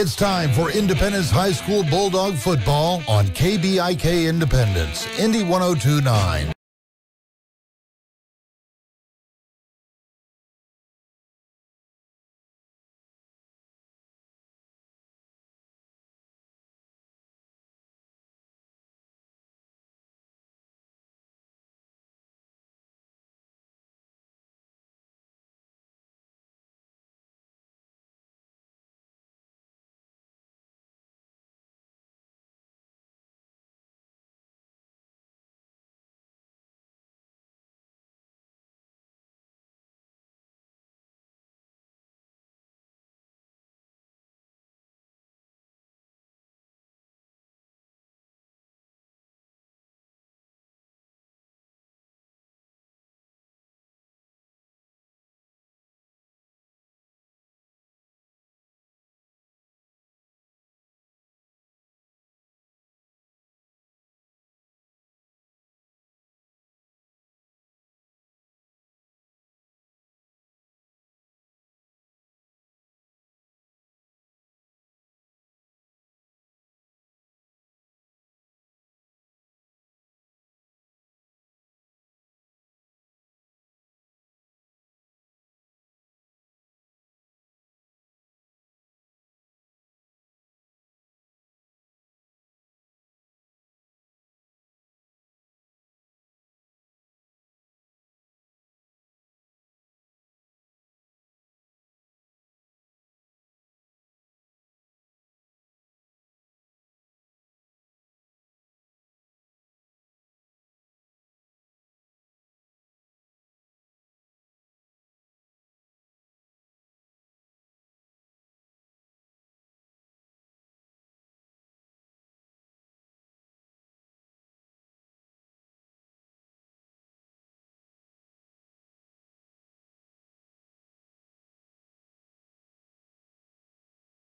It's time for Independence High School Bulldog football on KBIK Independence, Indy 102.9.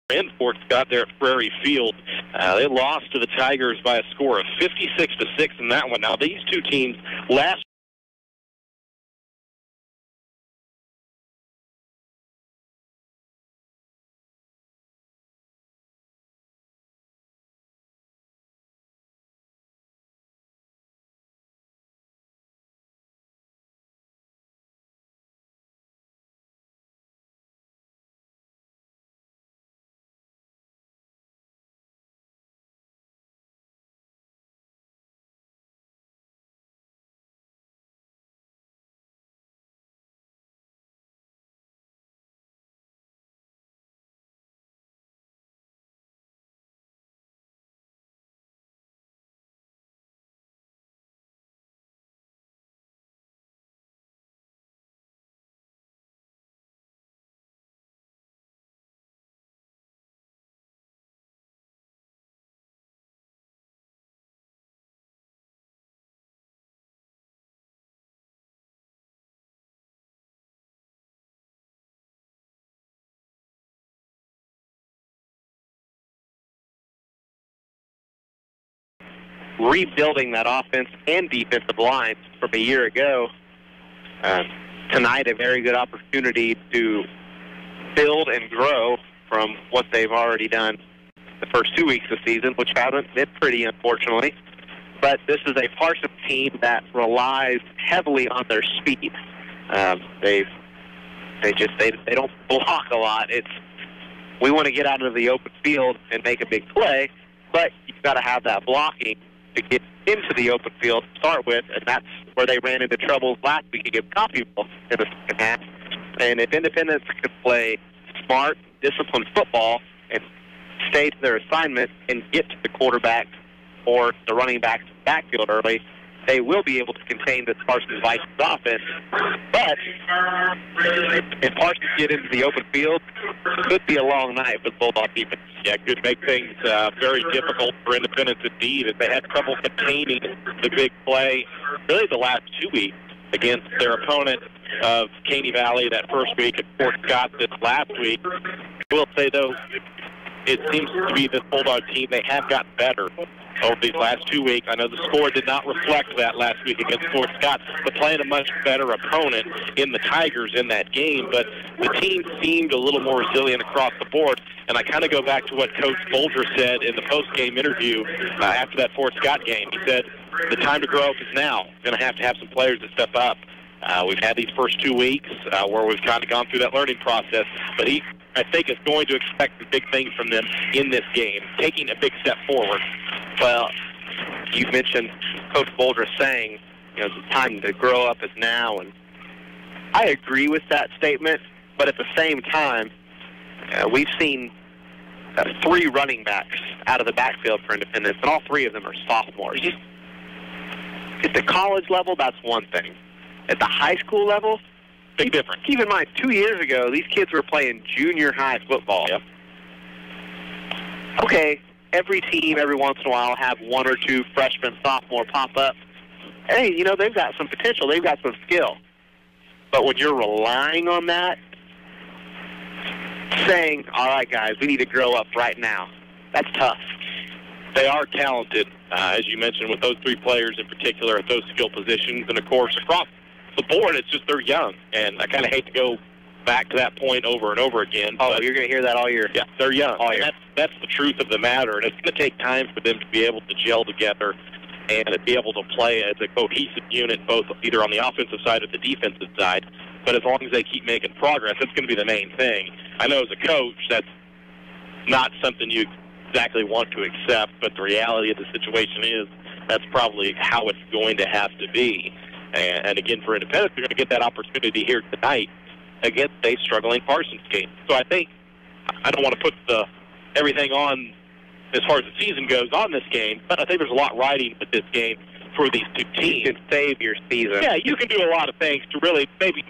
And Fort Scott there at Prairie Field. They lost to the Tigers by a score of 56-6 in that one. Now, these two teams last rebuilding that offense and defensive line from a year ago. Tonight, a very good opportunity to build and grow from what they've already done the first 2 weeks of the season, which haven't been pretty, unfortunately. But this is a Parsons team that relies heavily on their speed. They don't block a lot. We want to get out of the open field and make a big play, but you've got to have that blocking to get into the open field to start with, and that's where they ran into trouble last week against Coffeyville in the second half. And if Independence could play smart, disciplined football and stay to their assignment and get to the quarterback or the running back's backfield early, they will be able to contain this Parsons Vikings offense. But if Parsons get into the open field, it could be a long night for the Bulldog defense. Yeah, it could make things very difficult for Independence indeed, as they had trouble containing the big play really the last 2 weeks against their opponent of Caney Valley that first week and Fort Scott this last week. I will say, though, it seems to be this Bulldog team, they have gotten better over these last 2 weeks. I know the score did not reflect that last week against Fort Scott, but playing a much better opponent in the Tigers in that game. But the team seemed a little more resilient across the board. And I kind of go back to what Coach Bolger said in the post-game interview after that Fort Scott game. He said, the time to grow up is now. We're going to have some players that step up. We've had these first 2 weeks where we've kind of gone through that learning process, but I think, is going to expect the big things from them in this game, taking a big step forward. Well, you mentioned Coach Bolger saying, the time to grow up is now, and I agree with that statement, but at the same time, we've seen 3 running backs out of the backfield for Independence, and all 3 of them are sophomores. At the college level, that's one thing. At the high school level, big difference. Keep in mind, 2 years ago, these kids were playing junior high football. Yep. Okay, every team, every once in a while, have 1 or 2 freshmen, sophomore pop up. Hey, they've got some potential. They've got some skill. But when you're relying on that, saying, all right, guys, we need to grow up right now, that's tough. They are talented, as you mentioned, with those 3 players in particular at those skill positions. And, of course, across the board, it's just they're young. And I kind of hate to go back to that point over and over again. Oh, you're going to hear that all year. Yeah, they're young. That's the truth of the matter. And it's going to take time for them to be able to gel together and to be able to play as a cohesive unit, both either on the offensive side or the defensive side. But as long as they keep making progress, that's going to be the main thing. I know as a coach, that's not something you exactly want to accept, but the reality of the situation is that's probably how it's going to have to be. And again, for Independence, they're going to get that opportunity here tonight against a struggling Parsons team. So I think I don't want to put everything on as far as the season goes on this game, but I think there's a lot riding with this game for these 2 teams. You can save your season. Yeah, you can do a lot of things to really maybe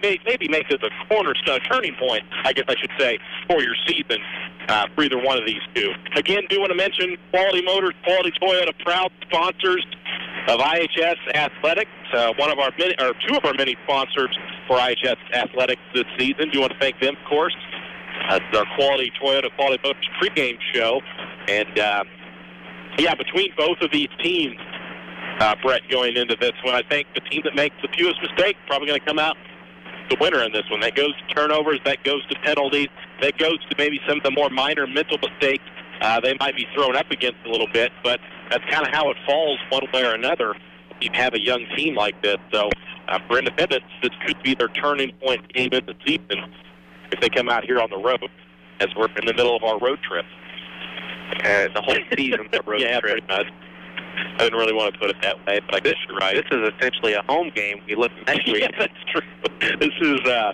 make this a cornerstone turning point, I guess I should say, for your season for either one of these 2. Again, do want to mention Quality Motors, Quality Toyota, proud sponsors of IHS Athletics, 2 of our many sponsors for IHS Athletics this season. Do want to thank them, of course. It's our Quality Toyota, Quality Motors pregame show. And, between both of these teams, Brett, going into this one, I think the team that makes the fewest mistakes probably going to come out the winner in this one. That goes to turnovers, that goes to penalties, that goes to maybe some of the more minor mental mistakes they might be thrown up against a little bit, but that's kind of how it falls one way or another. You have a young team like this, so for Independence, this could be their turning point game in the season if they come out here on the road, as we're in the middle of our road trip. The whole season's a road trip. Pretty much. I didn't really want to put it that way, but I guess you're right. This is essentially a home game. We look next week. Yeah, that's true. This is the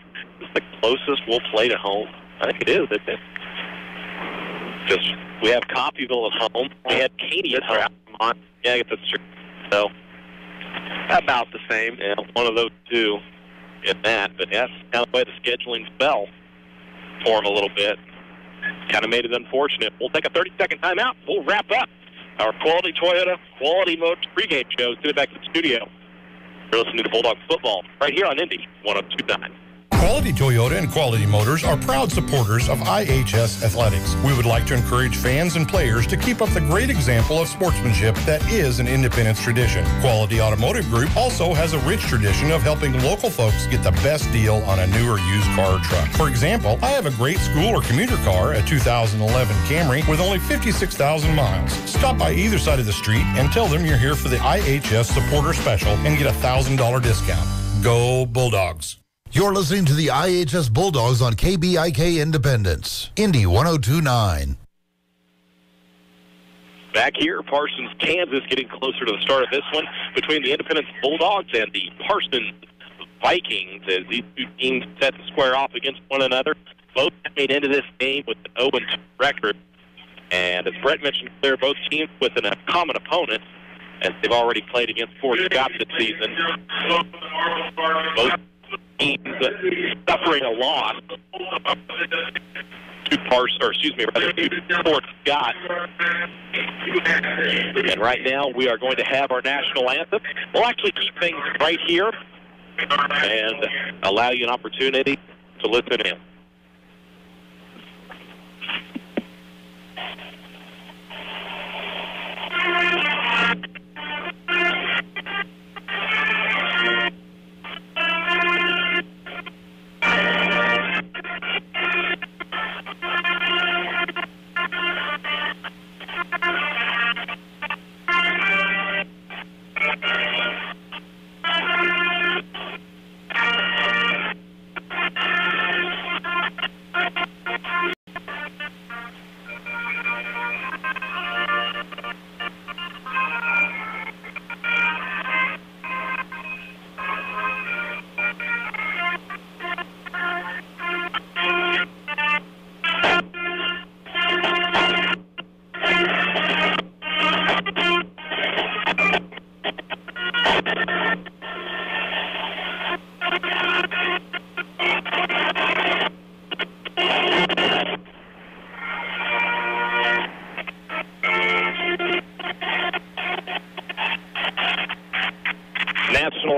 closest we'll play to home. I think it is, isn't it? Just we have Coffeyville at home. We had Katy at home. Yeah, I guess that's true. So about the same. Yeah, one of those 2 in that. But that's kind of the way the scheduling fell for them a little bit. Kind of made it unfortunate. We'll take a 30-second timeout. We'll wrap up our Quality Toyota, Quality Motors pregame show. Send it back to the studio. You're listening to Bulldog Football right here on Indy 102.9. Quality Toyota and Quality Motors are proud supporters of IHS Athletics. We would like to encourage fans and players to keep up the great example of sportsmanship that is an Independence tradition. Quality Automotive Group also has a rich tradition of helping local folks get the best deal on a new or used car or truck. For example, I have a great school or commuter car, a 2011 Camry with only 56,000 miles. Stop by either side of the street and tell them you're here for the IHS Supporter Special and get a $1,000 discount. Go Bulldogs. You're listening to the IHS Bulldogs on KBIK Independence, Indy 102.9. Back here, Parsons, Kansas, getting closer to the start of this one between the Independence Bulldogs and the Parsons Vikings as these 2 teams set to square off against one another. Both made into this game with an 0-2 record. And as Brett mentioned, they're both teams with a common opponent, as they've already played against Fort Scott this season. Both teams suffering a loss to Fort Scott. And right now we are going to have our national anthem. We'll actually keep things right here and allow you an opportunity to listen in.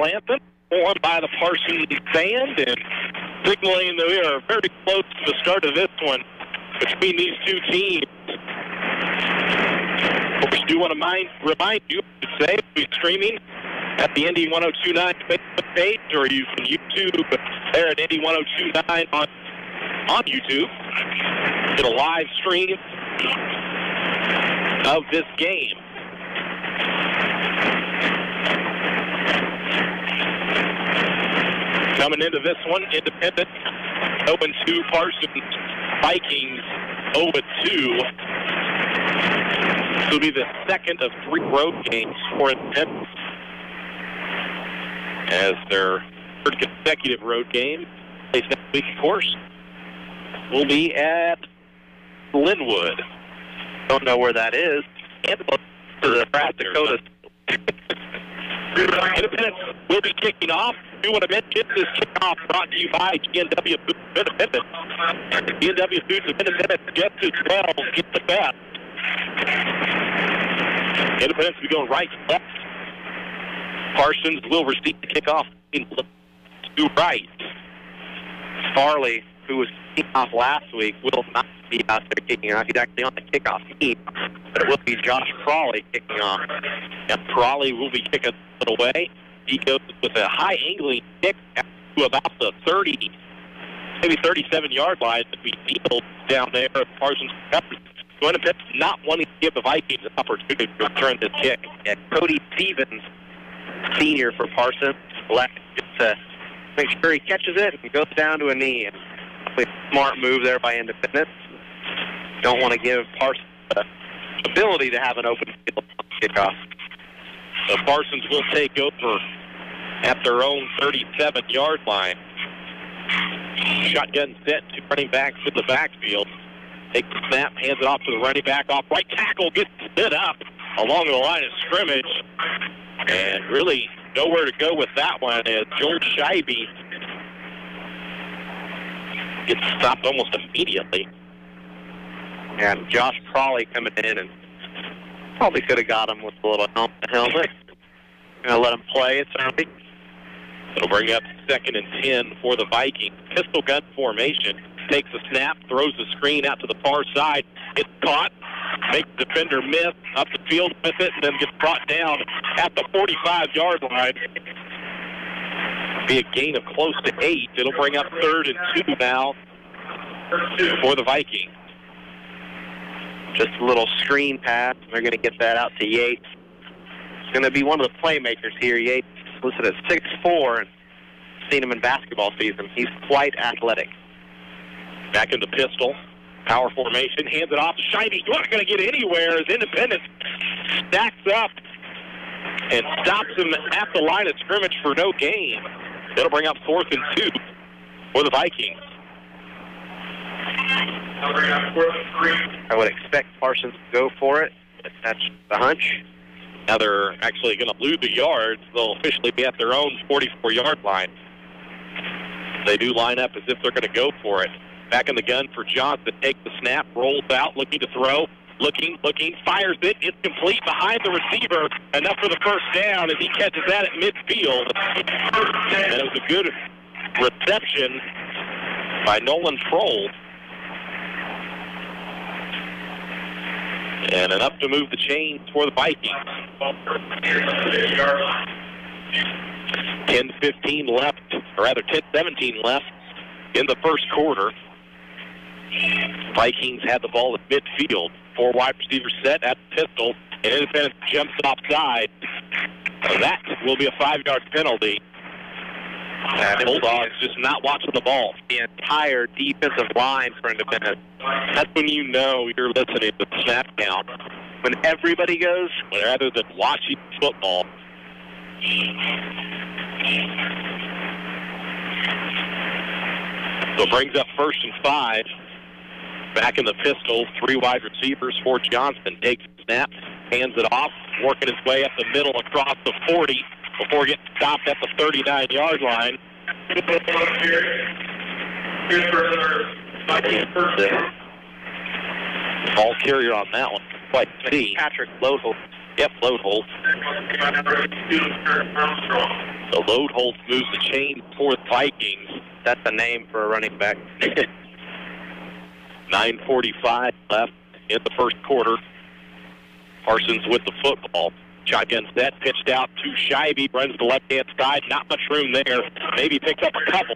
national anthem, won by the Parsons Band, and signaling that we are very close to the start of this one between these two teams. I do want to remind you to say we'll be streaming at the Indy 1029 Facebook page, or you can YouTube there at Indy 1029 on YouTube. Get a live stream of this game. Coming into this one, Independent 0-2, Parsons Vikings 0-2. This will be the second of 3 road games for Independent, as their third consecutive road game plays next week, of course, will be at Linwood. Don't know where that is. And to the South Dakota. Independence will be kicking off. We want to mention this kickoff brought to you by GNW Foods of Independence. GNW Foods of Independence, just as well, get the best. Independence will be going right to left. Parsons will receive the kickoff to right. Farley, who was kicking off last week, will not be out there kicking off. He's actually on the kickoff team, but it will be Josh Crawley kicking off. And Crawley will be kicking it away. He goes with a high angling kick to about the 30, maybe 37-yard line that we field down there at Parsons. So Independence not wanting to give the Vikings an opportunity to return this kick. And Cody Stevens, senior for Parsons, left just to make sure he catches it and goes down to a knee. A smart move there by Independence. Don't want to give Parsons the ability to have an open field kickoff. So Parsons will take over at their own 37-yard line. Shotgun set, 2 running backs in the backfield. Takes the snap, hands it off to the running back. Off right tackle, gets split up along the line of scrimmage. And really nowhere to go with that one as Joel Scheibe gets stopped almost immediately. And Josh Crawley coming in and probably could have got him with a little helmet. Gonna let him play. It's early. It'll bring up 2nd and 10 for the Vikings. Pistol gun formation. Takes a snap, throws the screen out to the far side. It's caught. Makes the defender miss. Up the field with it, and then gets brought down at the 45-yard line. Be a gain of close to 8. It'll bring up 3rd and 2 now for the Vikings. Just a little screen pass. They're going to get that out to Yates. He's going to be one of the playmakers here. Yates listed at 6'4", and seen him in basketball season. He's quite athletic. Back in the pistol. Power formation. Hands it off to Scheibe. He's not going to get anywhere as Independence stacks up and stops him at the line of scrimmage for no gain. It'll bring up 4th and 2 for the Vikings. I would expect Parsons to go for it. That's the hunch. Now they're actually going to lose the yards. They'll officially be at their own 44-yard line. They do line up as if they're going to go for it. Back in the gun for Johnson. Takes the snap, rolls out, looking to throw. Looking, fires it. It's complete behind the receiver. Enough for the first down as he catches that at midfield. And it was a good reception by Nolan Troll. And enough to move the chains for the Vikings. 10-15 left, or rather 10-17 left in the first quarter. Vikings had the ball at midfield. 4 wide receivers set at the pistol, and Independence jumps offside. So that will be a 5-yard penalty. And Bulldogs just not watching the ball. The entire defensive line for Independence. That's when you know you're listening to the snap count. When everybody goes, rather than watching football. So it brings up 1st and 5. Back in the pistol, 3 wide receivers for Johnson. Takes the snap, hands it off, working his way up the middle across the 40 before getting stopped at the 39-yard line. Ball carrier on that one. Quite see. Patrick Lothel Yep, Lodeholt. So Lodeholt moves the chain for the Vikings. That's a name for a running back. 9:45 left in the first quarter. Parsons with the football. Shotgun set, pitched out to Scheibe, runs the left-hand side. Not much room there. Maybe picks up a couple.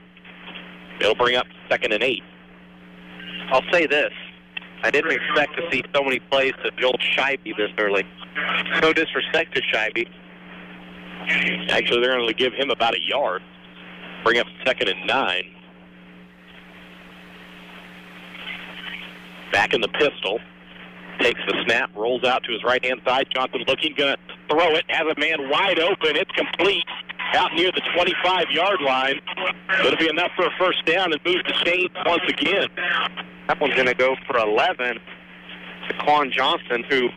It'll bring up 2nd and 8. I'll say this. I didn't expect to see so many plays to Joel Scheibe this early. No disrespect to Scheibe. Actually, they're going to give him about a yard. Bring up 2nd and 9. Back in the pistol. Takes the snap, rolls out to his right-hand side. Johnson looking, going to throw it. Has a man wide open. It's complete. Out near the 25-yard line. Going to be enough for a first down and move the chains once again. That one's going to go for 11 to Quan Johnson, who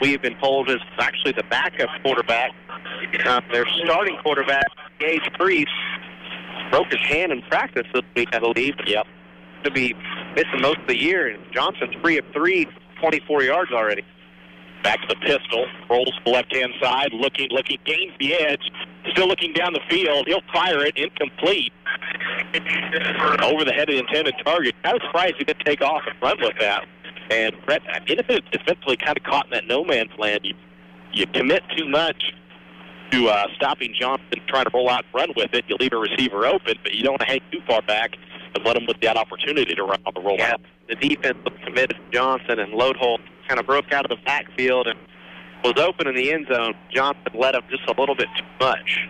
we've been told is actually the backup quarterback. Their starting quarterback, Gage Priest, broke his hand in practice this week, I believe. Yep. To be missing most of the year, and Johnson's 3 of 3, 24 yards already. Back to the pistol, rolls to the left-hand side, looking, gains the edge, still looking down the field. He'll fire it, incomplete. Over the head of the intended target. I was surprised he didn't take off and run with that. And Brett, Independence defensively kind of caught in that no-man's land. You commit too much to stopping Johnson, trying to roll out and run with it. You leave a receiver open, but you don't want to hang too far back and let him with that opportunity to run on the rollout. Yeah, the defense was committed to Johnson, and Lodeholt kind of broke out of the backfield and was open in the end zone. Johnson let him just a little bit too much.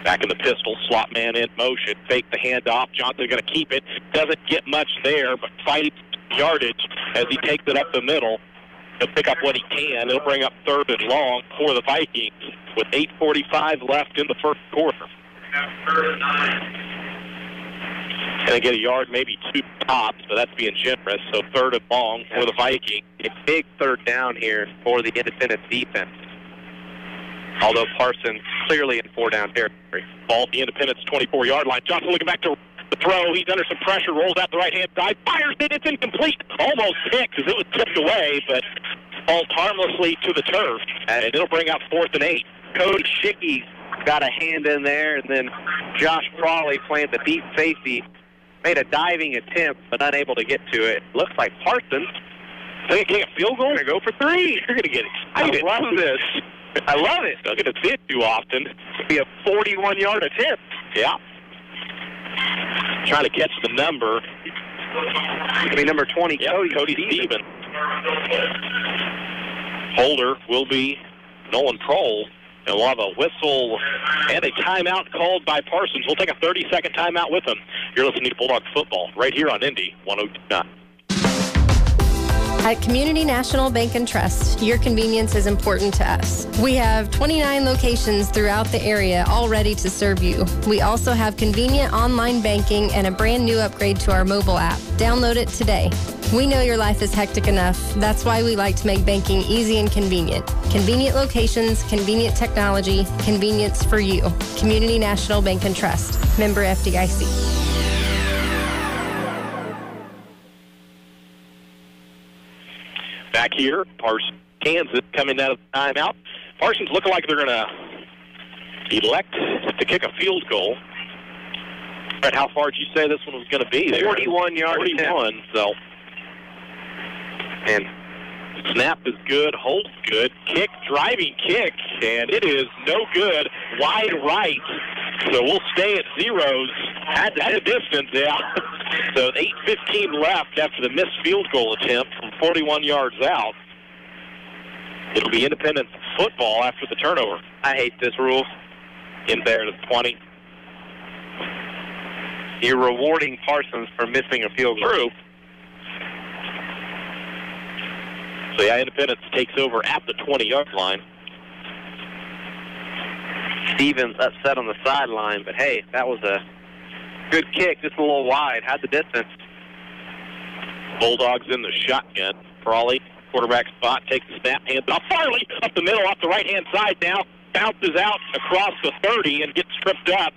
Back in the pistol, slot man in motion, fake the handoff. Johnson going to keep it. Doesn't get much there, but fights yardage as he takes it up the middle. He'll pick up what he can. It'll bring up 3rd and long for the Vikings with 8:45 left in the first quarter. Going to get a yard, maybe 2 tops, but that's being generous. So 3rd and long for the Vikings. A big 3rd down here for the Independence defense. Although Parsons clearly in 4-down territory. Ball at the Independence 24-yard line. Johnson looking back to the throw. He's under some pressure, rolls out the right-hand side, fires it. It's incomplete. Almost picked as it was tipped away, but falls harmlessly to the turf. And it'll bring out 4th and 8. Cody Schickey got a hand in there, and then Josh Crawley playing the deep safety. Made a diving attempt, but unable to get to it. Looks like Parsons. They get a field goal? Going to go for 3. You're going to get excited. I love this. I love it. Don't get to see it too often. It'll be a 41-yard attempt. Yeah. Trying to catch the number. It'll be number 20, yep, Cody Stevens. Holder will be Nolan Kroll. And we'll have a whistle and a timeout called by Parsons. We'll take a 30-second timeout with them. You're listening to Bulldog Football right here on Indy 102.9. At Community National Bank and Trust, your convenience is important to us. We have 29 locations throughout the area, all ready to serve you. We also have convenient online banking and a brand new upgrade to our mobile app. Download it today. We know your life is hectic enough. That's why we like to make banking easy and convenient. Convenient locations, convenient technology, convenience for you. Community National Bank and Trust. Member FDIC. Back here, Parsons, Kansas, coming out of the timeout. Parsons looking like they're going to elect to kick a field goal. But how far did you say this one was going to be? 41 yards. 41, so. And snap is good, hold good, kick, driving kick, and it is no good, wide right. So we'll stay at zeros at a distance, yeah. So 8:15 left after the missed field goal attempt from 41 yards out. It'll be Independence football after the turnover. I hate this rule. In there to 20. You're rewarding Parsons for missing a field goal. True. So, yeah, Independence takes over at the 20-yard line. Stevens upset on the sideline, but hey, that was a good kick, just a little wide. Had the distance. Bulldogs in the shotgun. Frawley, quarterback spot, takes the snap, hands off. Farley up the middle, off the right-hand side now. Bounces out across the 30 and gets tripped up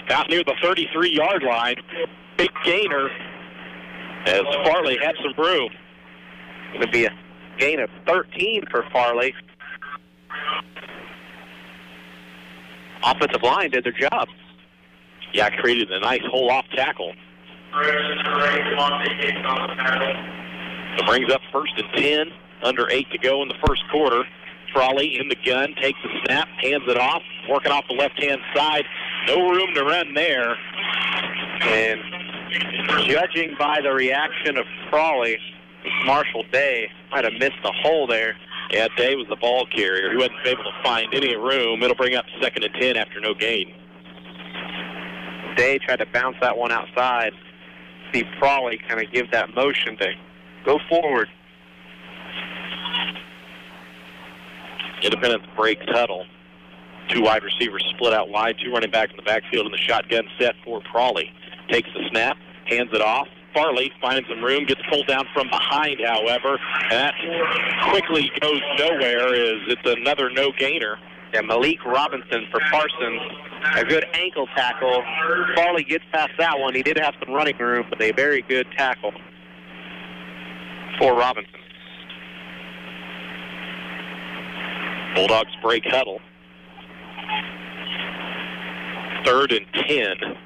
out near the 33-yard line. Big gainer as Farley had some room. Going to be a gain of 13 for Farley. offensive line did their job. Yeah, created a nice hole off tackle. It brings up 1st and 10, under 8 to go in the first quarter. Frawley in the gun, takes the snap, hands it off, working off the left-hand side. No room to run there. And judging by the reaction of Frawley, Marshall Day might have missed the hole there. Yeah, Day was the ball carrier. He wasn't able to find any room. It'll bring up 2nd and 10 after no gain. Day tried to bounce that one outside. See Frawley kind of give that motion to go forward. Independence breaks huddle. 2 wide receivers split out wide, 2 running backs in the backfield in the shotgun set for Frawley. Takes the snap, hands it off. Farley finds some room, gets pulled down from behind, however. That quickly goes nowhere as it's another no-gainer. Yeah, Malik Robinson for Parsons. A good ankle tackle. Farley gets past that one. He did have some running room, but a very good tackle for Robinson. Bulldogs break huddle. 3rd and 10.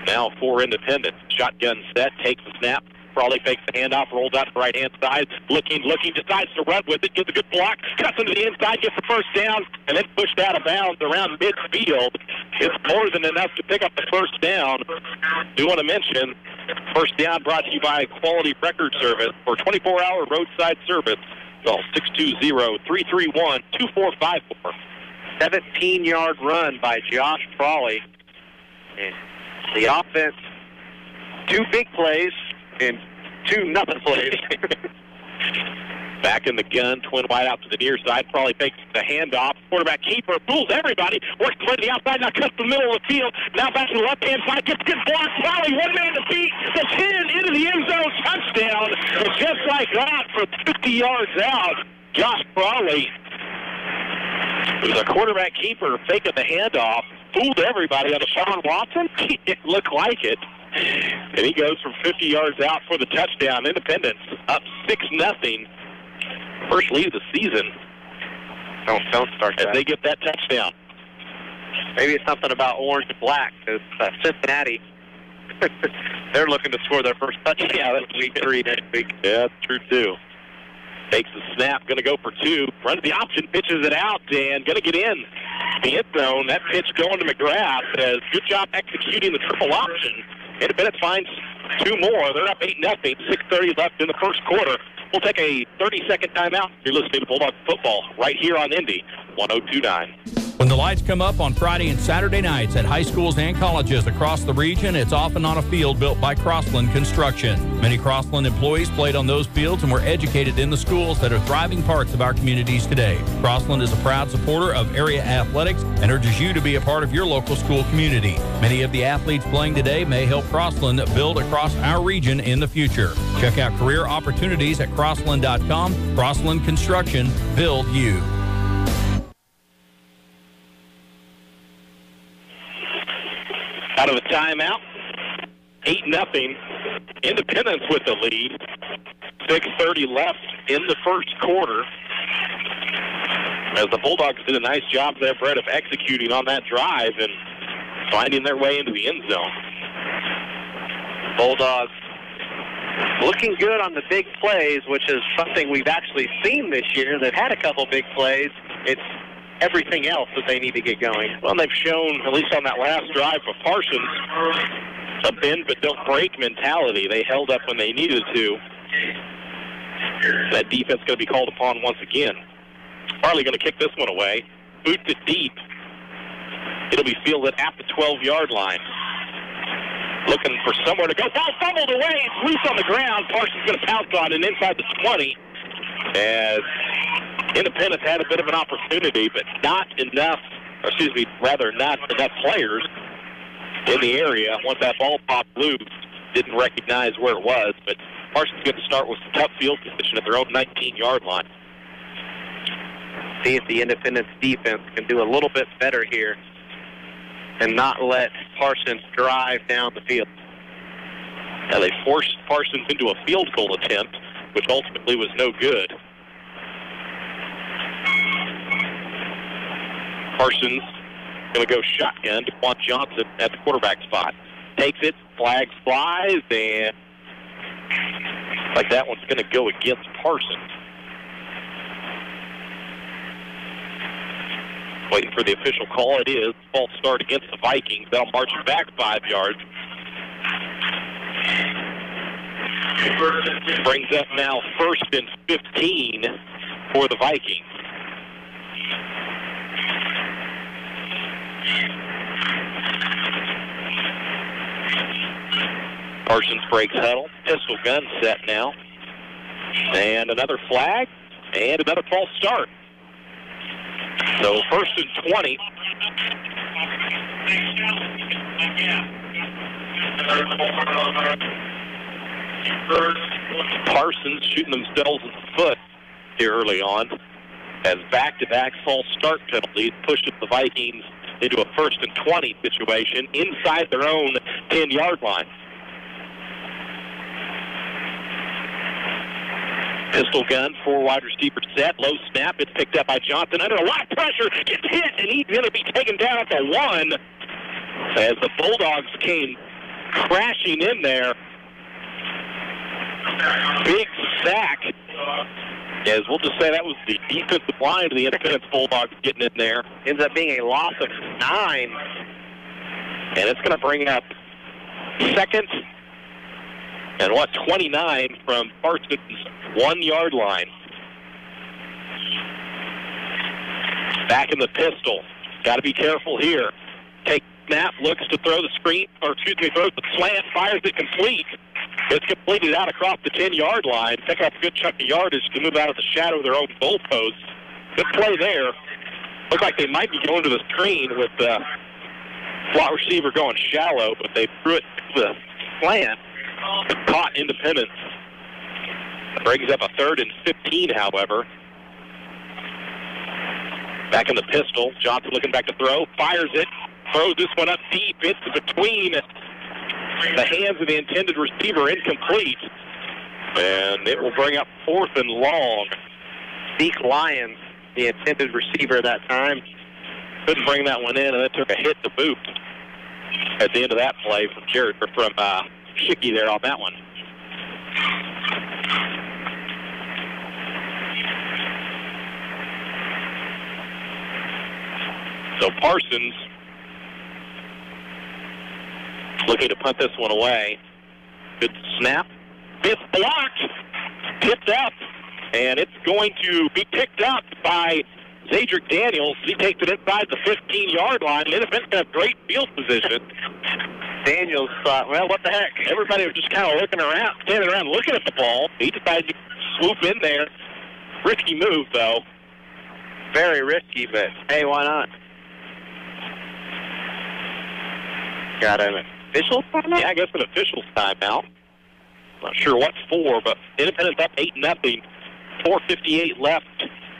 Now for Independence. Shotgun set, takes the snap. Frawley fakes the handoff, rolls out to the right-hand side. Looking, decides to run with it, gets a good block, cuts into the inside, gets the first down, and then pushed out of bounds around midfield. It's more than enough to pick up the first down. Do want to mention, first down brought to you by Quality Record Service for 24-hour roadside service. Call 620-331-2454. 17-yard run by Josh Frawley. And the offense, 2 big plays and 2 nothing plays. Back in the gun, twin wide out to the near side. Frawley fakes the handoff. Quarterback keeper fools everybody. Works the way to the outside, now cuts the middle of the field. Now back to the left-hand side, gets good block. Frawley, 1 man to beat. The 10 into the end zone, touchdown. And just like that, from 50 yards out, Josh Frawley, who's a quarterback keeper, faking the handoff, fooled everybody on Sean Watson. It looked like it. And he goes from 50 yards out for the touchdown. Independence up 6-0. First lead of the season. Don't start that. As they get that touchdown. Maybe it's something about orange and black. Because Cincinnati, they're looking to score their first touchdown. Yeah, that's week 3 next week. Yeah, that's true, too. Takes the snap, going to go for 2. Runs the option, pitches it out, and going to get in the end zone. That pitch going to McGrath. Good job executing the triple option. Independence finds 2 more. They're up 8-0. 6:30 left in the first quarter. We'll take a 30-second timeout. You're listening to Bulldog Football right here on Indy 102.9. When the lights come up on Friday and Saturday nights at high schools and colleges across the region, it's often on a field built by Crossland Construction. Many Crossland employees played on those fields and were educated in the schools that are thriving parts of our communities today. Crossland is a proud supporter of area athletics and urges you to be a part of your local school community. Many of the athletes playing today may help Crossland build across our region in the future. Check out career opportunities at crossland.com. Crossland Construction, build you. Out of the timeout, 8-0. Independence with the lead. 6:30 left in the first quarter. As the Bulldogs did a nice job there, Brett, of executing on that drive and finding their way into the end zone. Bulldogs looking good on the big plays, which is something we've actually seen this year. They've had a couple big plays. It's everything else that they need to get going. Well, they've shown, at least on that last drive for Parsons, a bend but don't break mentality. They held up when they needed to. That defense going to be called upon once again. Farley going to kick this one away. Boots it deep. It'll be fielded at the 12-yard line. Looking for somewhere to go. Ball fumbled away. It's loose on the ground. Parsons going to pounce on it inside the 20. As Independence had a bit of an opportunity, but not enough players in the area. Once that ball popped loose, didn't recognize where it was, but Parsons going to start with some tough field position at their own 19-yard line. See if the Independence defense can do a little bit better here and not let Parsons drive down the field. Now they forced Parsons into a field goal attempt, which ultimately was no good. Parsons going to go shotgun to Quan Johnson at the quarterback spot. Takes it, flag flies, and like that one's going to go against Parsons. Waiting for the official call. It is. False start against the Vikings. They'll march it back 5 yards. Brings up now 1st and 15 for the Vikings. Parsons breaks huddle. Pistol gun set now. And another flag. And another false start. So 1st and 20. Parsons shooting themselves in the foot here early on as back-to-back false start penalties pushed the Vikings into a 1st and 20 situation inside their own 10-yard line. Pistol gun, 4 wide receiver set, low snap. It's picked up by Johnson under a lot of pressure. Gets hit, and he's going to be taken down at the 1 as the Bulldogs came crashing in there. Big sack. As we'll just say that was the defensive line of the Independence Bulldogs getting in there. Ends up being a loss of 9. And it's going to bring up 2nd and 29 from Parsons' 1-yard line. Back in the pistol. Got to be careful here. Take snap, looks to throw the screen, throws the slant, fires it complete. It's completed out across the 10-yard line. Pick up a good chunk of yardage to move out of the shadow of their own goalpost. Good play there. Looked like they might be going to the screen with the slot receiver going shallow, but they threw it to the slant. Caught Independence. Brings up a 3rd and 15, however. Back in the pistol. Johnson looking back to throw. Fires it. Throws this one up deep. It's between the hands of the intended receiver. Incomplete. And it will bring up 4th and long. Zeke Lyons, the intended receiver that time. Couldn't bring that one in, and it took a hit to boot at the end of that play from Schicky there on that one. So Parsons looking to punt this one away. Good snap. It's blocked. Tipped up. And it's going to be picked up by Zadrick Daniels. He takes it inside the 15-yard line. Independent's going to have great field position. Daniels thought, well, what the heck? Everybody was just kind of standing around looking at the ball. He decided to swoop in there. Risky move, though. Very risky, but hey, why not? Got an official timeout? Yeah, I guess an official timeout. Not sure what for, but Independence up 8-0. 4:58 left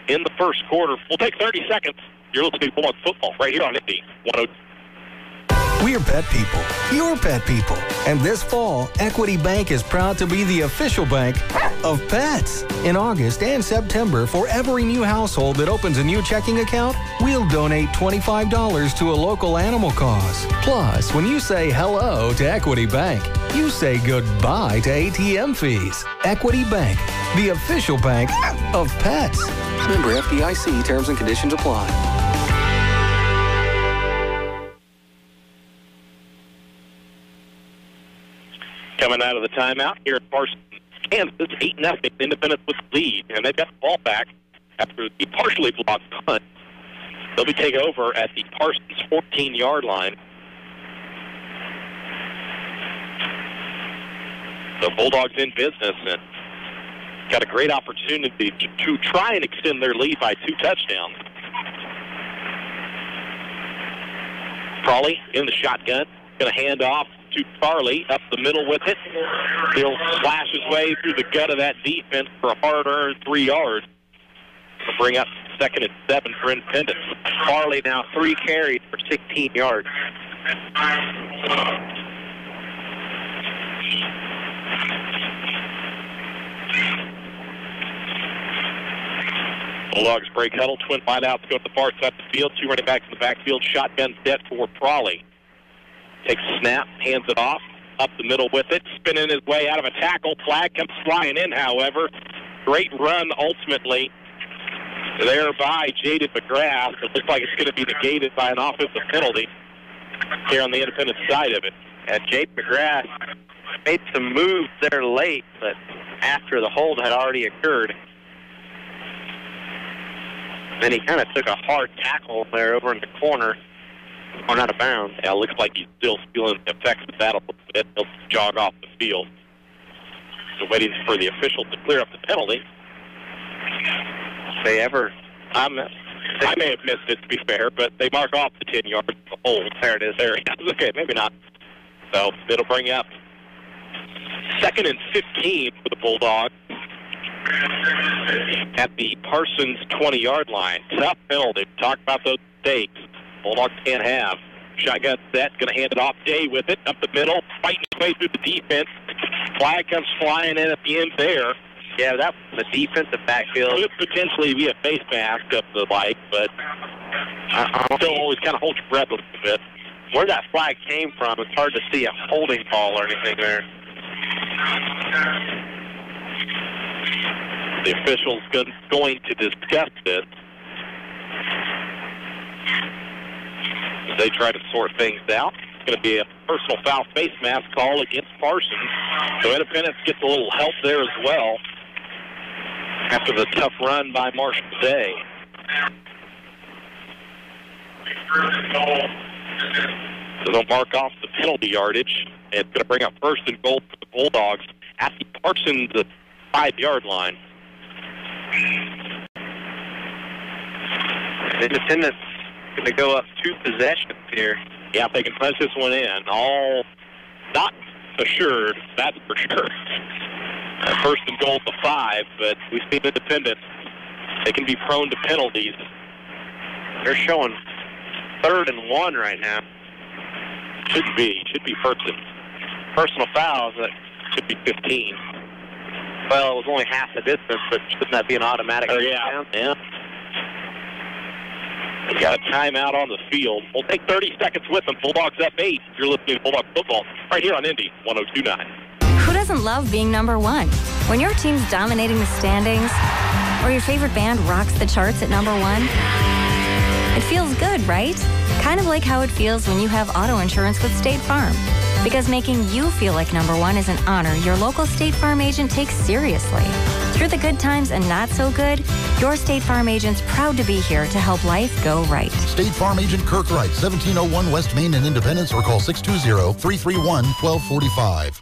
in the first quarter. We'll take 30 seconds. You're listening to Bulldogs Football right here on Indy 102. We're pet people. You're pet people. And this fall, Equity Bank is proud to be the official bank of pets. In August and September, for every new household that opens a new checking account, we'll donate $25 to a local animal cause. Plus, when you say hello to Equity Bank, you say goodbye to ATM fees. Equity Bank, the official bank of pets. Member FDIC, terms and conditions apply. Coming out of the timeout here at Parsons, Kansas, 8-0, Independence with the lead. And they've got the ball back after the partially blocked punt. They'll be taking over at the Parsons 14-yard line. The Bulldogs in business and got a great opportunity to try and extend their lead by 2 touchdowns. Crawley in the shotgun, going to hand off to Charlie up the middle with it. He'll slash his way through the gut of that defense for a hard-earned 3 yards. He'll bring up 2nd and 7 for Independence. Farley now 3 carries for 16 yards. Bulldogs break huddle. Twin wideouts go to the far side of the field. 2 running backs in the backfield. Shotgun set for Frawley. Takes a snap, hands it off, up the middle with it, spinning his way out of a tackle. Flag comes flying in, however. Great run ultimately there by Jaden McGrath. It looks like it's going to be negated by an offensive penalty here on the Independent side of it. And Jaden McGrath made some moves there late, but after the hold had already occurred. Then he kind of took a hard tackle there over in the corner, going out of bounds. Yeah, it looks like he's still feeling the effects of that a little bit. He'll jog off the field. So waiting for the officials to clear up the penalty. They ever... I may have missed it, to be fair, but they mark off the 10 yards of the hold. There it is. There it is. Okay, maybe not. So it'll bring up 2nd and 15 for the Bulldogs at the Parsons 20-yard line. Tough penalty. Talk about those mistakes Bulldogs can't have. Shotgun set, going to hand it off. Day with it, up the middle, fighting his way through the defense. Flag comes flying in at the end there. Yeah, that was the defensive backfield. Could potentially be a face mask of the like, but still always kind of hold your breath a little bit. Where that flag came from, it's hard to see a holding call or anything there. The official's going to discuss this as they try to sort things out. It's going to be a personal foul face mask call against Parsons. So Independence gets a little help there as well after the tough run by Marshall Day. So they'll mark off the penalty yardage. It's going to bring up 1st and goal for the Bulldogs at the Parsons 5-yard line. Independence going to go up 2 possessions here. Yeah, if they can punch this one in, all not assured, that's for sure. 1st and goal to 5, but we've seen Independence. They can be prone to penalties. They're showing 3rd and 1 right now. Should be personal fouls. That should be 15. Well, it was only half the distance, but shouldn't that be an automatic? Yeah. We got a timeout on the field. We'll take 30 seconds with them. Bulldogs up 8. You're listening to Bulldog Football right here on Indy 102.9. Who doesn't love being number one? When your team's dominating the standings, or your favorite band rocks the charts at number 1, it feels good, right? Kind of like how it feels when you have auto insurance with State Farm. Because making you feel like number 1 is an honor your local State Farm agent takes seriously. Through the good times and not so good, your State Farm agent's proud to be here to help life go right. State Farm Agent Kirk Wright, 1701 West Main in Independence, or call 620-331-1245.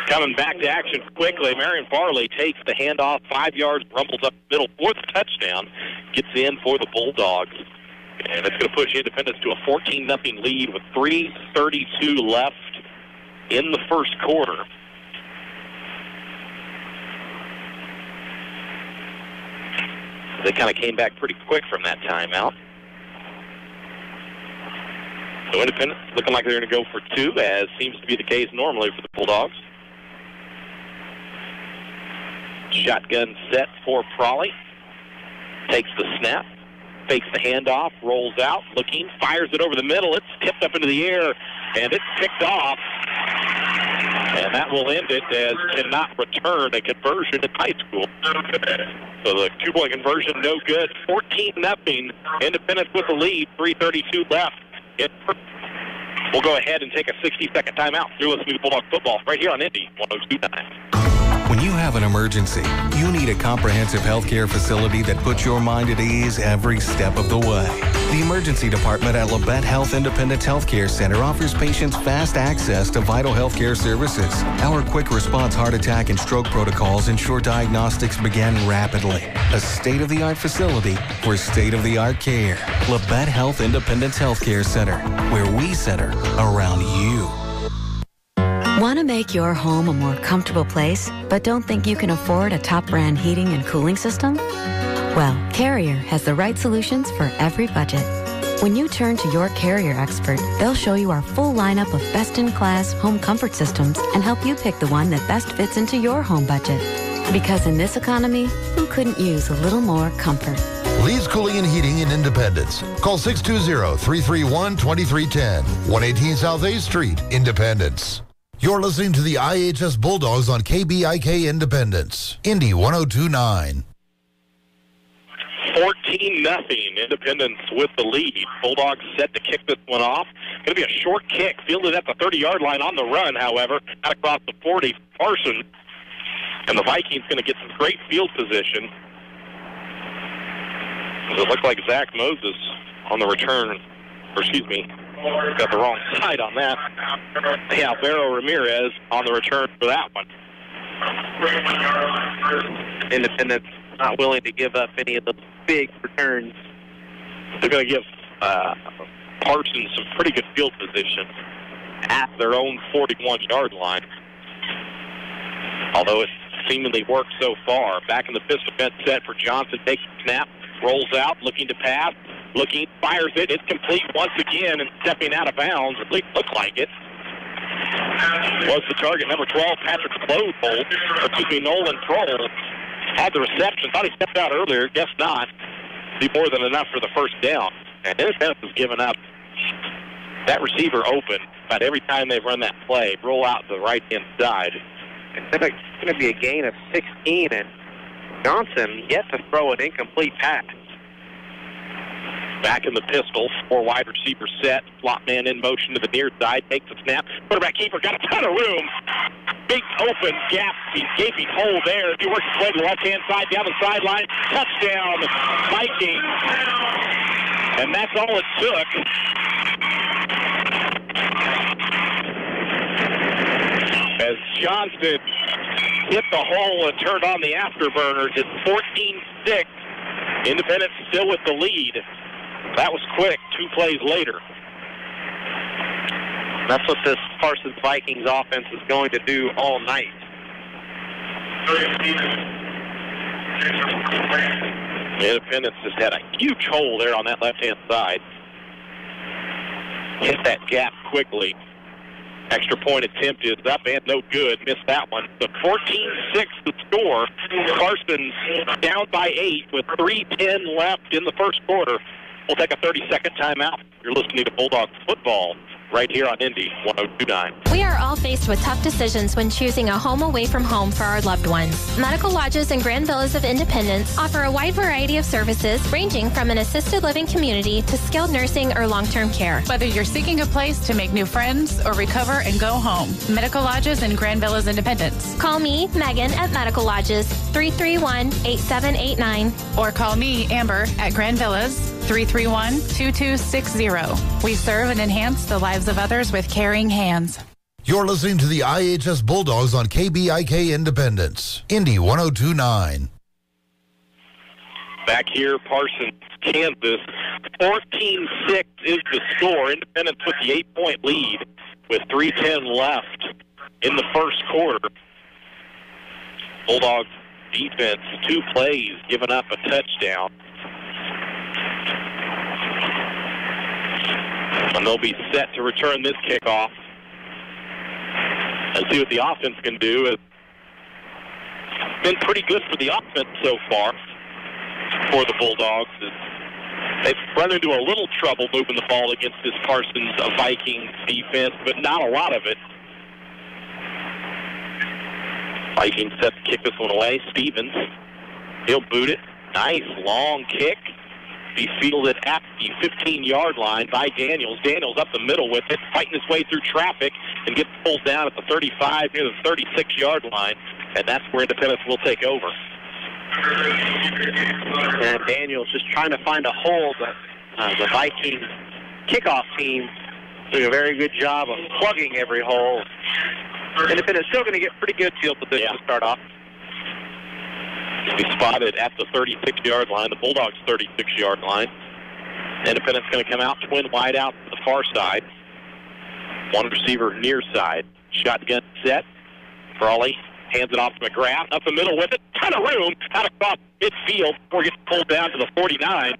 Coming back to action quickly, Marion Farley takes the handoff 5 yards, rumbles up the middle for the touchdown, gets in for the Bulldogs. And it's going to push Independence to a 14-0 lead with 3:32 left in the first quarter. They kind of came back pretty quick from that timeout. So Independence looking like they're going to go for 2, as seems to be the case normally for the Bulldogs. Shotgun set for Frawley. Takes the snap. Fakes the handoff. Rolls out. Looking. Fires it over the middle. It's tipped up into the air. And it's picked off. And that will end it, as cannot return a conversion in high school. So the 2-point conversion, no good. 14-0. Independence with the lead. 3:32 left. We'll go ahead and take a 60-second timeout. You're listening to Bulldog Football right here on Indy 102.9. When you have an emergency, you need a comprehensive healthcare facility that puts your mind at ease every step of the way. The emergency department at Labette Health Independence Healthcare Center offers patients fast access to vital healthcare services. Our quick response heart attack and stroke protocols ensure diagnostics begin rapidly. A state-of-the-art facility for state-of-the-art care. Labette Health Independence Healthcare Center, where we center around you. Want to make your home a more comfortable place, but don't think you can afford a top brand heating and cooling system? Well, Carrier has the right solutions for every budget. When you turn to your Carrier expert, they'll show you our full lineup of best-in-class home comfort systems and help you pick the one that best fits into your home budget. Because in this economy, who couldn't use a little more comfort? Lee's Cooling and Heating in Independence. Call 620-331-2310. 118 South 8th Street, Independence. You're listening to the IHS Bulldogs on KBIK Independence. Indy 102.9. 14-0. Independence with the lead. Bulldogs set to kick this one off. Going to be a short kick, fielded at the 30-yard line on the run, however. Out across the 40, Parsons. And the Vikings going to get some great field position. It looked like Zach Moses on the return. Or excuse me, got the wrong side on that. Yeah, Alvaro Ramirez on the return for that one. Independence not willing to give up any of the big returns. They're going to give Parsons some pretty good field position at their own 41-yard line. Although it seemingly worked so far. Back in the pistol defense set for Johnson. Takes the snap, rolls out, looking to pass, looking, fires it. It's complete once again and stepping out of bounds. At least looked like it. Was the target, number 12, Patrick Nolan Prohl. Had the reception. Thought he stepped out earlier. Guess not. Be more than enough for the first down. And Independence has given up that receiver open about every time they've run that play. Roll out the right-hand side. It's going to be a gain of 16, and Johnson yet to throw an incomplete pass. Back in the pistol, 4 wide receivers set. Slot man in motion to the near side. Takes a snap. Quarterback keeper got a ton of room. Big open gap. Gaping hole there. He works his way to the left-hand side, down the sideline. Touchdown, Vikings. And that's all it took. As Johnson hit the hole and turned on the afterburners, it's 14-6. Independence still with the lead. That was quick, 2 plays later. That's what this Parsons Vikings offense is going to do all night. Independence just had a huge hole there on that left-hand side. Hit that gap quickly. Extra point attempt is up and no good. Missed that one. The 14-6 the score. Parsons down by 8 with 3:10 left in the first quarter. We'll take a 30-second timeout. You're listening to Bulldogs football right here on Indy 102.9. We are all faced with tough decisions when choosing a home away from home for our loved ones. Medical Lodges and Grand Villas of Independence offer a wide variety of services ranging from an assisted living community to skilled nursing or long-term care. Whether you're seeking a place to make new friends or recover and go home, Medical Lodges and Grand Villas Independence. Call me, Megan, at Medical Lodges, 331-8789. Or call me, Amber, at Grand Villas, 331-2260. We serve and enhance the lives of others with caring hands. You're listening to the IHS Bulldogs on KBIK Independence, Indy 102.9. Back here, Parsons, Kansas. 14-6 is the score. Independence with the 8-point lead with 3:10 left in the first quarter. Bulldogs defense, 2 plays, giving up a touchdown. And they'll be set to return this kickoff and see what the offense can do. It's been pretty good for the offense so far for the Bulldogs. They've run into a little trouble moving the ball against this Parsons Vikings defense, but not a lot of it. Vikings set to kick this one away. Stevens, he'll boot it. Nice long kick. Be fielded at the 15-yard line by Daniels. Daniels up the middle with it, fighting his way through traffic and gets pulled down at the 35 near the 36-yard line, and that's where Independence will take over. And Daniels just trying to find a hole, but the Vikings kickoff team doing a very good job of plugging every hole. Independence still going to get pretty good field position to start off. Be spotted at the 36-yard line, the Bulldogs' 36-yard line. Independence going to come out, twin wide out to the far side. 1 receiver near side. Shotgun set. Frawley hands it off to McGrath. Up the middle with it. Ton of room out across midfield before it gets pulled down to the 49.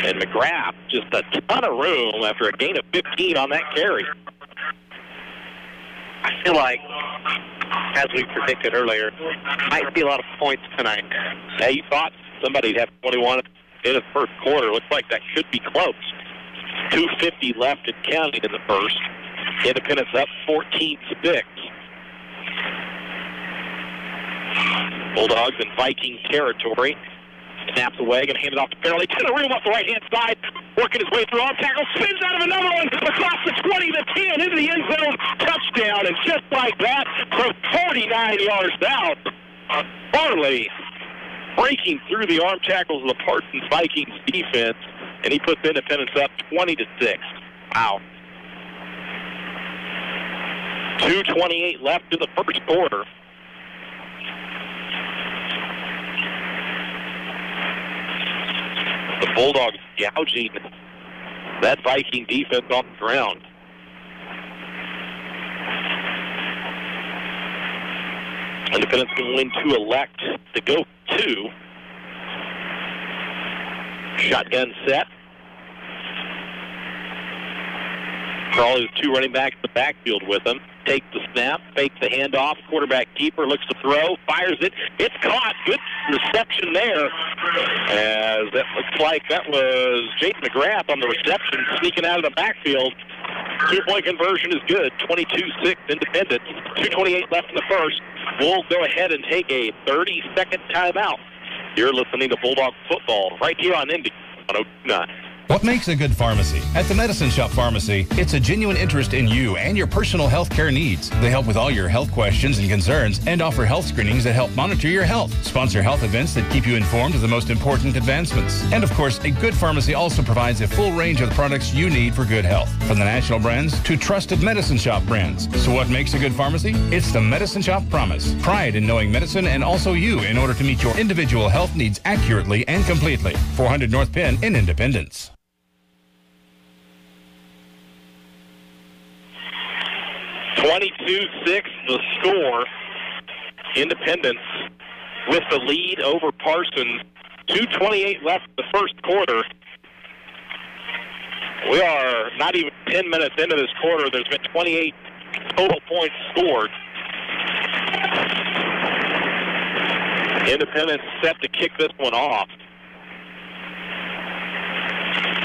And McGrath just a ton of room after a gain of 15 on that carry. I feel like, as we predicted earlier, might be a lot of points tonight. Yeah, you thought somebody'd have 21 in the first quarter. Looks like that should be close. 2:50 left and counting in the first. Independence up 14-6. Bulldogs in Viking territory. Snaps away, going to hand it off to Fairley. To the room off the right-hand side. Working his way through arm tackle. Spins out of another one. Across the 20, the 10, into the end zone. Touchdown. And just like that, from 49 yards out, Farley breaking through the arm tackles of the Parsons Vikings defense. And he puts Independence up 20-6. Wow. 2:28 left in the first quarter. The Bulldogs gouging that Viking defense off the ground. Independence going to elect to go 2. Shotgun set. Crawley with 2 running backs in the backfield with him. Takes the snap, fakes the handoff. Quarterback keeper looks to throw, fires it. It's caught. Good reception there. As that looks like that was Jaden McGrath on the reception, sneaking out of the backfield. 2-point conversion is good. 22-6 Independence. 2:28 left in the first. We'll go ahead and take a 30-second timeout. You're listening to Bulldog Football right here on Indy 102.9. What makes a good pharmacy? At the Medicine Shop Pharmacy, it's a genuine interest in you and your personal health care needs. They help with all your health questions and concerns and offer health screenings that help monitor your health, sponsor health events that keep you informed of the most important advancements. And of course, a good pharmacy also provides a full range of the products you need for good health, from the national brands to trusted Medicine Shop brands. So what makes a good pharmacy? It's the Medicine Shop Promise. Pride in knowing medicine and also you in order to meet your individual health needs accurately and completely. 400 North Penn in Independence. 22-6 the score. Independence with the lead over Parsons. 2:28 left in the first quarter. We are not even 10 minutes into this quarter. There's been 28 total points scored. Independence set to kick this one off.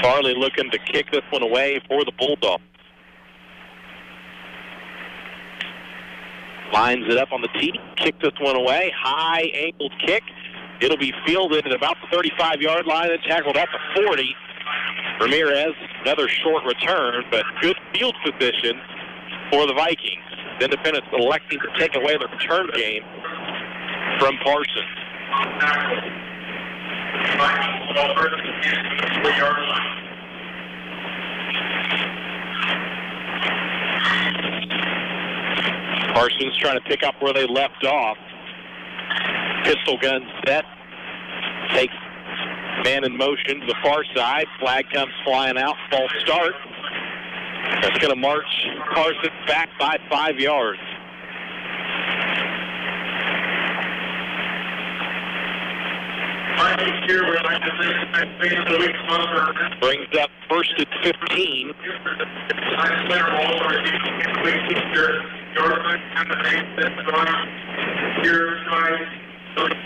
Farley looking to kick this one away for the Bulldogs. Lines it up on the tee, kick this one away, high angled kick. It'll be fielded at about the 35-yard line and tackled at the 40. Ramirez, another short return, but good field position for the Vikings. Independence electing to take away the return game from Parsons. Parsons trying to pick up where they left off. Pistol gun set. Takes man in motion to the far side. Flag comes flying out. False start. That's going to march Parsons back by 5 yards. Brings up first at 15.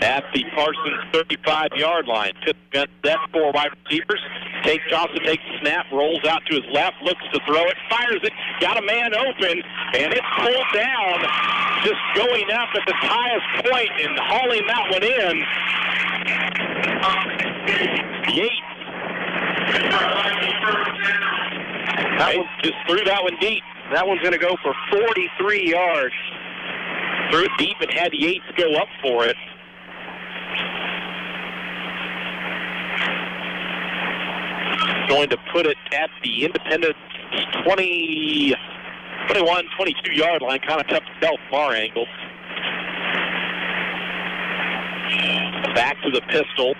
At the Parsons 35-yard line. Fifth gun set, 4 wide receivers. Johnson takes the snap, rolls out to his left, looks to throw it, fires it, got a man open, and it's pulled down, just going up at the highest point and hauling that one in. Yates. That one just threw that one deep. That one's going to go for 43 yards. Threw it deep and had Yates go up for it. Going to put it at the Independence 21, 22-yard line. Kind of tough to tell from our angle. Back to the pistol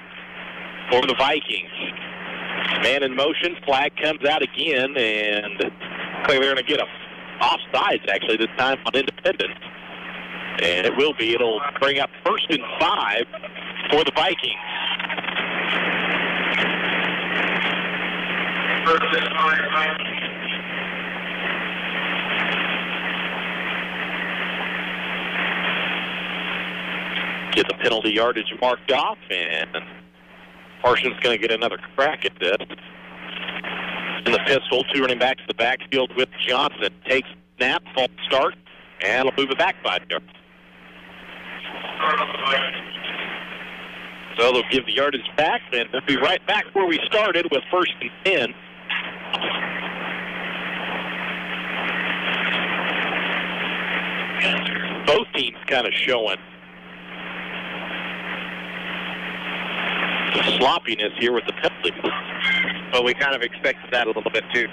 for the Vikings. Man in motion. Flag comes out again, and looks like they're going to get a offsides, actually, this time on Independence. And it will be. It'll bring up 1st and 5 for the Vikings. 1st and 5, Vikings. get the penalty yardage marked off, and Parsons going to get another crack at this. In the pistol, 2 running backs in the backfield with Johnson. Takes snap, false start, and will move it back 5 yards. So they'll give the yardage back, and they'll be right back where we started with 1st and 10. Both teams kind of showing the sloppiness here with the penalty. But we kind of expected that a little bit, too.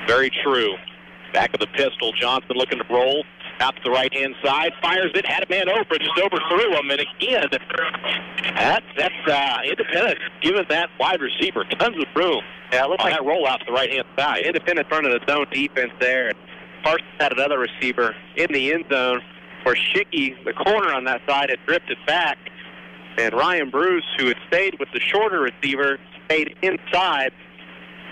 Very true. Back of the pistol, Johnson looking to roll out to the right-hand side, fires it, had a man open, just overthrew him, and again, that's Independent giving that wide receiver tons of room. Yeah, it looks like that roll out to the right-hand side. Independent running a zone defense there. Parsons had another receiver in the end zone where Schicky, the corner on that side, had drifted back, and Ryan Bruce, who had stayed with the shorter receiver, stayed inside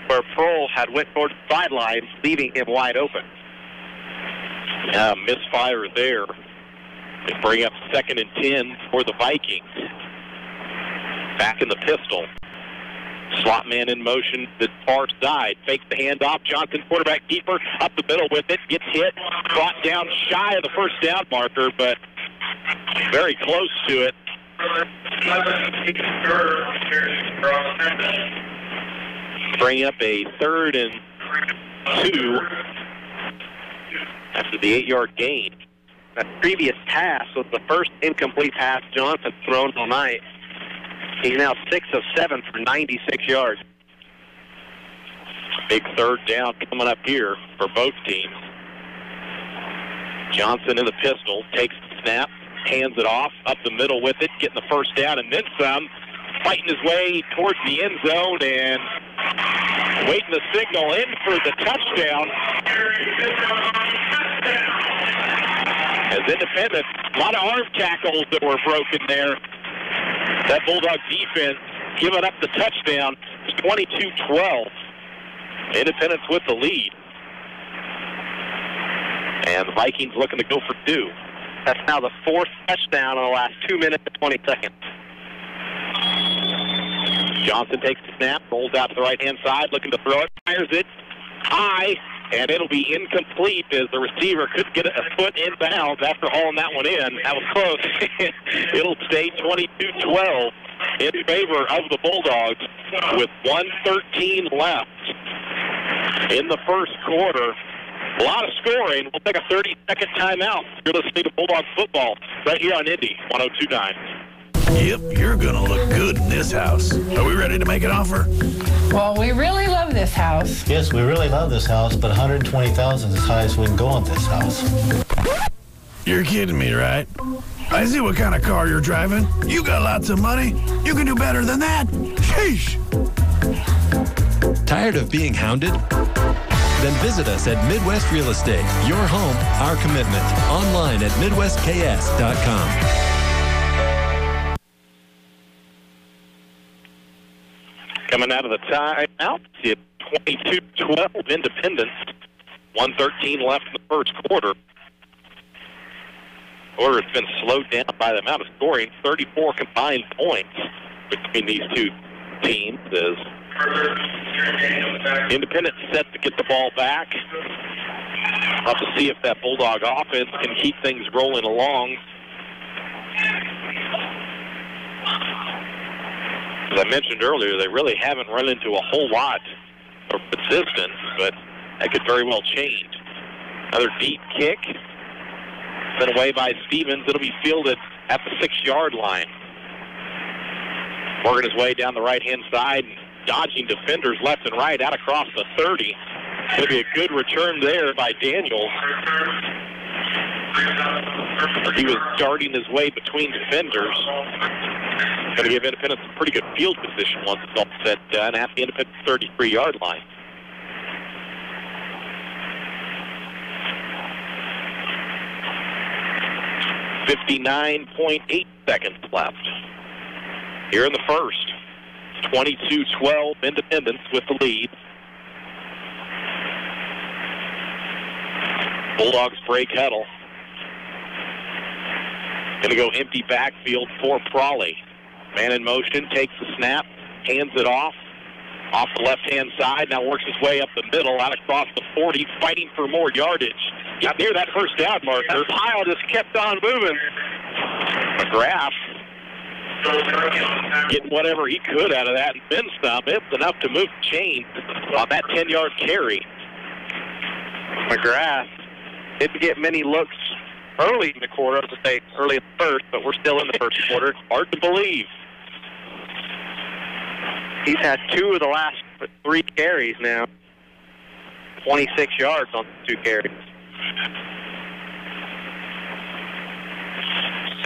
where Prohl had went towards the sidelines, leaving him wide open. Misfire there. They bring up 2nd and 10 for the Vikings. Back in the pistol. Slot man in motion, the far side. Fakes the handoff. Johnson, quarterback keeper, up the middle with it. Gets hit. Brought down shy of the first down marker, but very close to it. Bring up a 3rd and 2 after the 8-yard gain. That previous pass was the first incomplete pass Johnson thrown all night. He's now 6 of 7 for 96 yards. Big 3rd down coming up here for both teams. Johnson in the pistol, takes the snap, hands it off, up the middle with it, getting the first down and then some, fighting his way towards the end zone and waiting the signal in for the touchdown. As Independent, a lot of arm tackles that were broken there. That Bulldog defense giving up the touchdown. It's 22-12. Independence with the lead. And the Vikings looking to go for 2. That's now the 4th touchdown in the last 2 minutes and 20 seconds. Johnson takes the snap, rolls out to the right-hand side, looking to throw it, fires it high, and it'll be incomplete as the receiver could get a foot in bounds after hauling that one in. That was close. It'll stay 22-12 in favor of the Bulldogs with 1:13 left in the first quarter. A lot of scoring. We'll take a 30-second timeout. You're listening to Bulldog football right here on Indy 102.9. Yep, you're going to look good in this house. Are we ready to make an offer? Well, we really love this house. Yes, we really love this house, but $120,000 is as high as we can go on this house. You're kidding me, right? I see what kind of car you're driving. You got lots of money. You can do better than that. Sheesh. Tired of being hounded? Then visit us at Midwest Real Estate. Your home, our commitment. Online at MidwestKS.com. Coming out of the timeout, it's 22-12 Independence. 1:13 left in the first quarter. Order has been slowed down by the amount of scoring. 34 combined points between these two teams as Independence set to get the ball back. We'll have to see if that Bulldog offense can keep things rolling along. As I mentioned earlier, they really haven't run into a whole lot of resistance, but that could very well change. Another deep kick. Sent away by Stevens. It'll be fielded at the 6-yard line. Working his way down the right-hand side, dodging defenders left and right out across the 30. Going to be a good return there by Daniels. He was darting his way between defenders. Going to give Independence a pretty good field position once it's all said and done at the Independence 33-yard line. .8 seconds left here in the first. 22-12 Independence with the lead. Bulldogs break huddle. Going to go empty backfield for Prawley. Man in motion, takes the snap, hands it off the left-hand side, now works his way up the middle, out across the 40, fighting for more yardage. Got near that first down marker. That pile just kept on moving. McGrath getting whatever he could out of that, and Ben Stump, it's enough to move the chain on that 10-yard carry. McGrath didn't get many looks early in the quarter, I was going to say early in the first, but we're still in the first quarter. Hard to believe. He's had 2 of the last 3 carries now. 26 yards on 2 carries.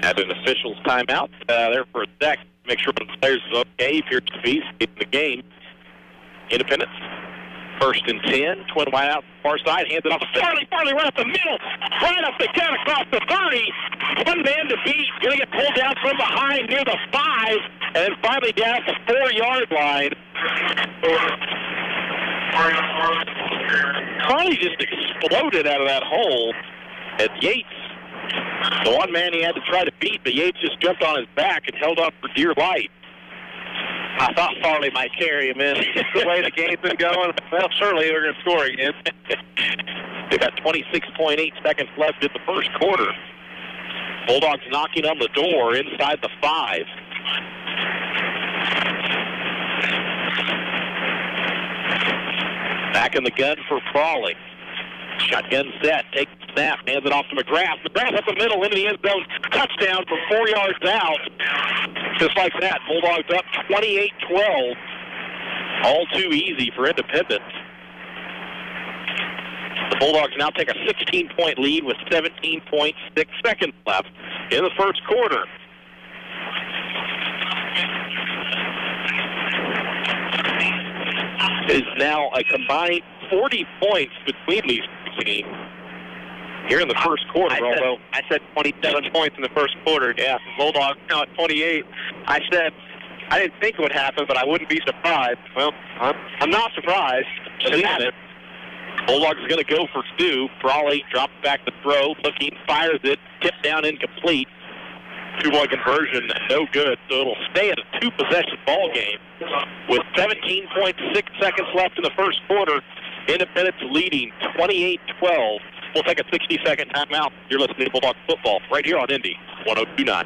At an official's timeout there for a sec. Make sure the players is okay. Appears to be in the game. Independence. 1st and 10. Twin wide out far side. Hands it off to Farley. Farley right up the middle. Right up the cut across the 30. One man to beat. Going to get pulled down from behind near the 5. And then finally down at the 4-yard line. Farley just exploded out of that hole. And Yates, the one man he had to try to beat, but Yates just jumped on his back and held on for dear life. I thought Farley might carry him in. The way the game's been going, well, surely they're going to score again. They got 26.8 seconds left in the first quarter. Bulldogs knocking on the door inside the 5. Back in the gun for Prawley. Shotgun set, takes the snap, hands it off to McGrath. McGrath up the middle into the end zone. Touchdown from 4 yards out. Just like that, Bulldogs up 28-12. All too easy for Independence. The Bulldogs now take a 16-point lead with 17.6 seconds left in the first quarter. Is now a combined 40 points between these two teams here in the first quarter. I said 27 points in the first quarter. Yeah, Bulldogs now at 28. I said I didn't think it would happen, but I wouldn't be surprised. Well, I'm not surprised. It. Bulldogs are going to go for 2. Prawley drops back the throw, looking, fires it, tipped down incomplete. 2-point conversion, no good. So it'll stay at a 2-possession ball game with 17.6 seconds left in the first quarter. Independence leading 28-12. We'll take a 60-second timeout. You're listening to Bulldog Football right here on Indy 102.9.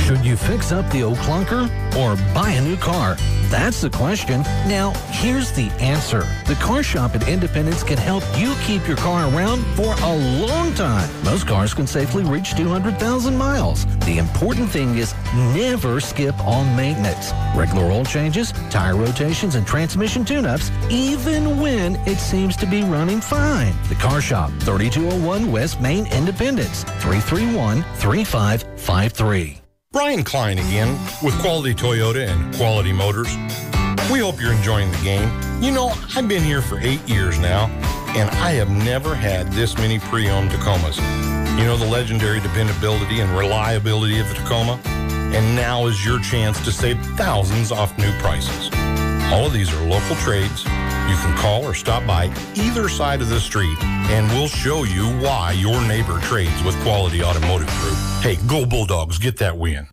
Should you fix up the old clunker or buy a new car? That's the question. Now, here's the answer. The Car Shop at Independence can help you keep your car around for a long time. Most cars can safely reach 200,000 miles. The important thing is never skip on maintenance. Regular oil changes, tire rotations, and transmission tune-ups, even when it seems to be running fine. The Car Shop, 3201 West Main, Independence, 331-3553. Brian Klein again with Quality Toyota and Quality Motors. We hope you're enjoying the game. You know, I've been here for 8 years now, and I have never had this many pre-owned Tacomas. You know, the legendary dependability and reliability of the Tacoma? And now is your chance to save thousands off new prices. All of these are local trades. You can call or stop by either side of the street, and we'll show you why your neighbor trades with Quality Automotive Group. Hey, go Bulldogs, get that win.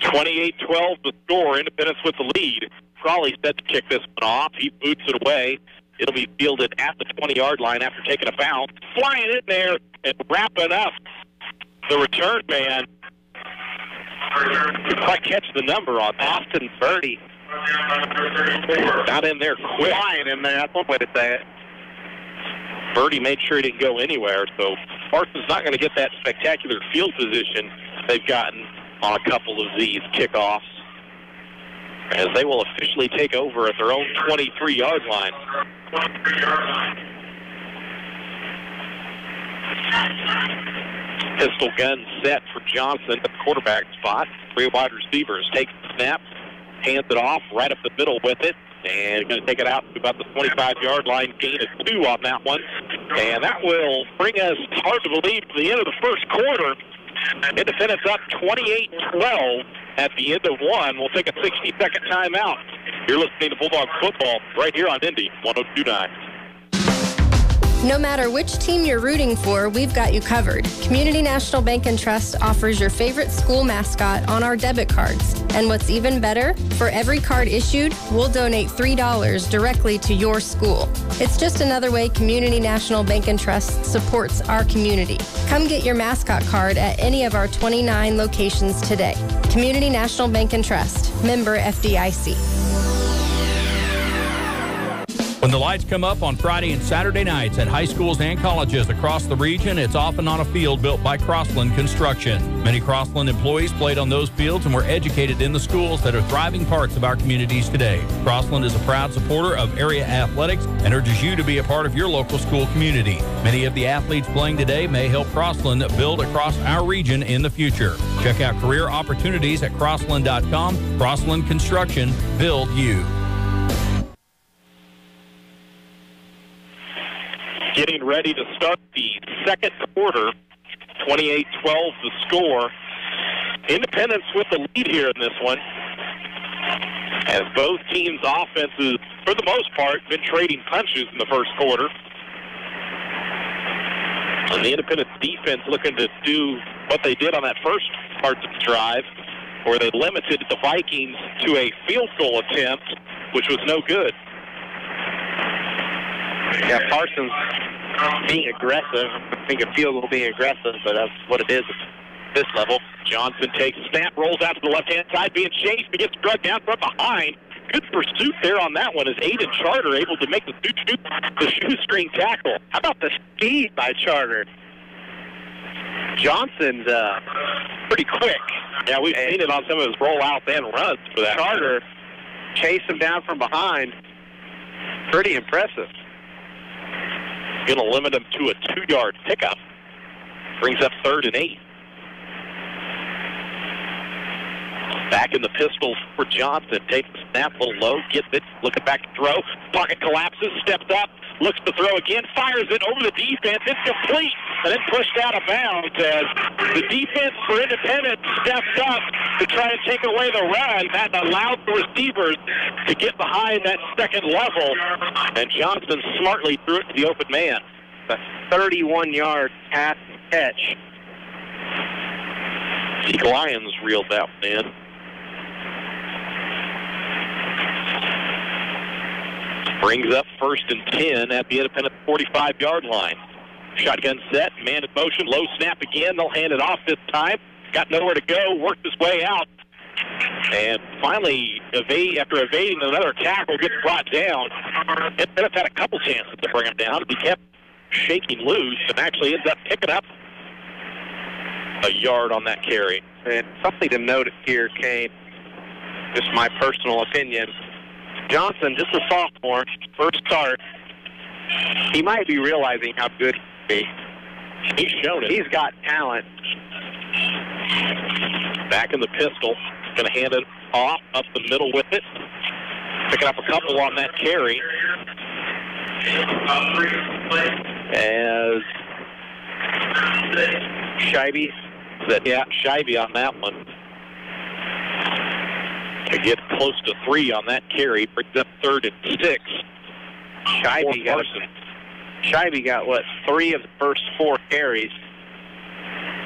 28-12 the score. Independence with the lead. Prawley set to kick this one off. He boots it away. It'll be fielded at the 20-yard line after taking a bounce. Flying in there and wrapping up the return man. Could quite catch the number on Austin Birdie. Got in there quick. Flying in there, that's one way to say it. Birdie made sure he didn't go anywhere, so Parsons not going to get that spectacular field position they've gotten on a couple of these kickoffs, as they will officially take over at their own 23-yard line. Pistol gun set for Johnson at the quarterback spot. 3 wide receivers. Takes the snap, hands it off, right up the middle with it, and going to take it out to about the 25-yard line. Gain of 2 on that one. And that will bring us, hard to believe, to the end of the first quarter. Independence up 28-12 at the end of 1. We'll take a 60-second timeout. You're listening to Bulldog Football right here on Indy 102.9. No matter which team you're rooting for, we've got you covered. Community National Bank and Trust offers your favorite school mascot on our debit cards. And what's even better, for every card issued, we'll donate $3 directly to your school. It's just another way Community National Bank and Trust supports our community. Come get your mascot card at any of our 29 locations today. Community National Bank and Trust, member FDIC. When the lights come up on Friday and Saturday nights at high schools and colleges across the region, it's often on a field built by Crossland Construction. Many Crossland employees played on those fields and were educated in the schools that are thriving parts of our communities today. Crossland is a proud supporter of area athletics and urges you to be a part of your local school community. Many of the athletes playing today may help Crossland build across our region in the future. Check out career opportunities at crossland.com. Crossland Construction, build you. Getting ready to start the second quarter, 28-12 the score. Independence with the lead here in this one, as both teams' offenses, for the most part, been trading punches in the first quarter. And the Independence defense looking to do what they did on that first part of the drive, where they limited the Vikings to a field goal attempt, which was no good. Yeah, Parsons being aggressive. I think a field goal being aggressive, but that's what it is at this level. Johnson takes snap, rolls out to the left-hand side, being chased, but gets struck down from behind. Good pursuit there on that one. Is Aiden Charter able to make the shoestring tackle? How about the speed by Charter? Johnson's pretty quick. Yeah, we've seen it on some of his rollouts and runs for that. Charter chased him down from behind. Pretty impressive. Going to limit him to a 2-yard pickup. Brings up 3rd and 8. Back in the pistol for Johnson. Takes the snap, a little low, gets it, looking back to throw. Pocket collapses, steps up, looks to throw again, fires it over the defense. It's complete, and then pushed out of bounds as the defense for Independence steps up to try and take away the run. That allowed the receivers to get behind that second level, and Johnson smartly threw it to the open man. A 31-yard pass catch. The Lions reeled that one in. Brings up 1st and 10 at the Independent 45-yard line. Shotgun set, man in motion, low snap again. They'll hand it off this time. Got nowhere to go, worked his way out. And finally, after evading another tackle, gets brought down. Independence had a couple chances to bring him down. He kept shaking loose and actually ends up picking up a yard on that carry. And something to note here, Kane, just my personal opinion. Johnson, just a sophomore, first start, he might be realizing how good he is. He's shown it. He's got talent. Back in the pistol, going to hand it off up the middle with it. Picking up a couple on that carry. As Scheibe. Scheibe on that one. To get close to 3 on that carry, brings up 3rd and 6. Scheibe got, 3 of the first 4 carries.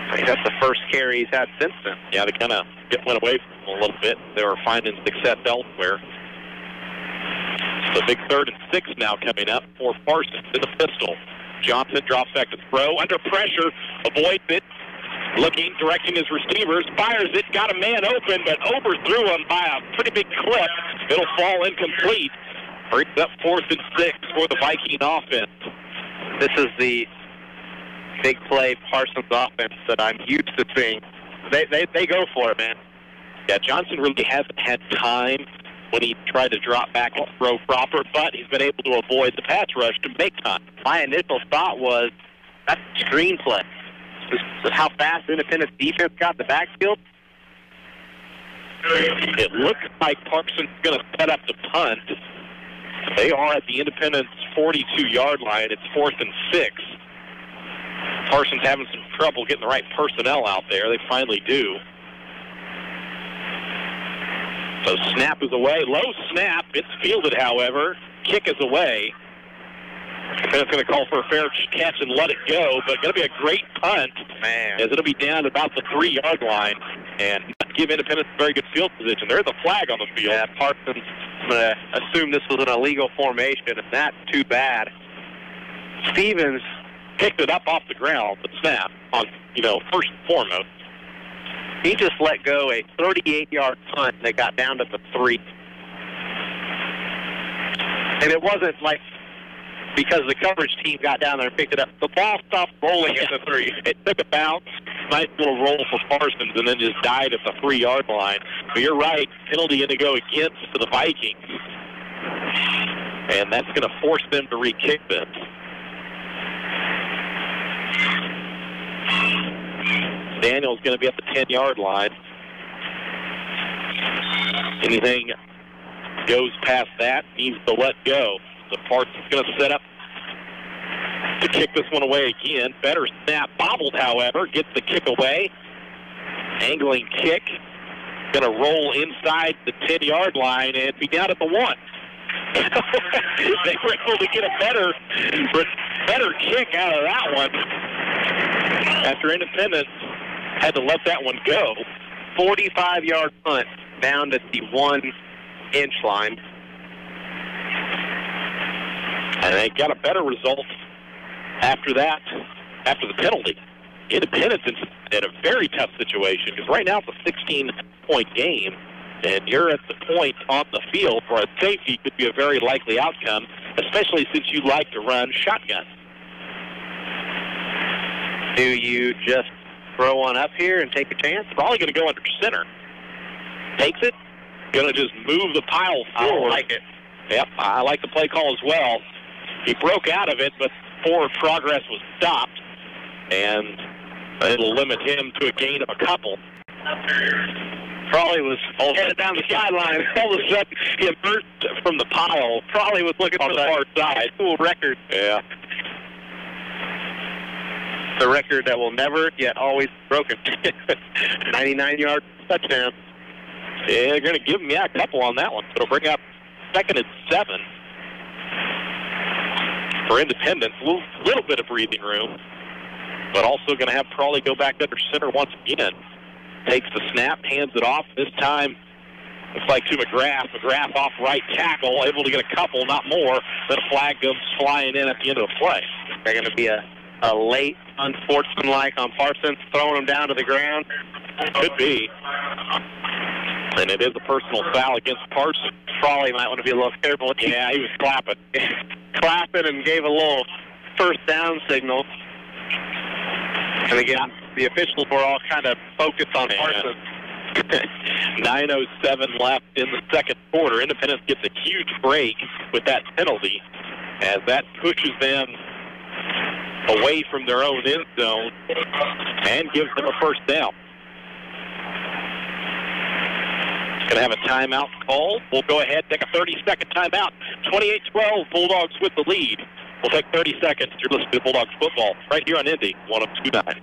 I think that's the first carry he's had since then. Yeah, they kind of went away from him a little bit. They were finding success elsewhere. So big 3rd and 6 now coming up for Parsons in the pistol. Johnson drops back to throw. Under pressure, avoids it. Looking, directing his receivers, fires it, got a man open, but overthrew him by a pretty big clip. It'll fall incomplete. Brings up 4th and 6 for the Viking offense. This is the big play Parsons offense that I'm used to seeing. They go for it, man. Yeah, Johnson really hasn't had time when he tried to drop back and throw proper, but he's been able to avoid the pass rush to make time. My initial thought was, that's a screen play. How fast Independence defense got the backfield. It looks like Parsons is going to set up the punt. They are at the Independence 42-yard line. It's 4th and 6. Parsons having some trouble getting the right personnel out there. They finally do. So snap is away. Low snap. It's fielded, however. Kick is away. And it's going to call for a fair catch and let it go, but going to be a great punt, man, as it'll be down at about the 3-yard line and not give Independence a very good field position. There's a flag on the field. Yeah, Parsons assumed this was an illegal formation, and that's too bad. Stevens picked it up off the ground, the snap, on, first and foremost. He just let go a 38-yard punt that got down to the 3. And it wasn't like because the coverage team got down there and picked it up. The ball stopped rolling at the 3. It took a bounce, nice little roll for Parsons, and then just died at the 3-yard line. But you're right, penalty in to go against for the Vikings. And that's going to force them to re-kick this. Daniel's going to be at the 10-yard line. Anything goes past that needs to let go. The Parsons going to set up to kick this one away again. Better snap. Bobbled, however. Gets the kick away. Angling kick. Going to roll inside the 10-yard line and be down at the 1. They were able to get a better kick out of that one after Independence had to let that one go. 45-yard punt down at the 1-inch line. And they got a better result after that, after the penalty. Independence is in a very tough situation because right now it's a 16-point game, and you're at the point on the field where a safety could be a very likely outcome, especially since you like to run shotgun. Do you just throw one up here and take a chance? Probably going to go under center. Takes it. Going to just move the pile forward. I like it. Yep, I like the play call as well. He broke out of it, but forward progress was stopped, and it'll limit him to a gain of a couple. Probably was headed down the sideline. All of a sudden, he emerged from the pile. Probably was looking on for the far side. Cool record. Yeah. The record that will never, yet always be broken. 99-yard touchdown. Yeah, they're going to give him, a couple on that one. So it'll bring up 2nd and 7 for Independence. A little bit of breathing room, but also going to have Prawley go back under center once again. Takes the snap, hands it off. This time, looks like to McGrath. McGrath off right tackle, able to get a couple, not more. Then a flag goes flying in at the end of the play. They're going to be a late, unsportsmanlike on Parsons, throwing him down to the ground. Could be. And it is a personal foul against Parsons. Prawley might want to be a little careful. Yeah, he was clapping. Clapping and gave a little first down signal. And again, the officials were all kind of focused on Parsons. 9:07 left in the second quarter. Independence gets a huge break with that penalty as that pushes them away from their own end zone and gives them a first down. Going to have a timeout called. We'll go ahead and take a 30-second timeout. 28-12, Bulldogs with the lead. We'll take 30 seconds. You're listening to Bulldogs football right here on Indy 102.9.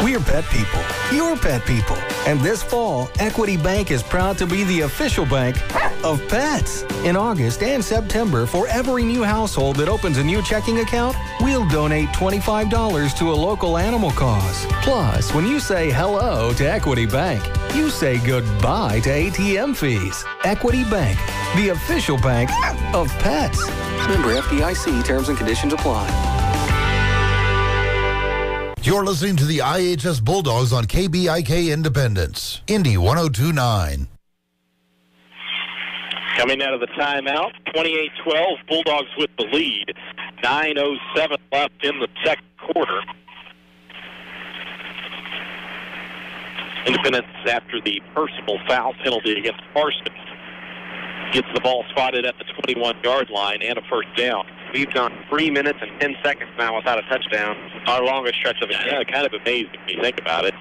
We're pet people. You're pet people. And this fall, Equity Bank is proud to be the official bank of pets. In August and September, for every new household that opens a new checking account, we'll donate $25 to a local animal cause. Plus, when you say hello to Equity Bank, you say goodbye to ATM fees. Equity Bank, the official bank of pets. Member FDIC, terms and conditions apply. You're listening to the IHS Bulldogs on KBIK Independence, Indy 102.9. Coming out of the timeout, 28-12, Bulldogs with the lead. 9:07 left in the second quarter. Independence, after the personal foul penalty against Parsons, gets the ball spotted at the 21-yard line and a first down. We've gone 3 minutes and 10 seconds now without a touchdown. Our longest stretch of the game. Yeah, kind of amazing when you think about it.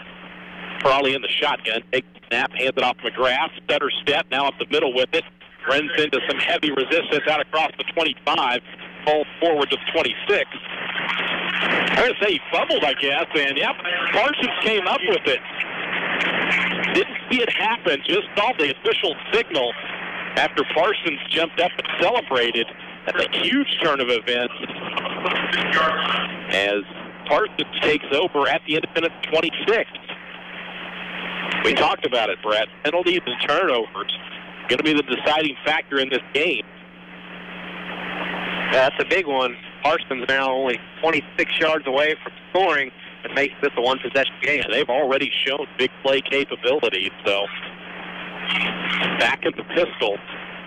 Prawley in the shotgun, takes the snap, hands it off to McGrath. Stutter step, now up the middle with it. Runs into some heavy resistance out across the 25. Falls forward to the 26. I'm going to say he fumbled, I guess. And, yep, Parsons came up with it. Didn't see it happen, just saw the official signal after Parsons jumped up and celebrated. That's a huge turn of events. as Parsons takes over at the Independence 26. We talked about it, Brett. Penalties and turnovers going to be the deciding factor in this game. Yeah, that's a big one. Parsons now only 26 yards away from scoring and makes this a one-possession game. Yeah, they've already shown big play capabilities, so back at the pistol.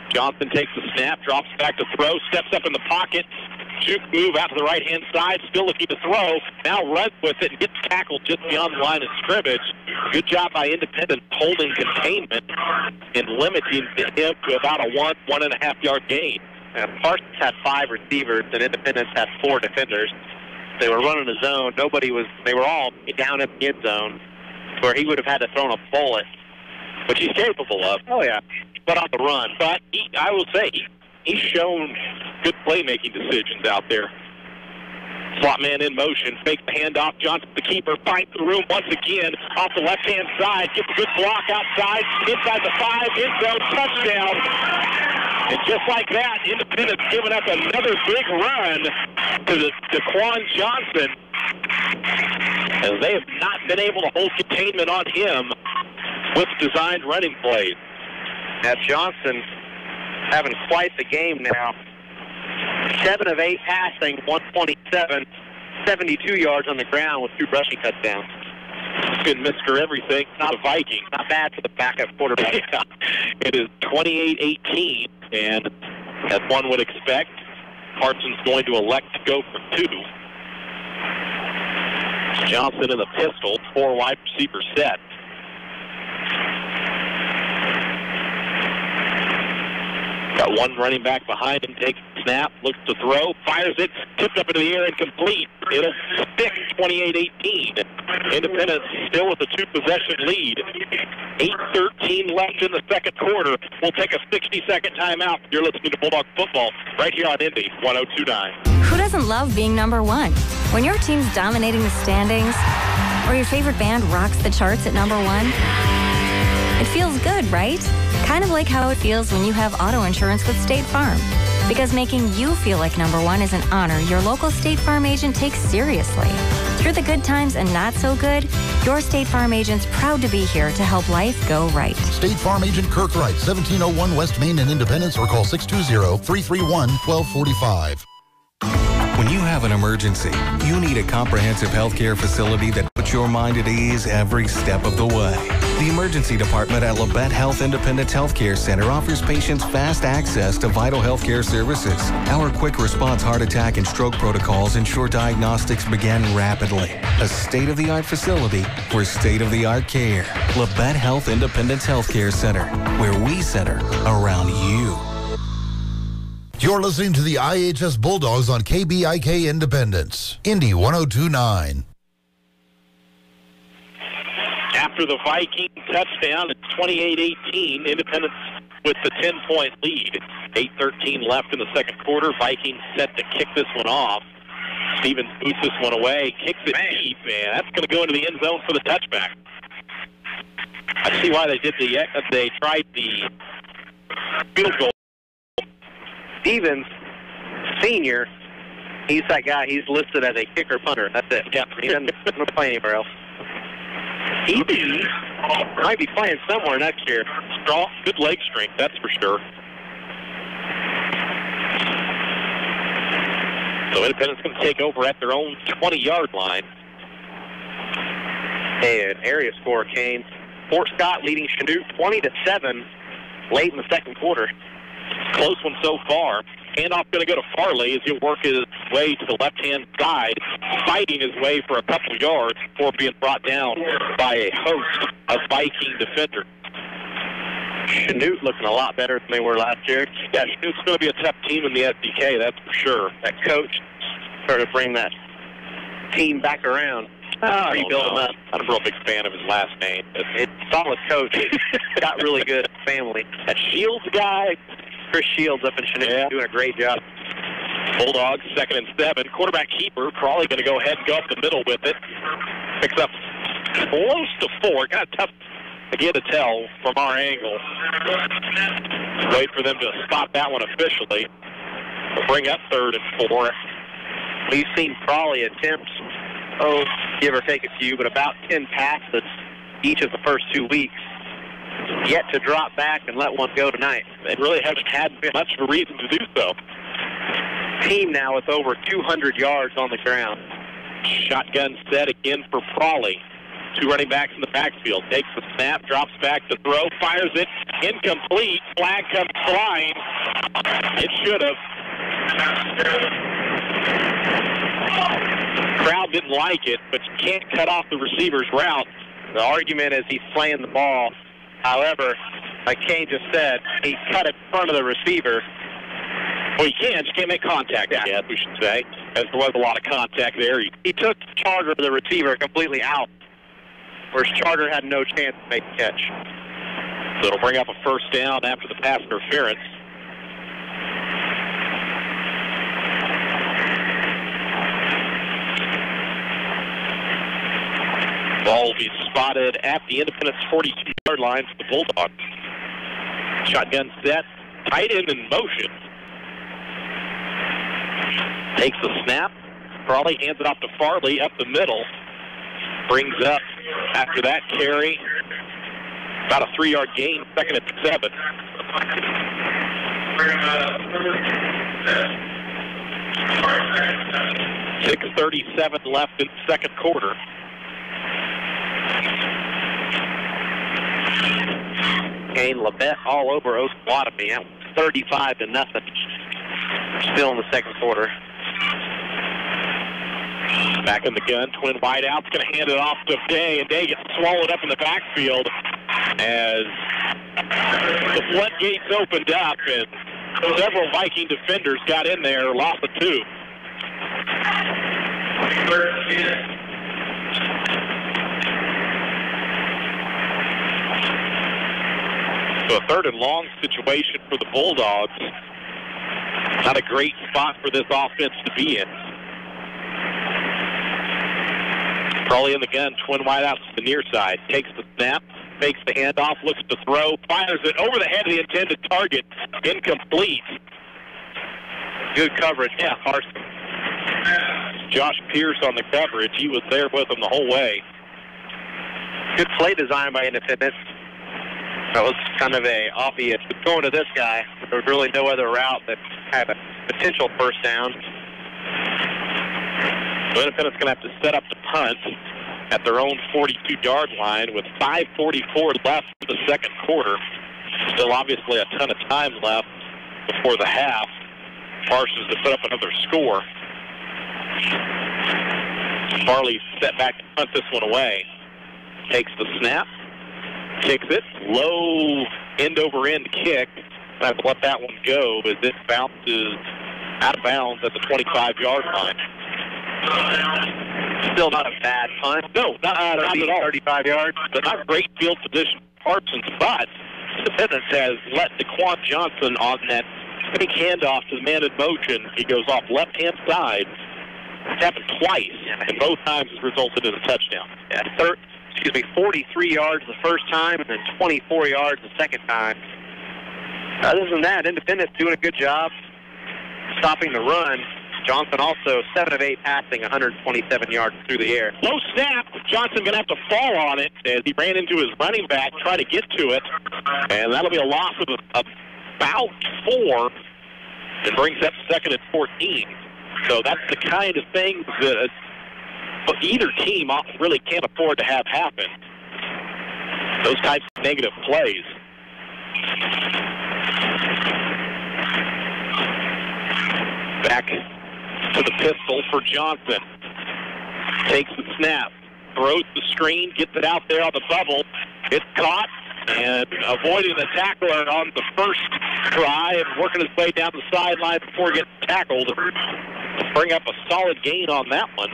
Johnson takes the snap, drops back to throw, steps up in the pocket, juke move out to the right-hand side, still looking to throw, now runs with it and gets tackled just beyond the line of scrimmage. Good job by Independence holding containment and limiting him to about a 1.5 yard gain. Parsons had 5 receivers and Independence had 4 defenders. They were running a zone. They were all down in the end zone where he would have had to throw a bullet, which he's capable of. Oh, yeah. But on the run. But I will say, he's shown good playmaking decisions out there. Slot man in motion, fake the handoff. Johnson, the keeper, finds the room once again off the left-hand side. Gets a good block outside, inside the 5, end zone, touchdown. And just like that, Independence giving up another big run to Daquan Johnson, as they have not been able to hold containment on him with designed running plays. Now Johnson having quite the game now. 7 of 8 passing, 127, 72 yards on the ground with 2 rushing touchdowns. Good Mr. Everything, not a Viking. Not bad for the backup quarterback. Yeah. It is 28-18, and as one would expect, Parsons going to elect to go for 2. Johnson in the pistol, 4 wide receiver set. Got 1 running back behind him, takes the snap, looks to throw, fires it, tipped up into the air and complete. It'll stick, 28-18. Independence still with a 2-possession lead. 8:13 left in the second quarter. We'll take a 60-second timeout. You're listening to Bulldog Football right here on Indy 102.9. Who doesn't love being number 1? When your team's dominating the standings, or your favorite band rocks the charts at number 1, it feels good, right? Kind of like how it feels when you have auto insurance with State Farm. Because making you feel like number 1 is an honor your local State Farm agent takes seriously. Through the good times and not so good, your State Farm agent's proud to be here to help life go right. State Farm Agent Kirk Wright, 1701 West Main in Independence, or call 620-331-1245. When you have an emergency, you need a comprehensive healthcare facility that puts your mind at ease every step of the way. The emergency department at Labette Health Independence Healthcare Center offers patients fast access to vital healthcare services. Our quick response heart attack and stroke protocols ensure diagnostics begin rapidly. A state-of-the-art facility for state-of-the-art care. Labette Health Independence Healthcare Center, where we center around you. You're listening to the IHS Bulldogs on KBIK Independence, Indy 102.9. After the Viking touchdown, it's 28-18. Independence with the 10-point lead. 8:13 left in the second quarter. Vikings set to kick this one off. Stevens boots this one away, kicks it deep, and that's going to go into the end zone for the touchback. I see why they tried the field goal. Stevens, senior, he's that guy. He's listed as a kicker punter. That's it. Yeah, he doesn't play anywhere else. He might be playing somewhere next year. Strong, good leg strength, that's for sure. So Independence going to take over at their own 20-yard line. Hey, an area score came. Fort Scott leading Chanute 20-7 late in the second quarter. Close one so far. Handoff going to go to Farley as he'll work his way to the left-hand side, fighting his way for a couple of yards before being brought down by a host of Viking defenders. Chanute looking a lot better than they were last year. Yeah, Chanute's going to be a tough team in the SDK, that's for sure. That coach started to bring that team back around. Rebuild them up. I'm a real big fan of his last name. It's a solid coach. Got really good family. That Shields guy, Chris Shields up in Chanute, doing a great job. Bulldogs, 2nd and 7. Quarterback keeper, Crawley going to go ahead and go up the middle with it. Picks up close to 4. Kind of tough, again, to tell from our angle. Wait for them to stop that one officially. We'll bring up 3rd and 4 We've seen Crawley attempt, give or take a few, but about 10 passes each of the first 2 weeks. Yet to drop back and let one go tonight. They really haven't had much of a reason to do so. Team now with over 200 yards on the ground. Shotgun set again for Crawley. 2 running backs in the backfield. Takes the snap, drops back to throw, fires it, incomplete. Flag comes flying. It should have. Crowd didn't like it, but you can't cut off the receiver's route. The argument is he's playing the ball. However, like Kane just said, he cut it in front of the receiver. Well, you can't make contact, yeah, we should say, as there was a lot of contact there. He took Charter, the receiver, completely out, whereas Charter had no chance to make a catch. So it'll bring up a first down after the pass interference. Ball will be spotted at the Independence 42-yard line for the Bulldogs. Shotgun set, tight end in motion. Takes the snap. Crawley hands it off to Farley up the middle. Brings up, after that carry, about a 3-yard gain, second at 7. .6:37 left in the second quarter. Kane Labette all over Osawatomie. 35-0. Still in the second quarter. Back in the gun, twin wideouts, going to hand it off to Day, and Day gets swallowed up in the backfield as the floodgates opened up, and several Viking defenders got in there, lost the 2. So a 3rd and long situation for the Bulldogs. Not a great spot for this offense to be in. Crawley in the gun, twin wideouts to the near side. Takes the snap, makes the handoff, looks to throw, fires it over the head of the intended target. Incomplete. Good coverage, yeah, Carson. Josh Pierce on the coverage. He was there with him the whole way. Good play design by Independence. That was kind of a obvious going to this guy. There was really no other route that had a potential first down. So Independence going to have to set up the punt at their own 42-yard line with 5:44 left in the second quarter. Still obviously a ton of time left before the half. Parsons to put up another score. Farley set back to punt this one away. Takes the snap. Kicks it. Low end-over-end kick. I have to let that one go as it bounces out of bounds at the 25-yard line. Still not a bad punt. No, not at all. 35 yards. But not great field position for Parsons, but Independence has let DeQuan Johnson on that big handoff to the man in motion. He goes off left-hand side. It's happened twice, and both times has resulted in a touchdown. Yeah, 43 yards the first time and then 24 yards the second time. Other than that, Independence doing a good job stopping the run. Johnson also 7 of 8 passing, 127 yards through the air. Low snap. Johnson going to have to fall on it as he ran into his running back, trying to get to it. And that'll be a loss of about 4 and brings up second and 14. So that's the kind of thing that either team really can't afford to have happen. Those types of negative plays. Back to the pistol for Johnson. Takes the snap. Throws the screen. Gets it out there on the bubble. It's caught. And avoiding the tackler on the first try and working his way down the sideline before getting tackled. Bring up a solid gain on that one.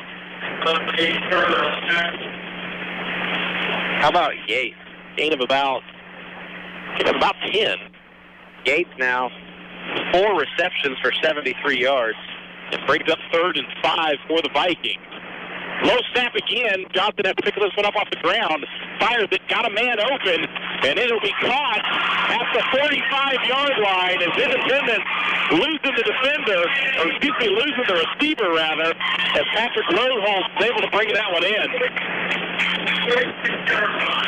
How about Yates? Gain of about 10. Yates now 4 receptions for 73 yards. It brings up 3rd and 5 for the Vikings. Low snap again. Johnson has to pick this one up off the ground. Fires it, got a man open, and it'll be caught at the 45-yard line as Independence losing the defender, or excuse me, losing the receiver rather, as Patrick Roseholtz is able to bring that one in.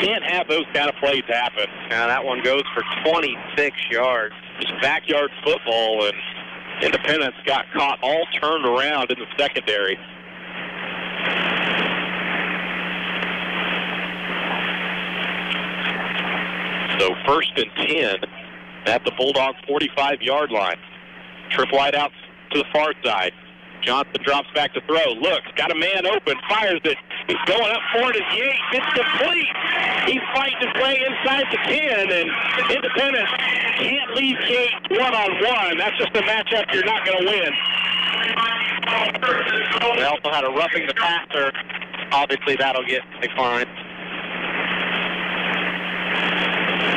Can't have those kind of plays happen. Now that one goes for 26 yards. Just backyard football, and Independence got caught all turned around in the secondary. So 1st and 10 at the Bulldog 45-yard line. Trip wide out to the far side. Johnson drops back to throw. Looks, got a man open, fires it. He's going up for it as Yates. It's complete. He's fighting his way inside the 10, and Independence can't leave Yates one-on-one. That's just a matchup you're not going to win. They also had a roughing the passer. Obviously, that'll get declined.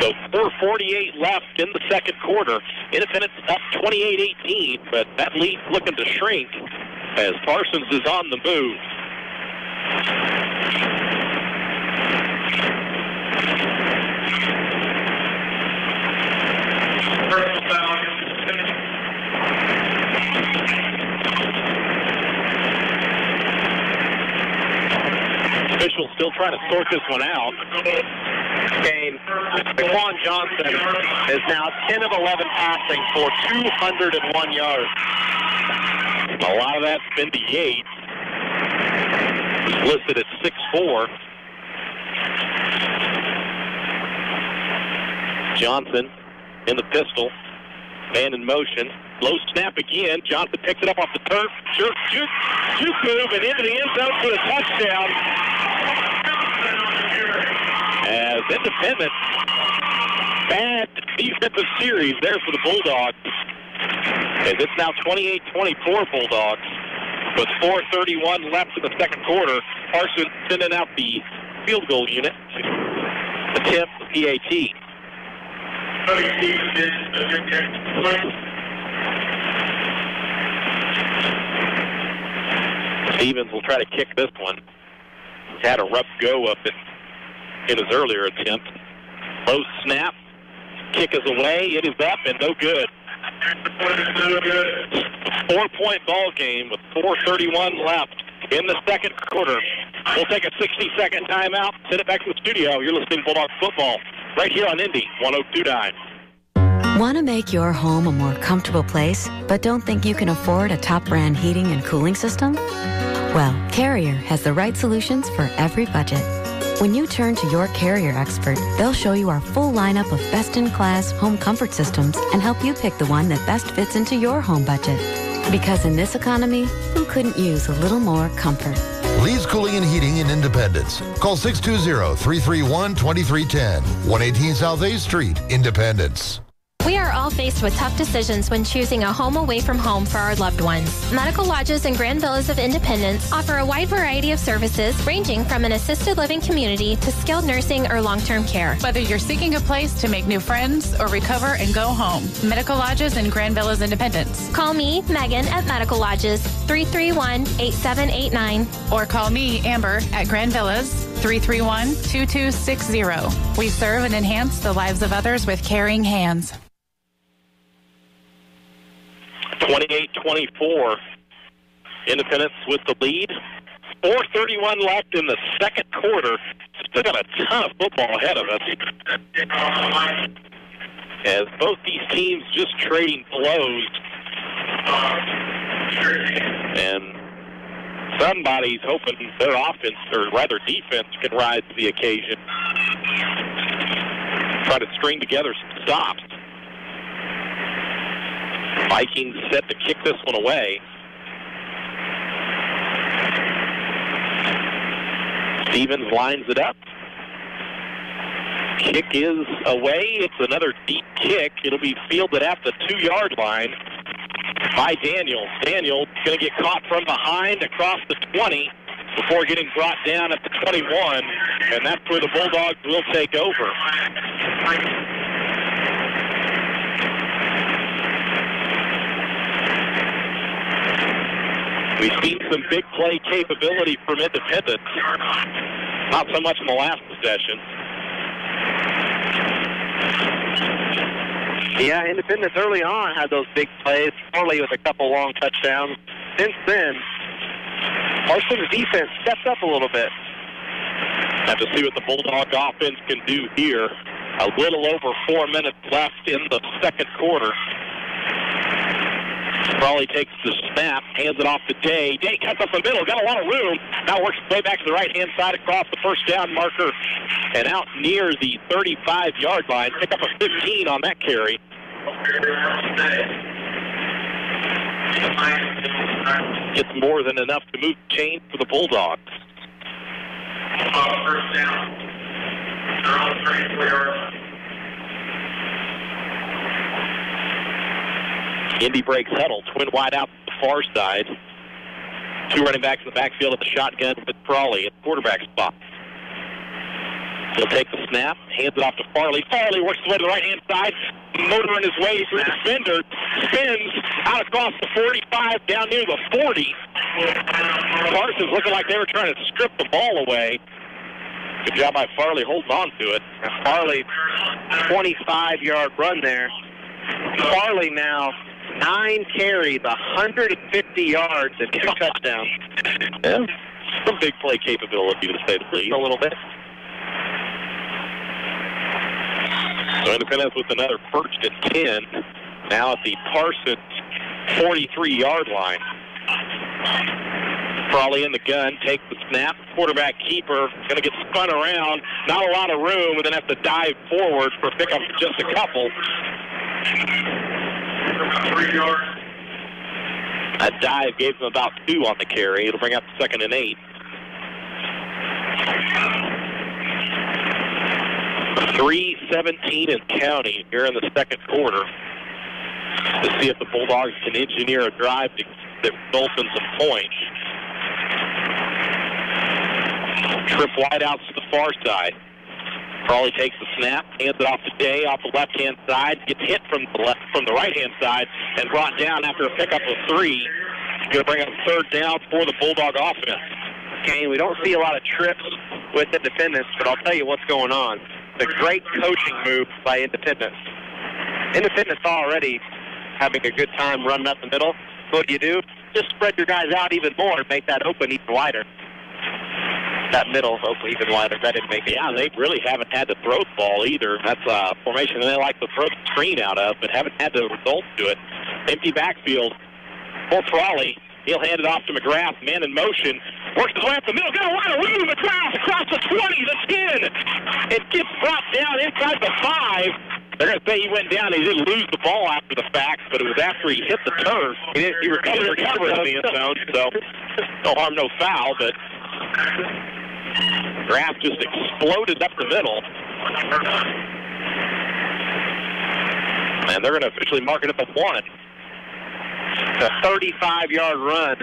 So 4:48 left in the second quarter. Independence up 28-18, but that lead looking to shrink as Parsons is on the move. Officials still trying to sort this one out. Game. Daquan Johnson is now 10 of 11 passing for 201 yards. A lot of that's been to Yates. He's listed at 6'4". Johnson in the pistol. Man in motion. Low snap again. Johnson picks it up off the turf. Juke move and into the end zone for the touchdown. As Independence, bad defensive series there for the Bulldogs. As it's now 28-24 Bulldogs with 4:31 left in the second quarter. Parsons sending out the field goal unit to attempt the PAT. Stevens will try to kick this one. He's had a rough go of it in his earlier attempt. Low snap. Kick is away. It is up and no good. 4-point ball game with 4:31 left in the second quarter. We'll take a 60-second timeout. Send it back to the studio. You're listening to Bulldog Football right here on Indy 102.9. Want to make your home a more comfortable place, but don't think you can afford a top brand heating and cooling system? Well, Carrier has the right solutions for every budget. When you turn to your Carrier expert, they'll show you our full lineup of best-in-class home comfort systems and help you pick the one that best fits into your home budget. Because in this economy, who couldn't use a little more comfort? Lee's Cooling and Heating in Independence. Call 620-331-2310. 118 South 8th Street, Independence. We are all faced with tough decisions when choosing a home away from home for our loved ones. Medical Lodges and Grand Villas of Independence offer a wide variety of services ranging from an assisted living community to skilled nursing or long-term care. Whether you're seeking a place to make new friends or recover and go home, Medical Lodges and Grand Villas Independence. Call me, Megan, at Medical Lodges, 331-8789. Or call me, Amber, at Grand Villas, 331-2260. We serve and enhance the lives of others with caring hands. 28-24. Independence with the lead. 4:31 left in the second quarter. Still got a ton of football ahead of us. As both these teams just trading blows. And somebody's hoping their offense, or rather defense, can rise to the occasion. Try to string together some stops. Vikings set to kick this one away. Stevens lines it up. Kick is away. It's another deep kick. It'll be fielded at the 2-yard line by Daniel. Daniel going to get caught from behind across the 20 before getting brought down at the 21, and that's where the Bulldogs will take over. We've seen some big play capability from Independence. Not so much in the last possession. Yeah, Independence early on had those big plays, Farley with a couple long touchdowns. Since then, Parsons' defense stepped up a little bit. Have to see what the Bulldog offense can do here. A little over 4 minutes left in the second quarter. Farley takes the snap, hands it off to Day. Day cuts up the middle, got a lot of room. Now works his way back to the right-hand side across the first down marker and out near the 35-yard line. Pick up a 15 on that carry. It's more than enough to move the chain for the Bulldogs. First down. They're on 34 yards. Indy breaks huddle, twin wide out to the far side. Two running backs in the backfield at the shotgun with Frawley at the quarterback spot. He'll take the snap, hands it off to Farley. Farley works his way to the right-hand side, motoring his way through the defender, spins out across the 45, down near the 40. Parsons looking like they were trying to strip the ball away. Good job by Farley holding on to it. Farley, 25-yard run there. Farley now 9 carries, 150 yards, and 2 touchdowns. Yeah, some big play capability, to say the least. A little bit. So Independence with another first and 10. Now at the Parsons 43-yard line. Frawley in the gun, takes the snap. Quarterback keeper going to get spun around. Not a lot of room, and then have to dive forward for pickup just a couple. 3 yards. A dive gave him about 2 on the carry. It'll bring up 2nd and 8. 3:17 and counting here in the second quarter to see if the Bulldogs can engineer a drive that results in some points. Trip wide out to the far side. Frawley takes the snap, hands it off to Day off the left-hand side, gets hit from the right-hand side, and brought down after a pickup of 3. Going to bring up 3rd down for the Bulldog offense. Okay, we don't see a lot of trips with Independence, but I'll tell you what's going on. The great coaching move by Independence. Independence already having a good time running up the middle. What do? Just spread your guys out even more and make that open even wider. That middle open even wider. That didn't make it. Yeah, they really haven't had to throw the ball either. That's a formation they like to throw the screen out of, but haven't had the results to it. Empty backfield for Frawley. He'll hand it off to McGrath, man in motion. Works his way up the middle, got a lot of room. McGrath across the 20, the 10. It gets brought down inside the 5. They're going to say he went down. He didn't lose the ball after the fact, but it was after he hit the turf. He recovered in the end zone, so no harm, no foul, but McGrath just exploded up the middle. And they're going to officially mark it up at 1. A 35-yard run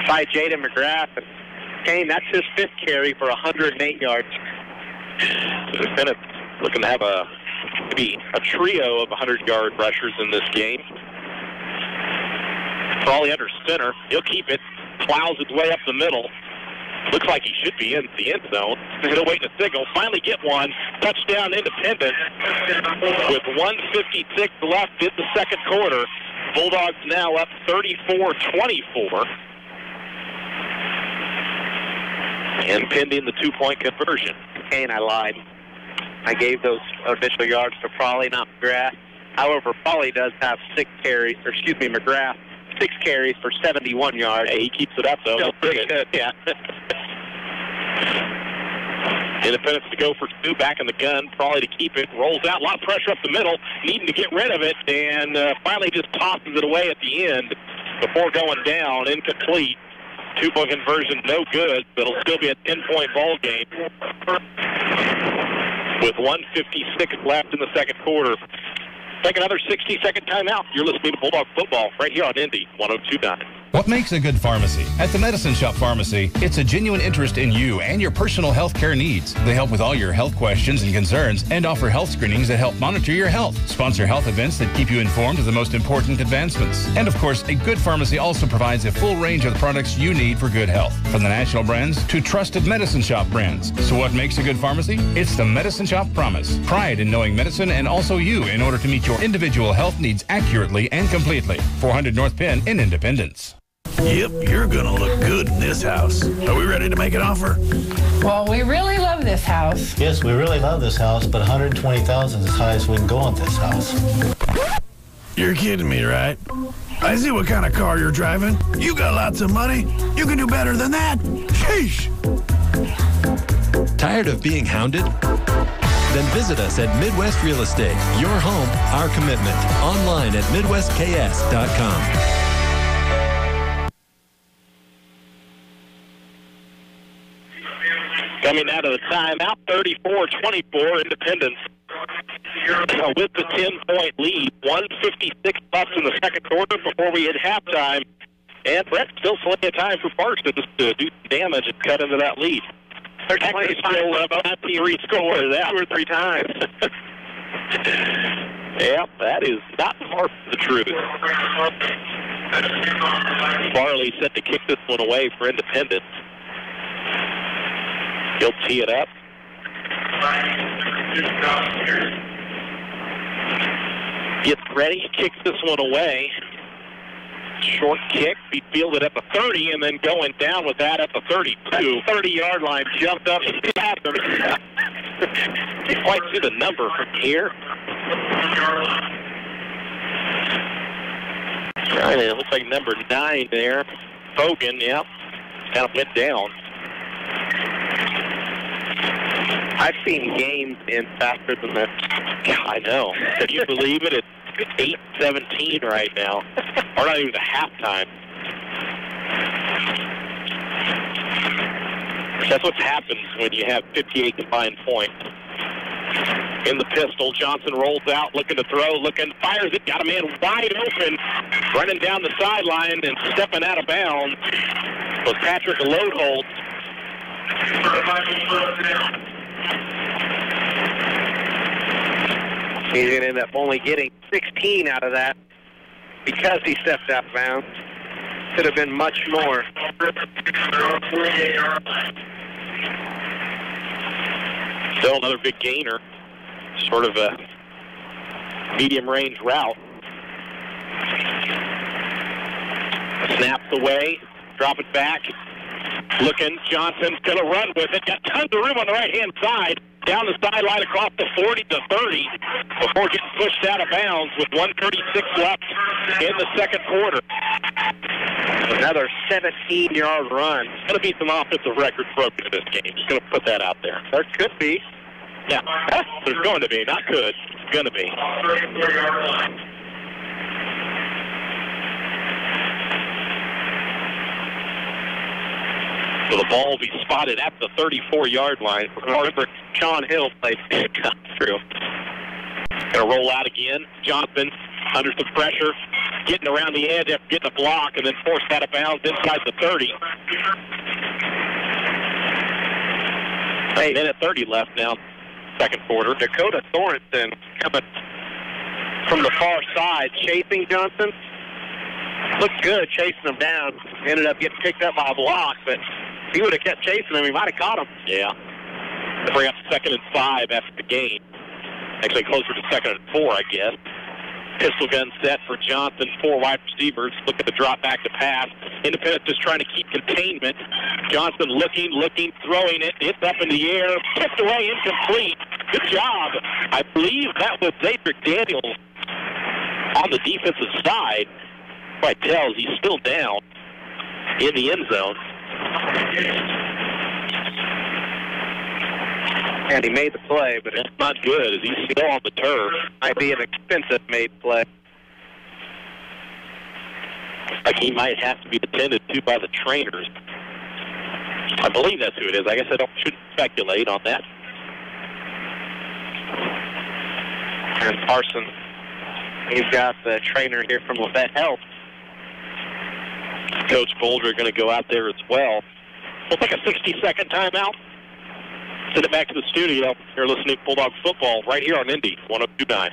by Jaden McGrath. Kane, that's his 5th carry for 108 yards. Bennett looking to have maybe a trio of 100-yard rushers in this game. Frawley under center. He'll keep it. Plows his way up the middle. Looks like he should be in the end zone. He'll wait to signal. Finally get one. Touchdown Independence. With 1:56 left in the second quarter. Bulldogs now up 34-24. And pending the 2-point conversion. And I lied. I gave those initial yards to Frawley, not McGrath. However, Frawley does have McGrath, 6 carries for 71 yards. Hey, he keeps it up, though. Still pretty good, yeah. Independence to go for 2, back in the gun. Frawley to keep it, rolls out. A lot of pressure up the middle, needing to get rid of it, and finally just tosses it away at the end before going down. Incomplete. 2-point conversion, no good, but it'll still be a 10-point ball game. With 1:56 left in the second quarter. Take another 60-second timeout. You're listening to Bulldog Football right here on Indy 102.9. What makes a good pharmacy? At the Medicine Shop Pharmacy, it's a genuine interest in you and your personal health care needs. They help with all your health questions and concerns and offer health screenings that help monitor your health, sponsor health events that keep you informed of the most important advancements. And of course, a good pharmacy also provides a full range of the products you need for good health, from the national brands to trusted Medicine Shop brands. So what makes a good pharmacy? It's the Medicine Shop Promise. Pride in knowing medicine and also you in order to meet your individual health needs accurately and completely. 400 North Penn in Independence. Yep, you're gonna look good in this house. Are we ready to make an offer? Well, we really love this house. Yes, we really love this house, but 120,000 is as high as we can go on this house. You're kidding me, right? I see what kind of car you're driving. You got lots of money. You can do better than that. Sheesh. Tired of being hounded? Then visit us at Midwest Real Estate. Your home, our commitment. Online at MidwestKS.com. Coming out of the timeout, 34-24 Independence. With the 10-point lead, 1:56 left in the second quarter before we hit halftime. And Brett, still plenty of time for Parsons to do some damage and cut into that lead. There's plenty of time left. Rescore that 2 or 3 times. Yep, that is not far from the truth. Farley set to kick this one away for Independence. He'll tee it up. Gets ready, kicks this one away. Short kick, he fielded at the 30 and then going down with that at the 32. 30-yard line, jumped up and tapped him. Can't quite see the number from here. It looks like number 9 there. Hogan, yep. Kind of went down. I've seen games end faster than this. I know. Can you believe it? It's 8:17 right now. Or not even the halftime. That's what happens when you have 58 combined points. In the pistol, Johnson rolls out, looking to throw, fires it, got a man wide open, running down the sideline and stepping out of bounds was Patrick Lodeholt. He's going to end up only getting 16 out of that because he stepped out of bounds. Could have been much more. Still another big gainer. Sort of a medium-range route. Snaps away, drop it back. Looking, Johnson's going to run with it. Got tons of room on the right-hand side. Down the sideline across the 40 to 30 before getting pushed out of bounds with 1:36 left in the second quarter. Another 17-yard run. There's going to be some offensive records broken in this game. Just going to put that out there. There could be. Yeah, there's going to be. Not could. It's going to be. So the ball will be spotted at the 34-yard line. Remember, Sean Hill plays through. Going to roll out again. Johnson under some pressure, getting around the edge after getting a block, and then forced out of bounds inside the 30. Minute 30 left now, second quarter. Dakota Sorensen coming from the far side, chasing Johnson. Looked good chasing him down. Ended up getting picked up by a block, but if he would have kept chasing him, he might have caught him. Yeah. They bring up 2nd and 5 after the game. Actually closer to 2nd and 4, I guess. Pistol gun set for Johnson, 4 wide receivers. Looking to drop back to pass. Independence just trying to keep containment. Johnson looking, throwing it. It's up in the air. Tipped away, incomplete. Good job. I believe that was Xavier Daniels on the defensive side. Quite tells he's still down in the end zone. And he made the play, but it's not good as he's still on the turf. Might be an expensive made play. Like he might have to be attended to by the trainers. I believe that's who it is. I guess I shouldn't speculate on that. And Parsons, he's got the trainer here from Lafayette Health. Coach Boulder going to go out there as well. We'll take a 60-second timeout. Send it back to the studio. You're listening to Bulldogs football right here on Indy 102.9.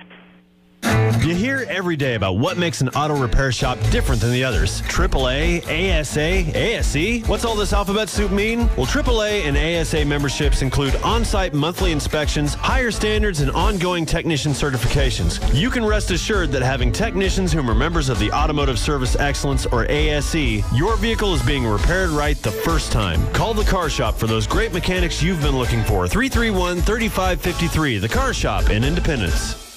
You hear every day about what makes an auto repair shop different than the others. AAA, ASA, ASE? What's all this alphabet soup mean? Well, AAA and ASA memberships include on-site monthly inspections, higher standards, and ongoing technician certifications. You can rest assured that having technicians whom are members of the Automotive Service Excellence, or ASE, your vehicle is being repaired right the first time. Call the Car Shop for those great mechanics you've been looking for. 331-3553, The Car Shop in Independence.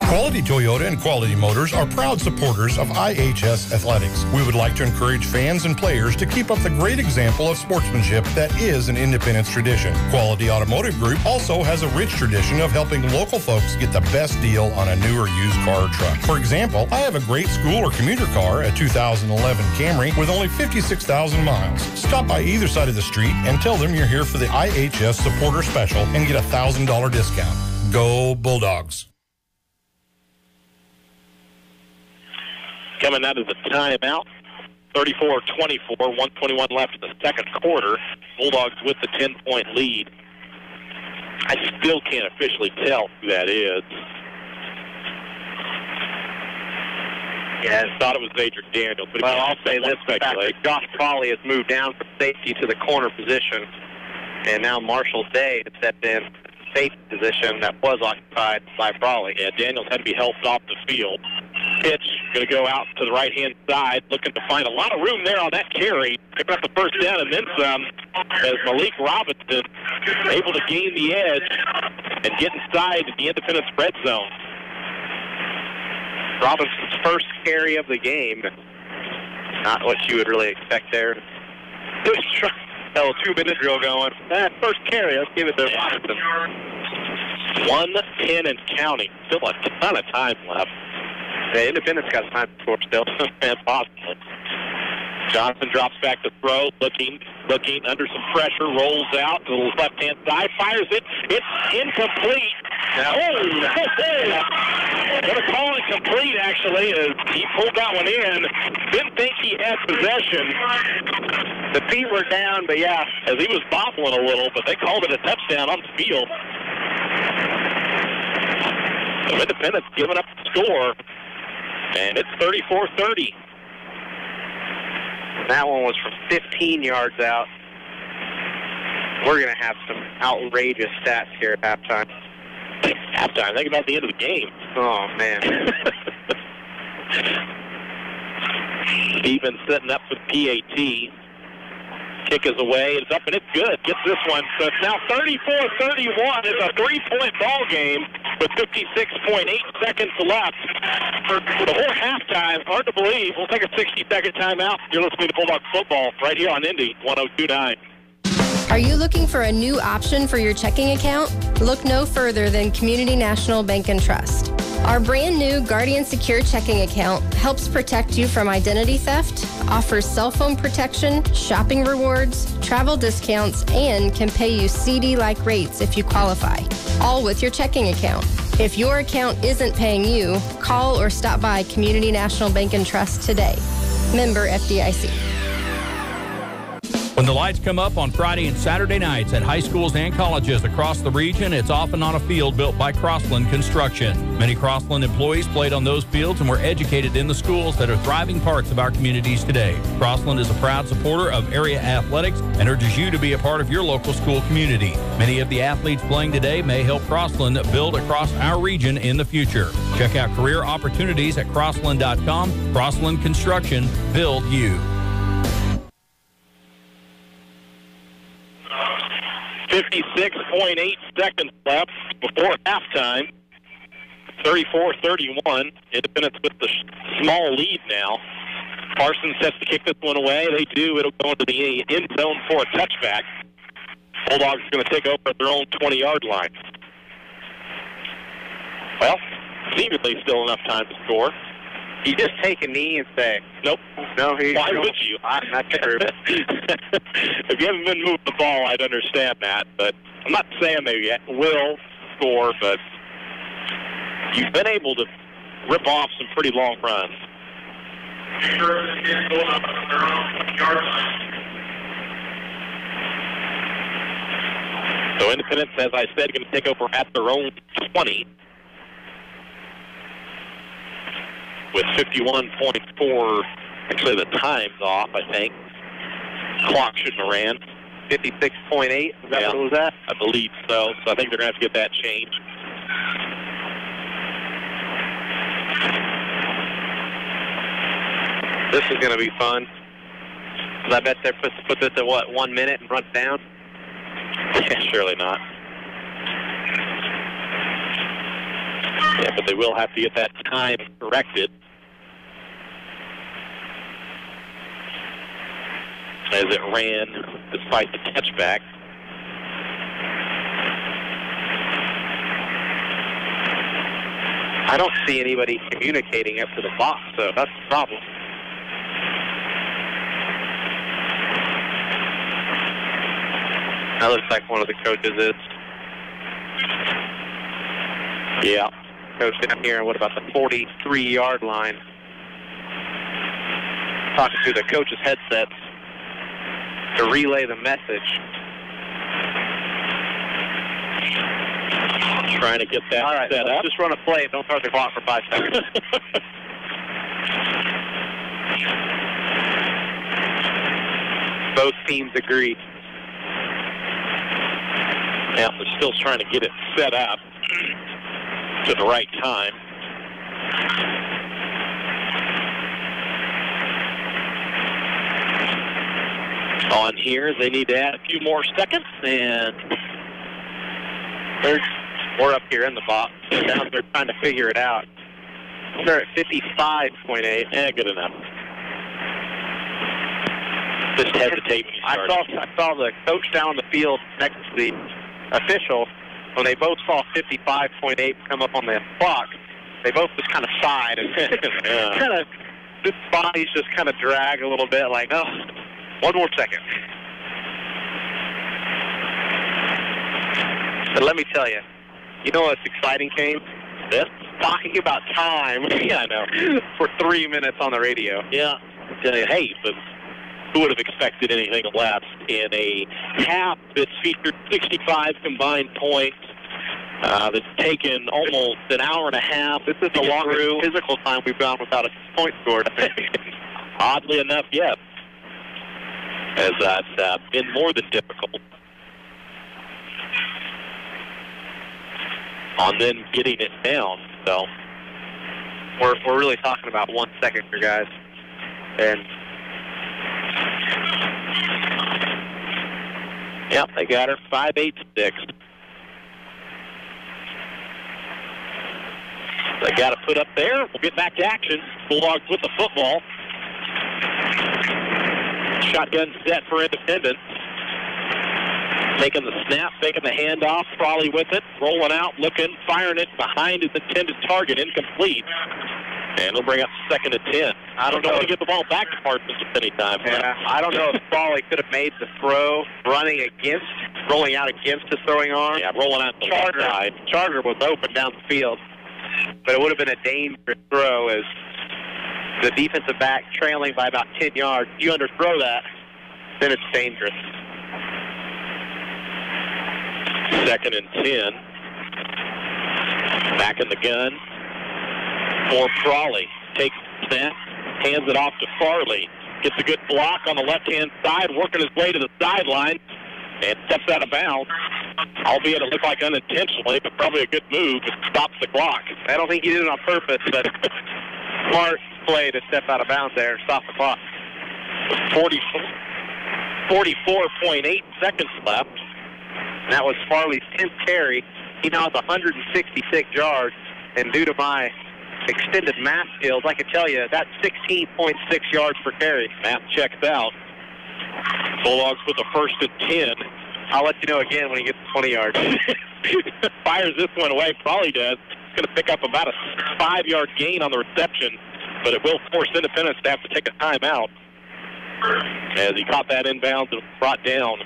Quality Toyota and Quality Motors are proud supporters of IHS Athletics. We would like to encourage fans and players to keep up the great example of sportsmanship that is an Independence tradition. Quality Automotive Group also has a rich tradition of helping local folks get the best deal on a new or used car or truck. For example, I have a great school or commuter car, a 2011 Camry with only 56,000 miles. Stop by either side of the street and tell them you're here for the IHS Supporter Special and get a $1,000 discount. Go Bulldogs. Coming out of the timeout, 34-24, 1:21 left in the second quarter. Bulldogs with the 10-point lead. I still can't officially tell who that is. Yeah, I thought it was Adrian Daniels. But well, I'll say this, speculate. Josh Crawley has moved down from safety to the corner position, and now Marshall Day has stepped in safety position that was occupied by Brawley. Yeah, Daniels had to be helped off the field. Pitch, going to go out to the right-hand side, looking to find a lot of room there on that carry. Pick up the first down and then some, as Malik Robinson able to gain the edge and get inside the Independence red zone. Robinson's first carry of the game. Not what you would really expect there. A 2-minute drill going. First carry, let's give it to Robinson. 1:10 and counting. Still a ton of time left. The Independence got time to score still. Possibly. Johnson drops back to throw, looking under some pressure, rolls out to the left-hand side, fires it. It's incomplete. Going to call it complete, actually, as he pulled that one in. Didn't think he had possession. The feet were down, but yeah, as he was bobbling a little, but they called it a touchdown on the field. So Independence giving up the score, and it's 34-30. That one was from 15 yards out. We're going to have some outrageous stats here at halftime. Halftime, think about the end of the game. Oh, man. Stevens setting up for the PAT. Kick is away. It's up and it's good. Gets this one. So it's now 34-31. It's a 3-point ball game with 56.8 seconds left. For the whole halftime, hard to believe. We'll take a 60-second timeout. You're listening to Bulldogs football right here on Indy 102.9. Are you looking for a new option for your checking account? Look no further than Community National Bank and Trust. Our brand new Guardian Secure checking account helps protect you from identity theft, offers cell phone protection, shopping rewards, travel discounts, and can pay you CD-like rates if you qualify, all with your checking account. If your account isn't paying you, call or stop by Community National Bank and Trust today. Member FDIC. When the lights come up on Friday and Saturday nights at high schools and colleges across the region, it's often on a field built by Crossland Construction. Many Crossland employees played on those fields and were educated in the schools that are thriving parts of our communities today. Crossland is a proud supporter of area athletics and urges you to be a part of your local school community. Many of the athletes playing today may help Crossland build across our region in the future. Check out career opportunities at crossland.com. Crossland Construction, build you. 56.8 seconds left before halftime. 34-31. Independence with the small lead now. Parsons sets to kick this one away. They do. It'll go into the end zone for a touchback. Bulldogs are going to take over at their own 20-yard line. Well, seemingly still enough time to score. You just take a knee and say, nope. No, why would you? I'm not sure. If you haven't been moving the ball, I'd understand that. But I'm not saying they will score, but you've been able to rip off some pretty long runs. So Independence, as I said, going to take over at their own 20 with 51.4. Actually, the time's off, I think. Clock shouldn't have ran. 56.8, is that what it was at? I believe so. So I think they're going to have to get that changed. This is going to be fun. I bet they're supposed to put this at, 1 minute and run it down? Yeah, surely not. Yeah, but they will have to get that time corrected. As it ran despite the catchback. I don't see anybody communicating up to the box, so that's the problem. That looks like one of the coaches is. Yeah. Coach down here, what about the 43-yard line? Talking through the coach's headsets to relay the message. Trying to get that set up. Just run a play and don't start the clock for 5 seconds. Both teams agree. Yeah, they're still trying to get it set up to the right time. On here, they need to add a few more seconds, and we're up here in the box. Down there trying to figure it out. They're at 55.8. Yeah, good enough. Just hesitate. I saw the coach down on the field next to the official. When they both saw 55.8 come up on the clock, they both just kind of sighed and kind of, this bodies just kind of drag a little bit, like, oh, 1 more second. But let me tell you, you know what's exciting, Kane? This? Talking about time. Yeah, I know. For 3 minutes on the radio. Yeah. I tell you, hey, but who would have expected anything less in a half that's featured 65 combined points, that's taken almost an hour and a half. This is the longest physical time we've gone without a point scored. Oddly enough, yes. As that's been more than difficult on them getting it down. So we're really talking about 1 second here, guys. And yep, they got her 5.86. They got to put up there. We'll get back to action. Bulldogs with the football. Shotgun set for Independence. Taking the snap, taking the handoff, Frawley with it, rolling out, looking, firing it behind his intended target, incomplete. And it'll bring up 2nd and 10. I don't know if to get the ball back to Parsons at any time. Yeah, I don't know if Frawley could have made the throw rolling out against his throwing arm. Yeah, rolling out the left side. Charter was open down the field, but it would have been a dangerous throw as the defensive back trailing by about 10 yards. If you underthrow that, then it's dangerous. 2nd and 10. Back in the gun for Frawley. Takes the snap, hands it off to Farley. Gets a good block on the left-hand side, working his way to the sideline, and steps out of bounds. Albeit it looked like unintentionally, but probably a good move. It stops the clock. I don't think he did it on purpose, but smart play to step out of bounds there and stop the clock. 44.8 seconds left. And that was Farley's 10th carry. He now has 166 yards, and due to my extended math skills, I can tell you that's 16.6 yards per carry. Math checks out. Bulldogs with a 1st and 10. I'll let you know again when he gets 20 yards. Fires this one away, probably does. It's going to pick up about a 5-yard gain on the reception, but it will force Independence to have to take a timeout as he caught that inbounds and brought down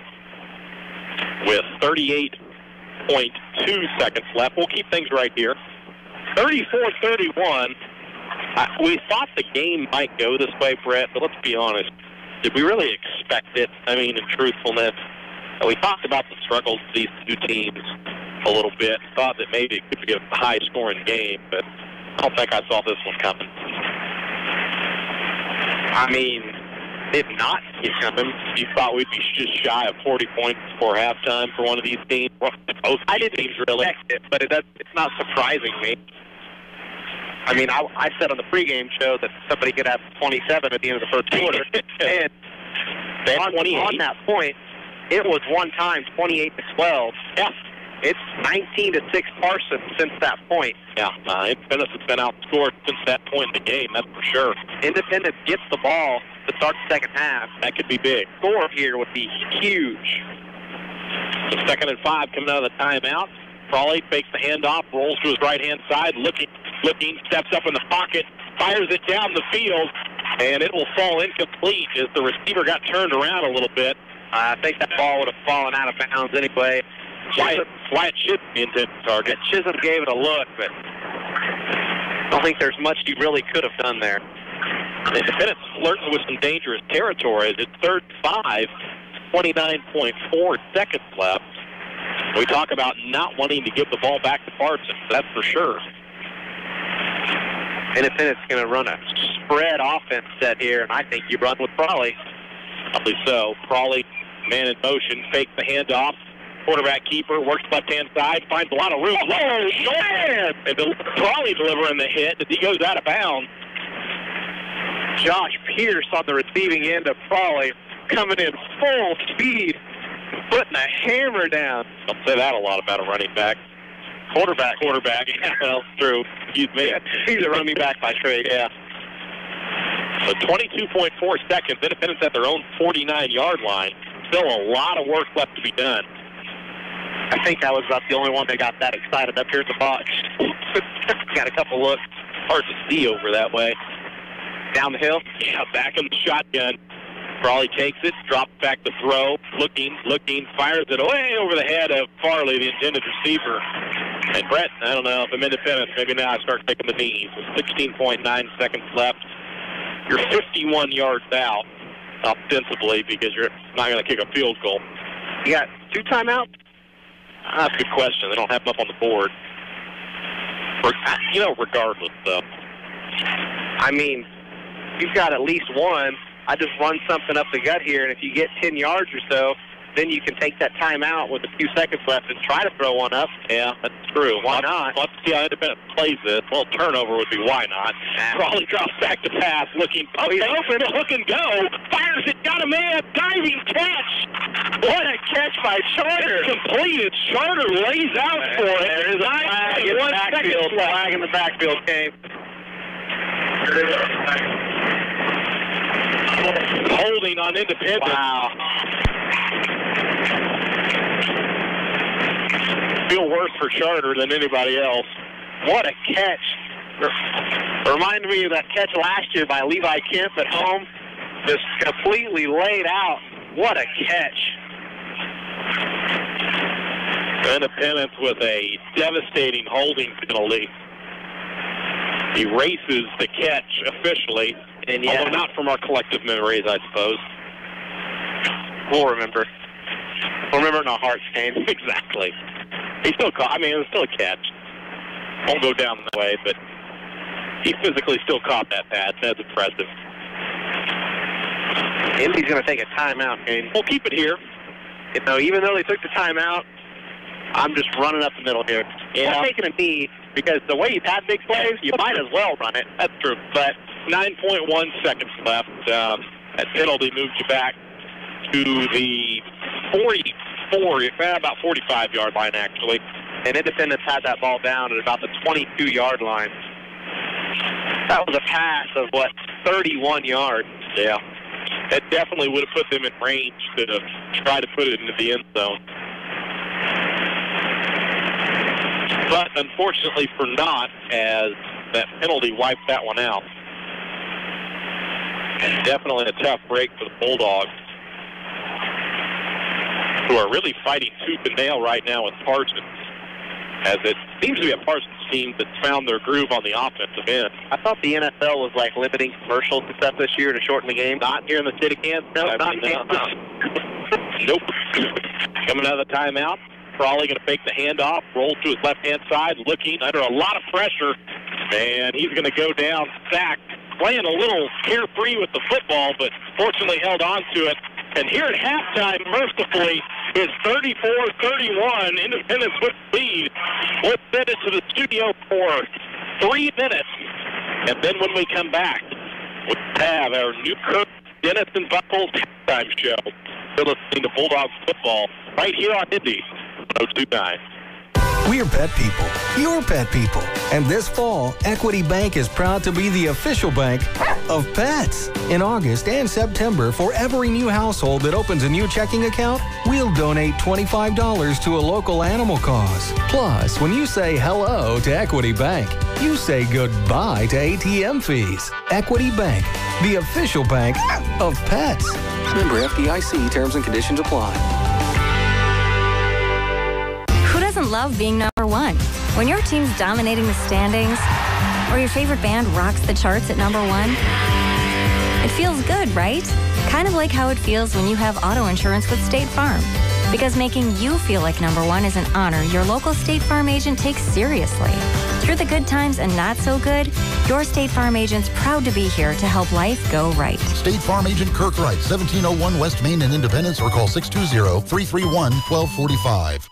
with 38.2 seconds left. We'll keep things right here. 34-31. We thought the game might go this way, Brett, but let's be honest. Did we really expect it? I mean, in truthfulness, we talked about the struggles of these two teams a little bit. Thought that maybe it could be a high-scoring game, but I don't think I saw this one coming. I mean, did not see it coming. You thought we'd be just shy of 40 points before halftime for one of these teams? Both teams really expect it, but it's not surprising me. I mean, I said on the pregame show that somebody could have 27 at the end of the first quarter. And on that point, it was one time 28-12. Yeah. It's 19-6 Parsons since that point. Yeah, Independence has been outscored since that point in the game, that's for sure. Independence gets the ball to start the second half. That could be big. Score here would be huge. The 2nd and 5 coming out of the timeout. Frawley fakes the handoff, rolls to his right-hand side, looking, steps up in the pocket, fires it down the field, and it will fall incomplete as the receiver got turned around a little bit. I think that ball would have fallen out of bounds anyway. Wyatt Chisholm the intended target. Chisholm gave it a look, but I don't think there's much he really could have done there. Independence flirting with some dangerous territory. It's 3rd and 5, 29.4 seconds left. We talk about not wanting to give the ball back to Parsons, that's for sure. Independence going to run a spread offense set here, and I think you run with Frawley. Probably so. Frawley, man in motion, fakes the handoff. Quarterback keeper works left-hand side, finds a lot of room. Oh, man! And Frawley delivering the hit as he goes out of bounds. Josh Pierce on the receiving end of Frawley, coming in full speed, putting a hammer down. Don't say that a lot about a running back. Quarterback. Yeah, well, true. Excuse me. He's a running back by trade, yeah. So 22.4 seconds. Independence at their own 49-yard line. Still a lot of work left to be done. I think I was about the only one that got that excited up here at the box. Got a couple looks. Hard to see over that way. Down the hill? Yeah, back in the shotgun. Frawley takes it, drops back to throw, looking, fires it way over the head of Farley, the intended receiver. And Brett, I don't know, if I'm Independent, maybe now I start taking the knees. 16.9 seconds left. You're 51 yards out offensively because you're not going to kick a field goal. You got 2 timeouts? That's a good question. They don't have them up on the board. Regardless, though. I mean, you've got at least one. I just run something up the gut here, and if you get 10 yards or so, then you can take that timeout with a few seconds left and try to throw one up. Yeah, that's true. Why not? Let's see how Independent plays this. Well, turnover would be why not. Frawley drops back to pass, looking. Oh, he's open, hook and go. Fires it, got a man, diving catch. What a catch by Charter. It's completed. Charter lays out for it. There's a flag in the backfield. Flag in the backfield came. Holding on Independent. Wow. Feel worse for Charter than anybody else. What a catch. Reminded me of that catch last year by Levi Kemp at home. Just completely laid out. What a catch. Independence with a devastating holding penalty. Erases the catch officially. And yeah, although not from our collective memories, I suppose. We'll remember. We'll remember it in our hearts, Kane. Exactly. He still caught. I mean, it was still a catch. Won't go down that way, but he physically still caught that pass. That's impressive. Indy's going to take a timeout, Kane. We'll keep it here. Even though they took the timeout, I'm just running up the middle here. Yeah. I'm taking a knee because the way you've had big plays, you might as well run it. That's true. But 9.1 seconds left. That penalty moves you back to the about 45-yard line, actually. And Independence had that ball down at about the 22-yard line. That was a pass of, 31 yards? Yeah. That definitely would have put them in range to try to put it into the end zone. But unfortunately for not, as that penalty wiped that one out. And definitely a tough break for the Bulldogs, who are really fighting tooth and nail right now with Parsons, as it seems to be a Parsons team that's found their groove on the offensive end. I thought the NFL was like limiting commercials and stuff this year to shorten the game. Not here in the state of Kansas. No, not in Kansas. Nope. Coming out of the timeout, Frawley going to fake the handoff, roll to his left-hand side, looking under a lot of pressure, and he's going to go down sacked. Playing a little carefree with the football, but fortunately held on to it. And here at halftime, mercifully, is 34-31. Independence with the lead. We'll send it to the studio for 3 minutes. And then when we come back, we'll have our Newkirk Denison Buckles halftime show. You're listening to Bulldogs football right here on Indy 102.9. We're pet people, your pet people. And this fall, Equity Bank is proud to be the official bank of pets. In August and September, for every new household that opens a new checking account, we'll donate $25 to a local animal cause. Plus, when you say hello to Equity Bank, you say goodbye to ATM fees. Equity Bank, the official bank of pets. Member FDIC, terms and conditions apply. Love being number one. When your team's dominating the standings, or your favorite band rocks the charts at number one, it feels good, right? Kind of like how it feels when you have auto insurance with State Farm. Because making you feel like number one is an honor your local State Farm agent takes seriously. Through the good times and not so good, your State Farm agent's proud to be here to help life go right. State Farm Agent Kirk Wright, 1701 West Main in Independence, or call 620-331-1245.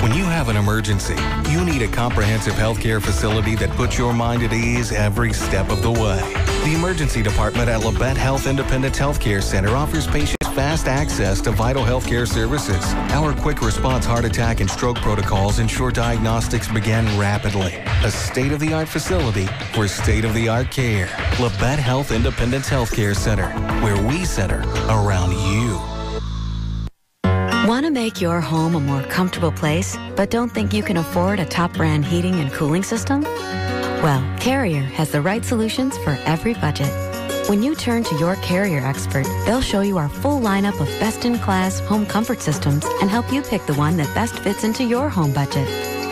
When you have an emergency, you need a comprehensive healthcare facility that puts your mind at ease every step of the way. The emergency department at Labette Health Independence Healthcare Center offers patients fast access to vital healthcare services. Our quick response heart attack and stroke protocols ensure diagnostics begin rapidly. A state-of-the-art facility for state-of-the-art care. Labette Health Independence Healthcare Center, where we center around you. Want to make your home a more comfortable place, but don't think you can afford a top brand heating and cooling system? Well, Carrier has the right solutions for every budget. When you turn to your Carrier expert, they'll show you our full lineup of best-in-class home comfort systems and help you pick the one that best fits into your home budget.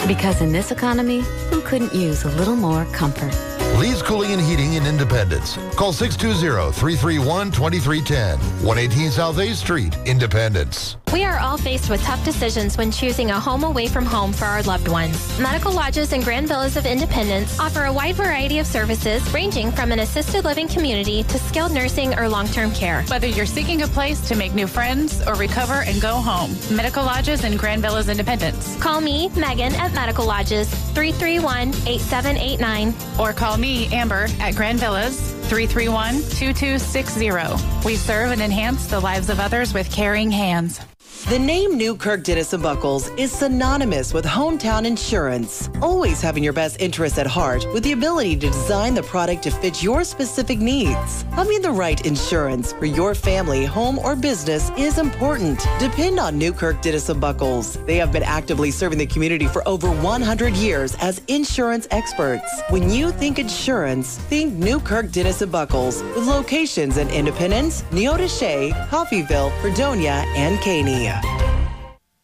Because in this economy, who couldn't use a little more comfort? Lee's Cooling and Heating in Independence. Call 620-331-2310. 118 South 8th Street, Independence. We are all faced with tough decisions when choosing a home away from home for our loved ones. Medical Lodges and Grand Villas of Independence offer a wide variety of services ranging from an assisted living community to skilled nursing or long-term care. Whether you're seeking a place to make new friends or recover and go home, Medical Lodges and Grand Villas Independence. Call me, Megan, at Medical Lodges, 331-8789. Or call me, Amber, at Grand Villas, 331-2260. We serve and enhance the lives of others with caring hands. The name Newkirk Denison Buckles is synonymous with hometown insurance, always having your best interests at heart with the ability to design the product to fit your specific needs. Having the right insurance for your family, home, or business is important. Depend on Newkirk Denison Buckles. They have been actively serving the community for over 100 years as insurance experts. When you think insurance, think Newkirk Denison Buckles, with locations in Independence, Neodesha, Coffeyville, Fredonia, and Caney.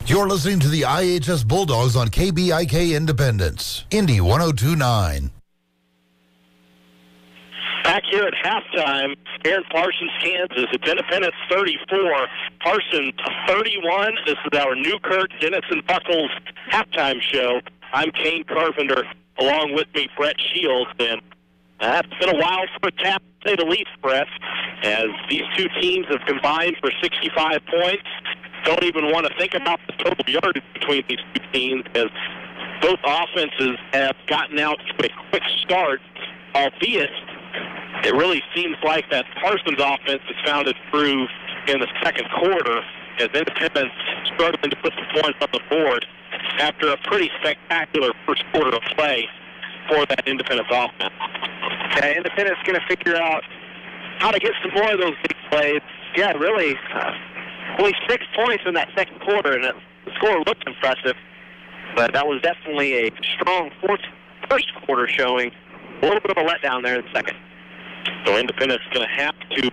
You're listening to the IHS Bulldogs on KBIK Independence, Indy 102.9. Back here at halftime, here in Parsons, Kansas, it's Independence 34, Parsons 31. This is our Newkirk Denison Buckles halftime show. I'm Kane Carpenter, along with me, Brett Shields, and it's been a while for a tap, to say the least, Brett, as these two teams have combined for 65 points. Don't even want to think about the total yardage between these two teams, as both offenses have gotten out to a quick start, albeit it really seems like that Parsons offense has found its groove in the second quarter, as Independence struggling to put the points on the board after a pretty spectacular first quarter of play for that Independence offense. Yeah, Independence going to figure out how to get some more of those big plays. Yeah, really. Only 6 points in that second quarter, and the score looked impressive, but that was definitely a strong first quarter showing. A little bit of a letdown there in the second. So Independence is going to have to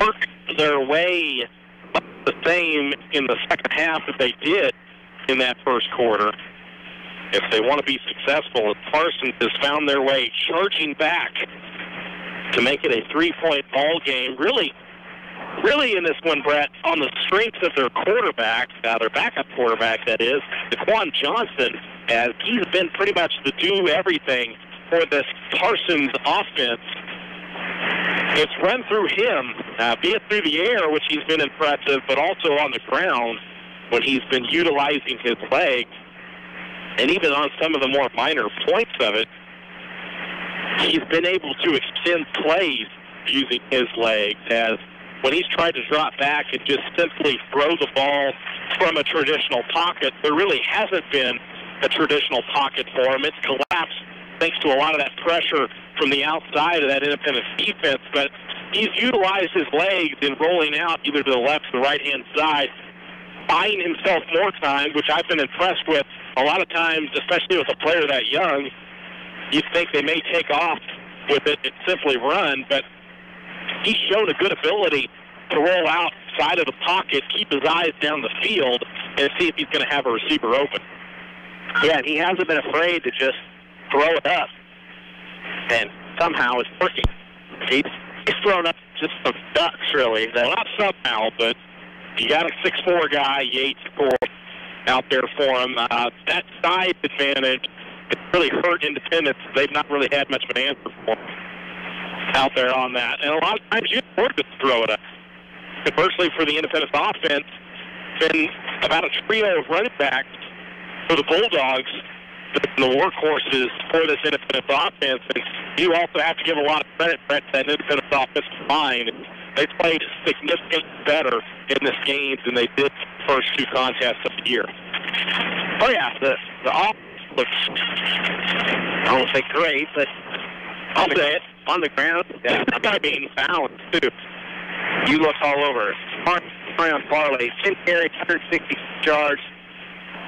work their way up the same in the second half that they did in that first quarter. if they want to be successful. Parsons has found their way charging back to make it a 3-point ball game. Really in this one, Brett, on the strength of their quarterback, their backup quarterback, that is, Daquan Johnson, as he's been pretty much the do-everything for this Parsons offense. It's run through him, be it through the air, which he's been impressive, but also on the ground when he's been utilizing his legs. And even on some of the more minor points of it, he's been able to extend plays using his legs, as when he's tried to drop back and just simply throw the ball from a traditional pocket, there really hasn't been a traditional pocket for him. It's collapsed thanks to a lot of that pressure from the outside of that Independence defense, but he's utilized his legs in rolling out either to the left or the right-hand side, buying himself more time, which I've been impressed with. A lot of times, especially with a player that young, you think they may take off with it and simply run, but he's shown a good ability to roll outside of the pocket, keep his eyes down the field, and see if he's going to have a receiver open. Yeah, and he hasn't been afraid to just throw it up, and somehow it's working. He's thrown up just some ducks, really. Well, not somehow, but you got a 6'4" guy, Yates, out there for him. That size advantage, it really hurt Independence. They've not really had much of an answer for him out there on that. And a lot of times you have to throw it up. Conversely, for the Independence offense, been about a trio of running backs for the Bulldogs, the workhorses for this Independence offense. And you also have to give a lot of credit to that Independence offensive line. They played significantly better in this game than they did the first two contests of the year. Oh, yeah, the offense looks, I won't say great, but I'll say it, on the ground, yeah, I'm being balanced, too. You look all over. Marion Farley, 10 carries, 160 yards.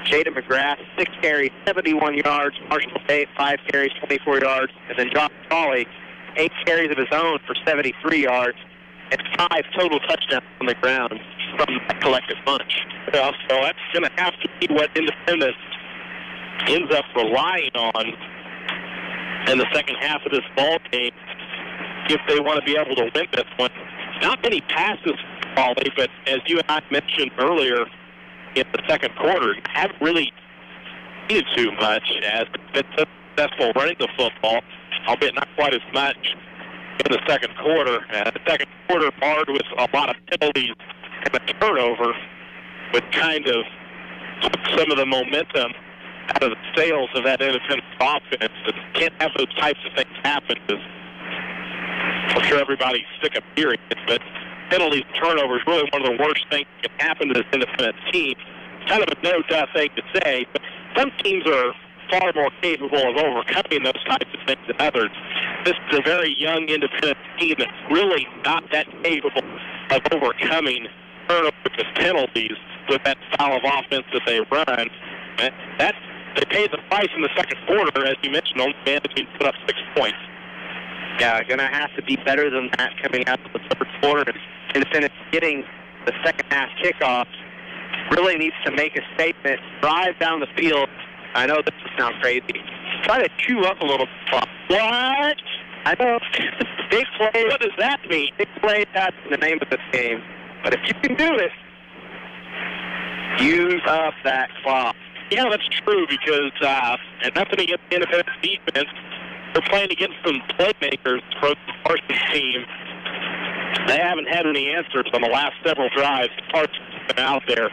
Jada McGrath, 6 carries, 71 yards. Marshall Day, 5 carries, 24 yards. And then John Cawley, 8 carries of his own for 73 yards. And 5 total touchdowns on the ground from that collective bunch. Yeah, so that's going to have to be what Independence ends up relying on in the second half of this ball game if they want to be able to win this one. Not many passes, Cawley, but as you and I mentioned earlier in the second quarter, haven't really needed too much, as been successful running the football, albeit not quite as much in the second quarter. The second quarter marred with a lot of penalties and a turnover, which kind of took some of the momentum out of the sails of that Independence offense. And can't have those types of things happen, because I'm sure everybody's sick of hearing it, but penalties and turnovers is really one of the worst things that can happen to this Independence team. Kind of a no-doubt thing to say, but some teams are far more capable of overcoming those types of things than others. This is a very young Independence team that's really not that capable of overcoming turnovers and penalties with that style of offense that they run. They paid the price in the second quarter, as you mentioned, only managing to put up 6 points. Yeah, going to have to be better than that coming out of the third quarter. Independence getting the second half kickoff really needs to make a statement, drive down the field. I know this will sound crazy. Try to chew up a little bit. What? I know. Big play. What does that mean? Big play, that's the name of this game. But if you can do it, use up that clock. Yeah, that's true, because and nothing against the Independence defense. They're playing against some playmakers for the Parsons team. They haven't had any answers on the last several drives. Parsons has been out there.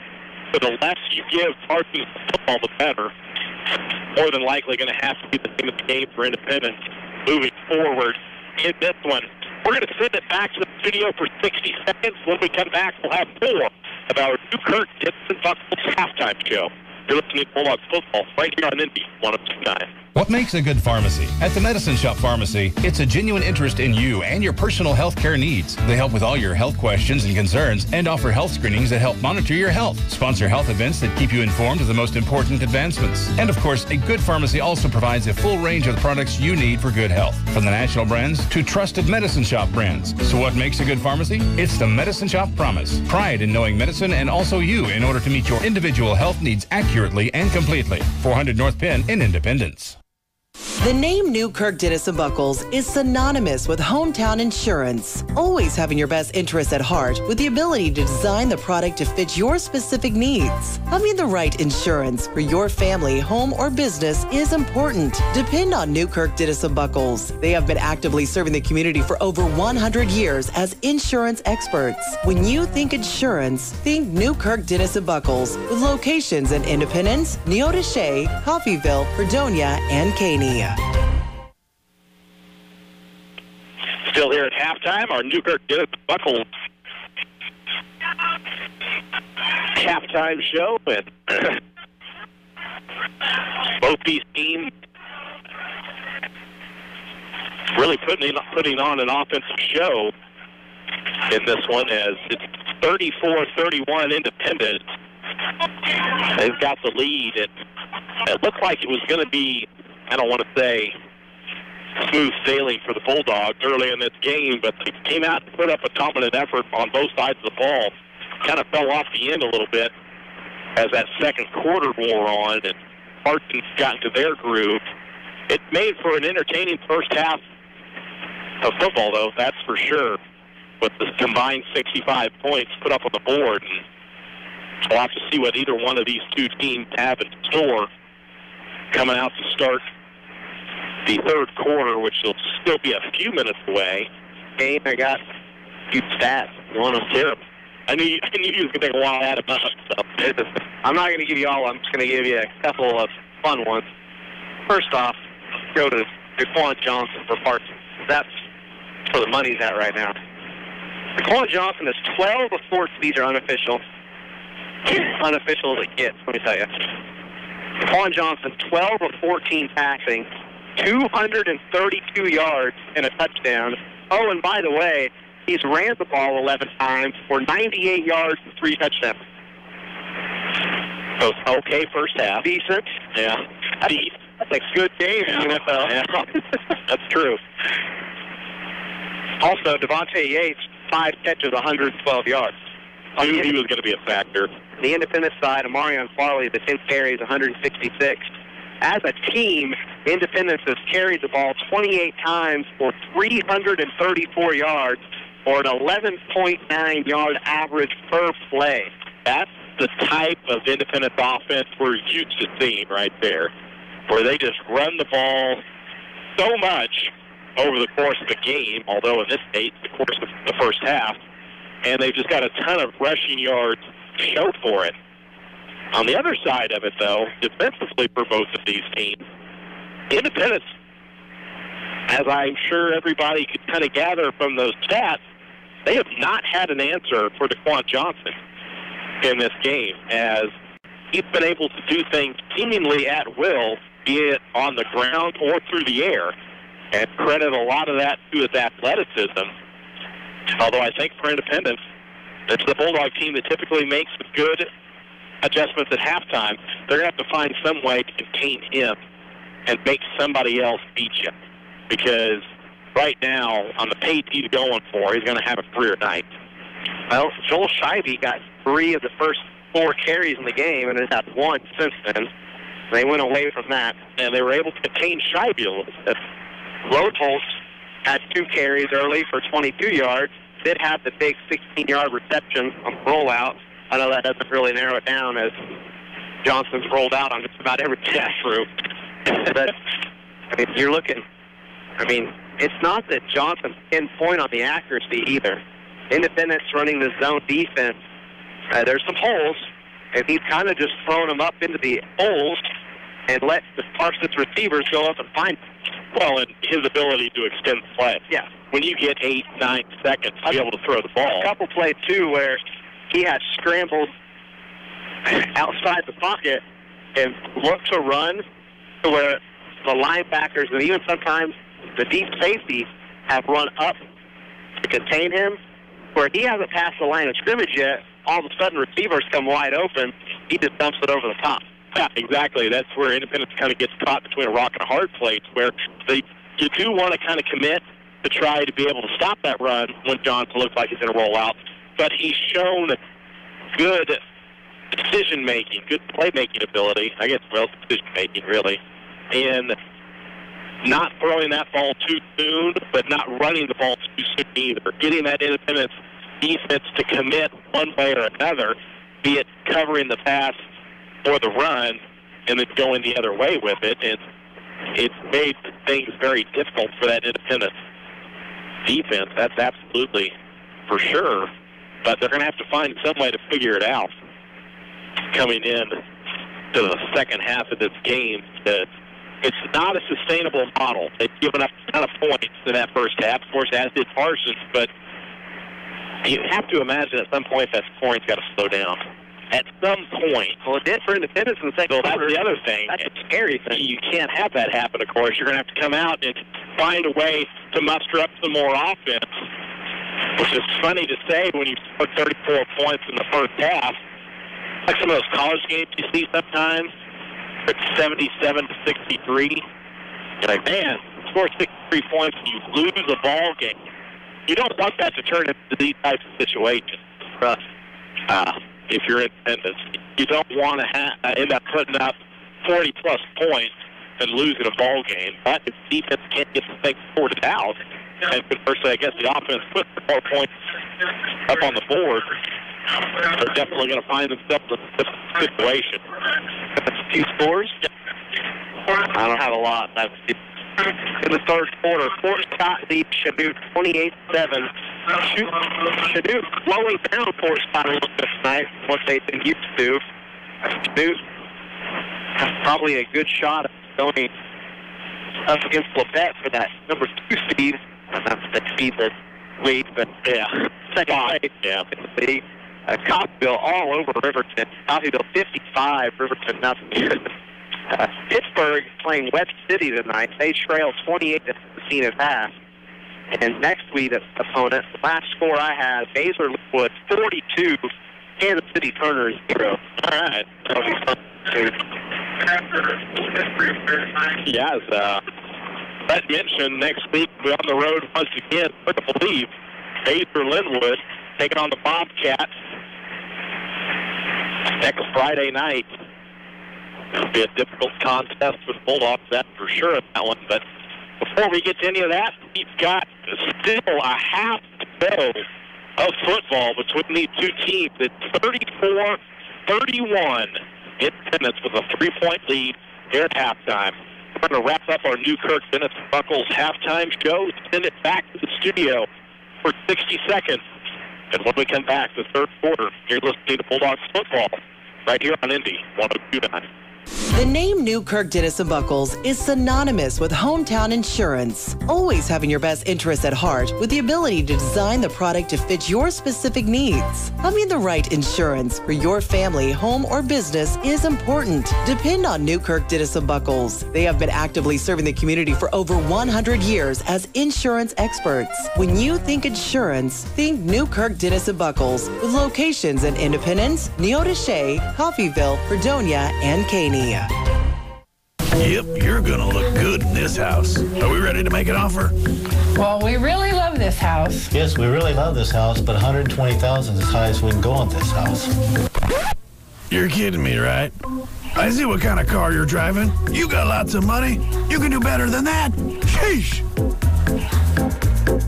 So the less you give Parsons the football, the better. More than likely going to have to be the name of the game for Independence moving forward in this one. We're going to send it back to the studio for 60 seconds. When we come back, we'll have more of our new Kirk Dixon Buckles halftime show. You're listening to Bulldogs football right here on Indy 102.9. What makes a good pharmacy? At the Medicine Shop Pharmacy, it's a genuine interest in you and your personal health care needs. They help with all your health questions and concerns and offer health screenings that help monitor your health, sponsor health events that keep you informed of the most important advancements. And of course, a good pharmacy also provides a full range of products you need for good health, from the national brands to trusted Medicine Shop brands. So what makes a good pharmacy? It's the Medicine Shop Promise. Pride in knowing medicine and also you in order to meet your individual health needs accurately and completely. 400 North Penn in Independence. The name Newkirk Denison Buckles is synonymous with hometown insurance. Always having your best interests at heart with the ability to design the product to fit your specific needs. Having the right insurance for your family, home, or business is important. Depend on Newkirk Denison Buckles. They have been actively serving the community for over 100 years as insurance experts. When you think insurance, think Newkirk Denison Buckles with locations in Independence, Neodesha, Coffeyville, Fredonia, and Caney. Still here at halftime, our Newkirk Denison Buckles halftime show, and both these teams really putting on an offensive show in this one, as it's 34-31 Independence. They've got the lead. It looked like it was going to be, I don't want to say smooth sailing for the Bulldogs early in this game, but they came out and put up a dominant effort on both sides of the ball. Kind of fell off the end a little bit as that second quarter wore on, and Hartson got into their groove. It made for an entertaining first half of football, though, that's for sure, with the combined 65 points put up on the board. And we'll have to see what either one of these two teams have in store coming out to start the third quarter, which will still be a few minutes away. Game, I got a few stats. You want to hear them? I knew you was going to take a while to add them up. So. I'm not going to give you all. I'm just going to give you a couple of fun ones. First off, go to DeQuan Johnson for Parsons. That's where the money's at right now. DeQuan Johnson is 12 of 14. These are unofficial. Unofficial as it gets, let me tell you. DeQuan Johnson, 12 of 14 passing, 232 yards and a touchdown. Oh, and by the way, he's ran the ball 11 times for 98 yards and 3 touchdowns. So, okay, first half. Decent. Yeah. That's a good game in the NFL. Yeah. That's true. Also, Devontae Yates, 5 catches, 112 yards. I knew he was going to be a factor. The Independence side, Amarion Farley, the 10 carries, 166. As a team, Independence has carried the ball 28 times for 334 yards, or an 11.9 yard average per play. That's the type of Independence offense we're used to seeing right there, where they just run the ball so much over the course of the game, although in this case, the course of the first half, and they've just got a ton of rushing yards to show for it. On the other side of it, though, defensively for both of these teams, Independence, as I'm sure everybody could kind of gather from those stats, they have not had an answer for DeQuan Johnson in this game, as he's been able to do things seemingly at will, be it on the ground or through the air, and credit a lot of that to his athleticism. Although I think for Independence, it's the Bulldog team that typically makes good adjustments at halftime. They're going to have to find some way to contain him and make somebody else beat you. Because right now, on the pace he's going for, he's going to have a career night. Well, Joel Scheibe got 3 of the first 4 carries in the game and has had 1 since then. They went away from that, and they were able to contain Scheibe a little bit. Lotholtz had 2 carries early for 22 yards. Did have the big 16-yard reception on the rollout. I know that doesn't really narrow it down, as Johnson's rolled out on just about every pass route. But, I mean, you're looking, I mean, it's not that Johnson's pinpoint on the accuracy either. Independence running the zone defense. There's some holes, and he's kind of just throwing them up into the holes and let the Parsons receivers go up and find them. Well, and his ability to extend the play. Yeah. When you get 8-9 seconds to be able to throw the ball. A couple plays, too, where he had scrambled outside the pocket and looked to run to where the linebackers and even sometimes the deep safety have run up to contain him, where he hasn't passed the line of scrimmage yet. All of a sudden, receivers come wide open. He just dumps it over the top. Yeah, exactly. That's where Independence kind of gets caught between a rock and a hard place, where you do want to kind of commit to try to be able to stop that run when Johnson looks like he's going to roll out. But he's shown good decision-making, good play-making ability, I guess, well, decision-making, really, in not throwing that ball too soon, but not running the ball too soon either. Getting that Independence defense to commit one way or another, be it covering the pass or the run, and then going the other way with it. And it's made things very difficult for that Independence defense. That's absolutely for sure. But they're going to have to find some way to figure it out coming in to the second half of this game. It's not a sustainable model. They've given up a ton of points in that first half, of course, as did Parsons, but you have to imagine at some point that scoring's got to slow down. At some point. Well, it did for Independence in the second quarter. That's the other thing. That's a scary thing. You can't have that happen, of course. You're going to have to come out and find a way to muster up some more offense, which is funny to say when you put 34 points in the first half. Like some of those college games you see sometimes, it's 77-63. You're like, man, score 63 points and you lose a ball game. You don't want that to turn into these types of situations. If you're Independence, you don't want to end up putting up 40-plus points and losing a ball game. But if the defense can't get the thing sorted out, and conversely, I guess the offense puts more points up on the board, they're definitely going to find themselves in this situation. Two scores? I don't have a lot. In the third quarter, Fort Scott leads Chanute 28-7. Chanute slowing down Fort Scott a little bit tonight, what they've been used to. Chanute has probably a good shot at going up against Lafayette for that number 2 seed. Not the seed that lead, but second place in the league. Coffeyville all over Riverton. Coffeyville 55, Riverton nothing. Pittsburgh playing West City tonight. They trail 28-17 at half. And next week's opponent, the last score I had, Baylor Wood 42, Kansas City Turner 0. All right. Yeah, as Brett mentioned, next week we're on the road once again. Hard to believe. Baylor Linwood taking on the Bobcats next Friday night. It'll be a difficult contest for the Bulldogs, that's for sure, in that one. But before we get to any of that, we've got still a half to go of football between these two teams. It's 34-31. Independence with a 3-point lead here at halftime. We're going to wrap up our Newkirk Dennis Buckles halftime show. Send it back to the studio for 60 seconds. And when we come back, the third quarter, you're listening to Bulldogs football right here on Indy 102.9. The name Newkirk Dennis & Buckles is synonymous with hometown insurance. Always having your best interests at heart with the ability to design the product to fit your specific needs. Having the right insurance for your family, home, or business is important. Depend on Newkirk Dennis & Buckles. They have been actively serving the community for over 100 years as insurance experts. When you think insurance, think Newkirk Dennis & Buckles with locations in Independence, Neodesha, Coffeyville, Fredonia, and Caney. Yep, you're gonna look good in this house. Are we ready to make an offer? Well, we really love this house. Yes, we really love this house, but 120,000 is as high as we can go on this house. You're kidding me, right? I see what kind of car you're driving. You got lots of money. You can do better than that. Sheesh.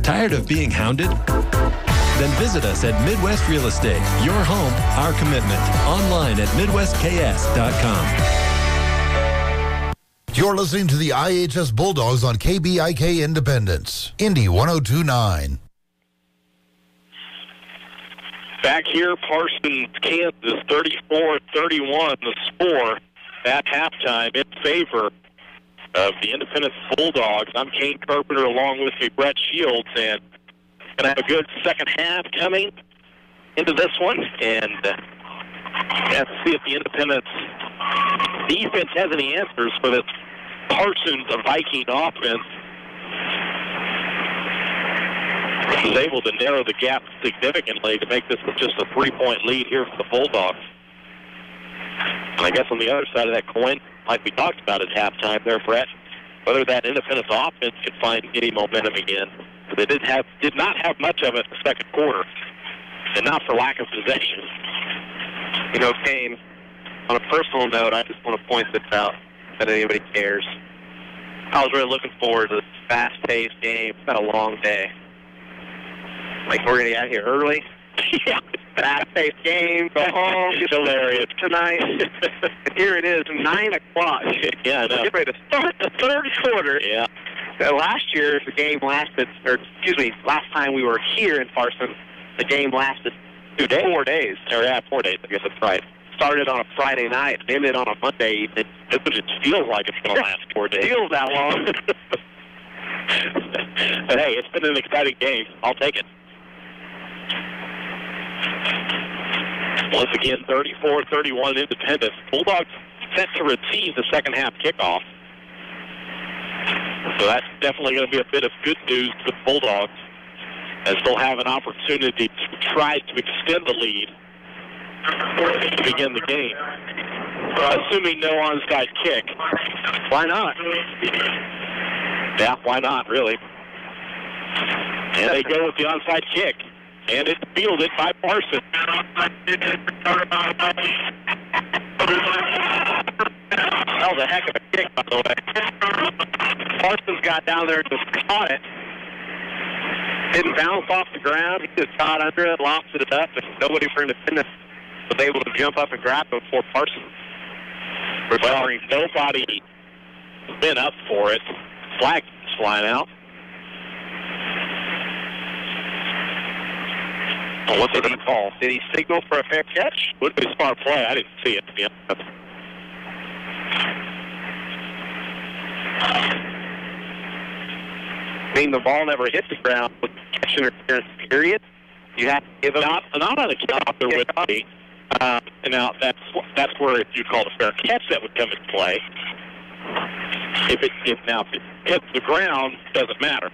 Tired of being hounded? Then visit us at Midwest Real Estate. Your home, our commitment. Online at MidwestKS.com. You're listening to the IHS Bulldogs on KBIK Independence, Indy 102.9. Back here, Parsons, Kansas, 34-31, the score at halftime in favor of the Independence Bulldogs. I'm Kane Carpenter along with me, Brett Shields, and going to have a good second half coming into this one, and have to see if the Independence defense has any answers for this Parsons, a Viking offense, was able to narrow the gap significantly to make this just a 3-point lead here for the Bulldogs. And I guess on the other side of that coin, like we talked about at halftime there, Brett, whether that Independence offense can find any momentum again. They did not have much of it in the second quarter, and not for lack of possession. You know, Kane, on a personal note, I just want to point this out that anybody cares. I was really looking forward to this fast-paced game. It's been a long day. Like, we're going to get out here early. Yeah. Fast-paced game, go home. It's hilarious. Tonight. And here it is, 9 o'clock. Yeah, I know. Get ready to start the third quarter. Yeah. Last year, the game lasted, last time we were here in Parsons, the game lasted 4 days. Or, yeah, 4 days. I guess that's right. Started on a Friday night, ended on a Monday evening. It feels like it's going to last 4 days. It feels that long. But, hey, it's been an exciting game. I'll take it. Once again, 34-31 Independence. Bulldogs set to receive the second half kickoff. So that's definitely going to be a bit of good news for the Bulldogs, as they'll have an opportunity to try to extend the lead to begin the game. Assuming no onside kick. Why not? Yeah, why not, really? And they go with the onside kick. And it's fielded by Parsons. That was a heck of a kick, by the way. Parsons got down there and just caught it. Didn't bounce off the ground. He just caught under it, lofted it up, and nobody from Independence was able to jump up and grab it before Parsons. Well, nobody has been up for it. Flag is flying out. What did he call? Did he signal for a fair catch? Would be a smart play. I didn't see it, to be honest. I mean, the ball never hit the ground with catch interference, period. You have to give it not on a kickoff there would be. And now that's where you'd call it a fair catch that would come into play. If it hits the ground, doesn't matter.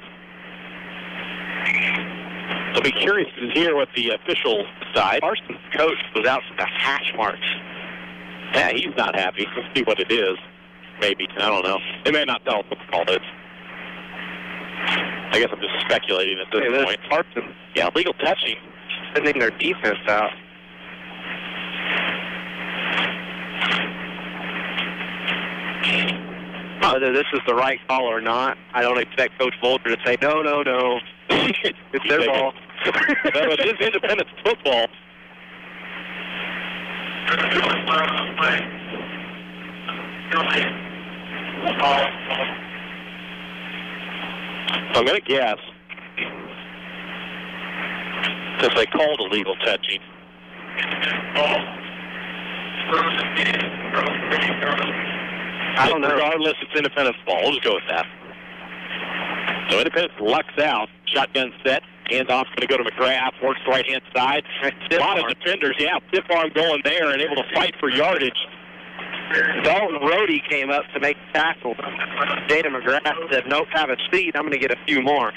I'll be curious to hear what the official side. Parsons' coach was out for the hash marks. Yeah, he's not happy. Let's see what it is. Maybe. I don't know. They may not tell us what the call is. I guess I'm just speculating at this point. Parsons, yeah, legal touching. Sending their defense out. Whether this is the right call or not, I don't expect Coach Bolger to say, no. It's their ball. No, it is Independence football. I'm going to guess, since they called illegal touching. I don't know. Regardless, it's Independence ball. We'll just go with that. So Independence lucks out. Shotgun set. Handoff going to go to McGrath. Works the right-hand side. A lot of defenders, stiff arm going there and able to fight for yardage. Dalton Rohde came up to make the tackle. Dana McGrath said, nope, have a seat. I'm going to get a few more.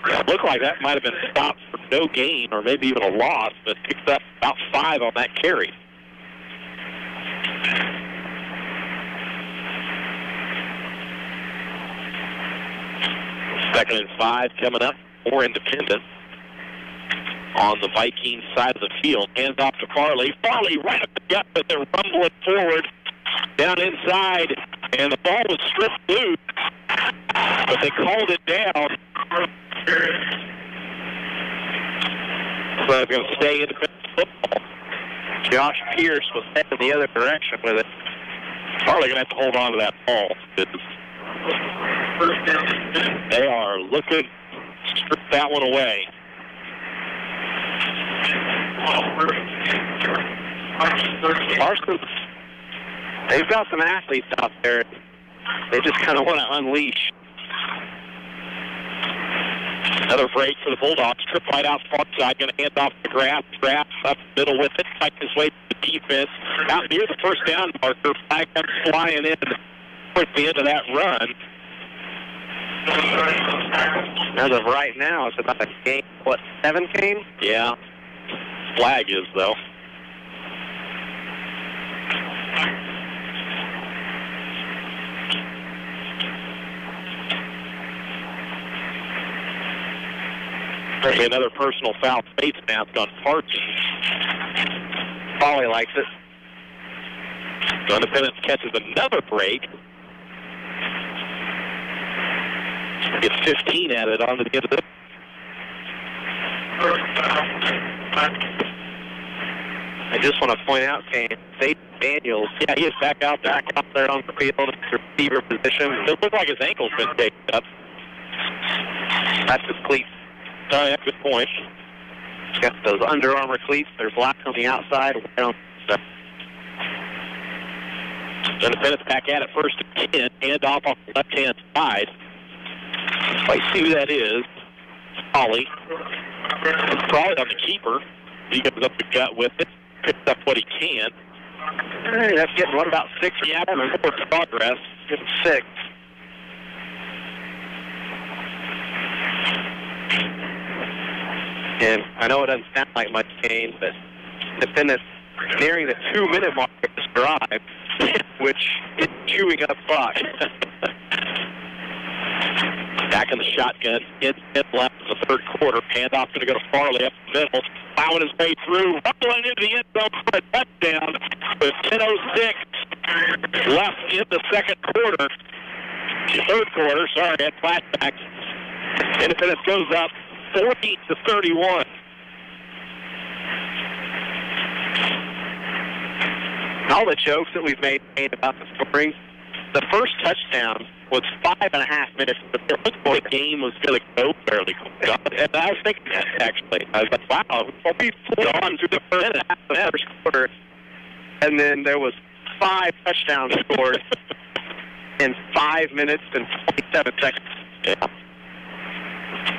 Yeah, it looked like that might have been stopped for no gain or maybe even a loss, but picked up about 5 on that carry. Second and 5 coming up for Independence on the Vikings side of the field. Hands off to Farley. Farley right up the gut, but they're rumbling forward down inside, and the ball was stripped loose, but they called it down. So it's going to stay Independence football. Josh Pierce was heading the other direction with it. Farley going to have to hold on to that ball. They are looking to strip that one away. Parsons, they've got some athletes out there. They just kind of want to unleash. Another break for the Bulldogs. Trip right out front side. Going to hand off to McGrath. McGrath up the middle with it. Fight his way to the defense. Out near the first down marker. Flag comes flying in. towards the end of that run. As of right now, it's about a game, 7 game? Yeah. Flag is, though. There's another personal foul face mask on Parsons. Pauly likes it. So Independence catches another break. Gets 15 at it on to the end of it. I just want to point out, Kane, Daniels. Yeah, he is back out there on the field in the receiver position. It looks like his ankle's been taken up. That's his cleats. Oh, yeah, good point. He's got those Under Armour cleats. They're black on the outside. Independence back at it first and 10. Hand off on the left-hand side. Let's see who that is. Pauly. It's probably on the keeper. He goes up the gut with it. Picks up what he can. Hey, that's getting, what, about 6? Yeah, more progress. Getting 6. And I know it doesn't sound like much, Kane, but Independence nearing the 2-minute mark of this drive, which is chewing up clock. Back in the shotgun, in left in the third quarter. Handoff going to go to Farley up the middle, plowing his way through, rumbling into the end zone for a touchdown with 10:06 left in the third quarter. Sorry, I had flashbacks. Independence goes up 40-31. All the jokes that we've made about the scoring, the first touchdown was 5.5 minutes. It looked like the game was going to go fairly quick. And I was thinking that, actually. I was like, wow, we've gone through the first quarter. And then there was 5 touchdowns scored in 5 minutes and 27 seconds. Yeah.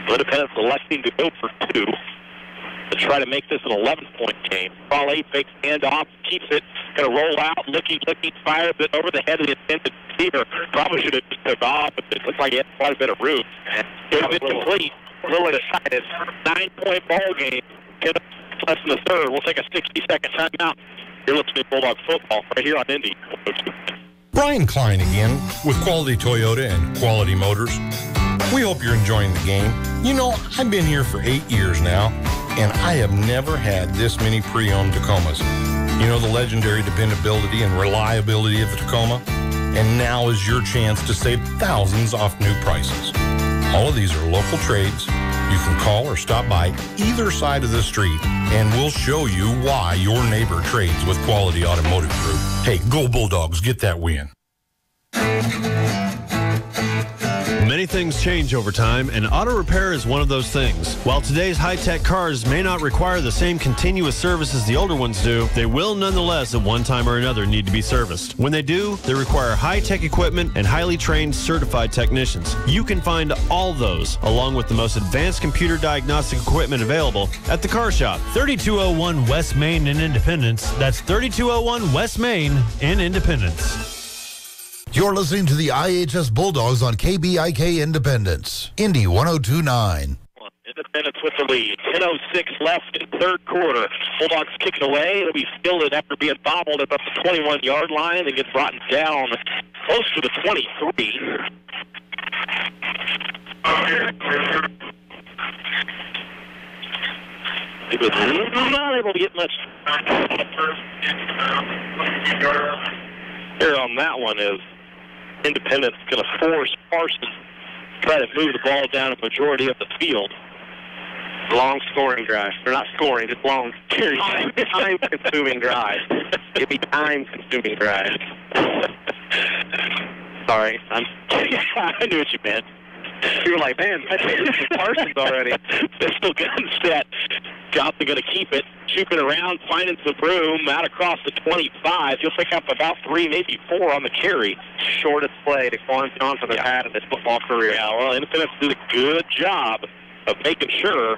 Independence electing to go for 2 to try to make this an 11-point game. Pauly fakes handoff, keeps it, going to roll out, looking, fires it over the head of the intended receiver. Probably should have just took off, but it looked like he had quite a bit of room. It was incomplete. A little excited. 9-point ball game. Less than the third. We'll take a 60-second timeout. You're listening to Bulldog Football right here on Indy. Brian Klein again with Quality Toyota and Quality Motors. We hope you're enjoying the game. You know, I've been here for 8 years now, and I have never had this many pre-owned Tacomas. You know the legendary dependability and reliability of the Tacoma? And now is your chance to save thousands off new prices. All of these are local trades. You can call or stop by either side of the street, and we'll show you why your neighbor trades with Quality Automotive Group. Hey, go Bulldogs, get that win. Many things change over time, and auto repair is one of those things. While today's high-tech cars may not require the same continuous service as the older ones do, they will nonetheless at one time or another need to be serviced. When they do, they require high-tech equipment and highly trained certified technicians. You can find all those, along with the most advanced computer diagnostic equipment available at the Car Shop. 3201 West Main in Independence. That's 3201 West Main in Independence. You're listening to the IHS Bulldogs on KBIK Independence, Indy 102.9. Independence with the lead. 10:06 left in third quarter. Bulldogs kick it away. It'll be fielded after being bobbled at the 21-yard line and gets brought down close to the 23. He was not able to get much. Here on that one is Independence going to force Parsons to try to move the ball down a majority of the field. Long scoring drive. They're not scoring, just long time-consuming drive. It'd be time-consuming drive. Sorry. I knew what you meant. You were like, man, Parsons already. Pistol gun set. Johnson going to keep it, shooting around, finding some room out across the 25. He'll pick up about 3, maybe 4 on the carry. Shortest play that Quan Johnson has had in his football career. Yeah, well, Independence did a good job of making sure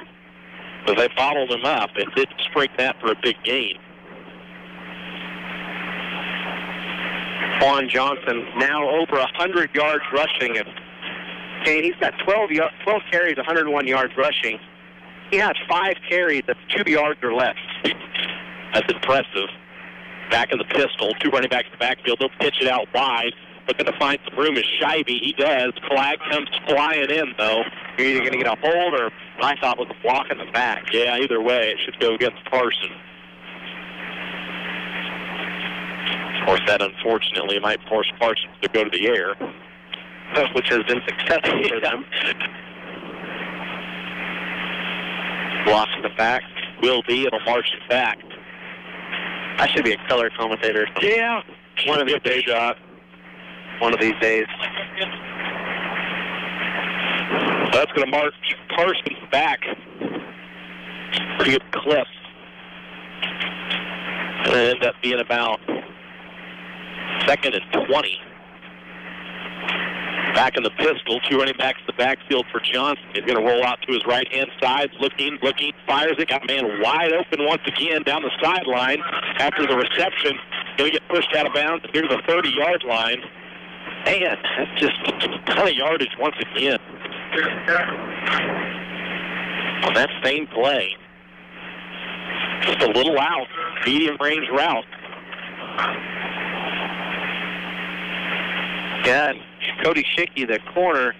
that they bottled him up and didn't spring that for a big gain. Juan Johnson now over 100 yards rushing. And he's got 12 carries, 101 yards rushing. He has 5 carries that's 2 yards or less. That's impressive. Back in the pistol, 2 running backs in the backfield. They'll pitch it out wide. Looking to find some room is Scheibe. He does. Flag comes flying in, though. You're either going to get a hold or I thought was a block in the back. Yeah, either way, it should go against Parson. Of course, that unfortunately might force Parsons to go to the air, which has been successful for them. Block in the back. Will be. It'll march it back. I should be a color commentator. Yeah. One of these days. One of these days. That's going to march Parsons back. Pretty good clip. It'll end up being about 2nd and 20. Back in the pistol, 2 running backs in the backfield for Johnson. He's going to roll out to his right-hand side, looking, fires it. Got a man wide open once again down the sideline after the reception. Going to get pushed out of bounds near the 30-yard line. Man, that's just a ton of yardage once again. On that same play. Just a little out, medium-range route. Yeah, Cody Schicky, the corner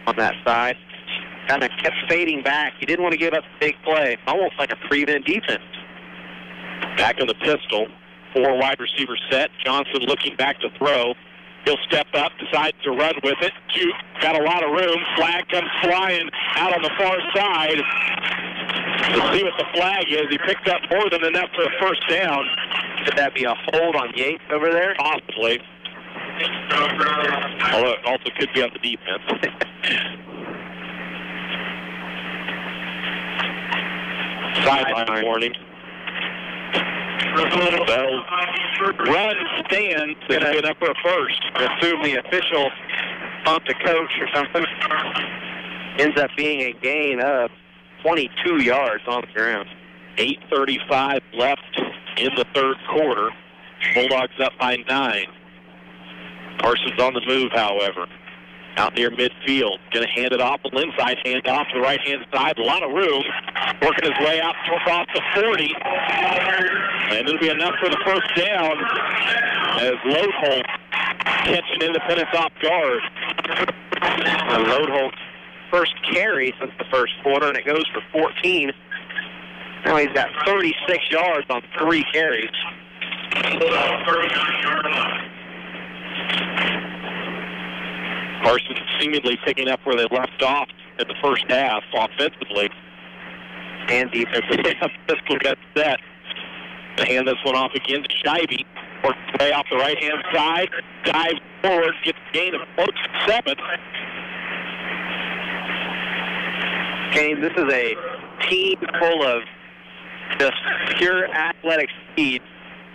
on that side, kind of kept fading back. He didn't want to give up a big play, almost like a prevent defense. Back in the pistol, 4 wide receivers set. Johnson looking back to throw. He'll step up, decides to run with it. Got a lot of room. Flag comes flying out on the far side. Let's see what the flag is. He picked up more than enough for a first down. Could that be a hold on Yates over there? Possibly. Although it also could be on the defense. Sideline warning. Well, run stands. It's been up for a first. Assume the official bumped a coach or something. Ends up being a gain of 22 yards on the ground. 8:35 left in the third quarter. Bulldogs up by 9. Parsons on the move, however. Out near midfield. Going to hand it off. An inside hand off to the right-hand side. A lot of room. Working his way out across the 40. And it'll be enough for the first down as Lodeholt catching Independence off guard. Lodeholt's first carry since the first quarter, and it goes for 14. Now he's got 36 yards on 3 carries. Parsons seemingly picking up where they left off in the first half offensively. And defensively. Pistol got set. To hand this one off again to Scheibe. Works way off the right-hand side. Dives forward. Gets a gain of close to 7. James, this is a team full of just pure athletic speed.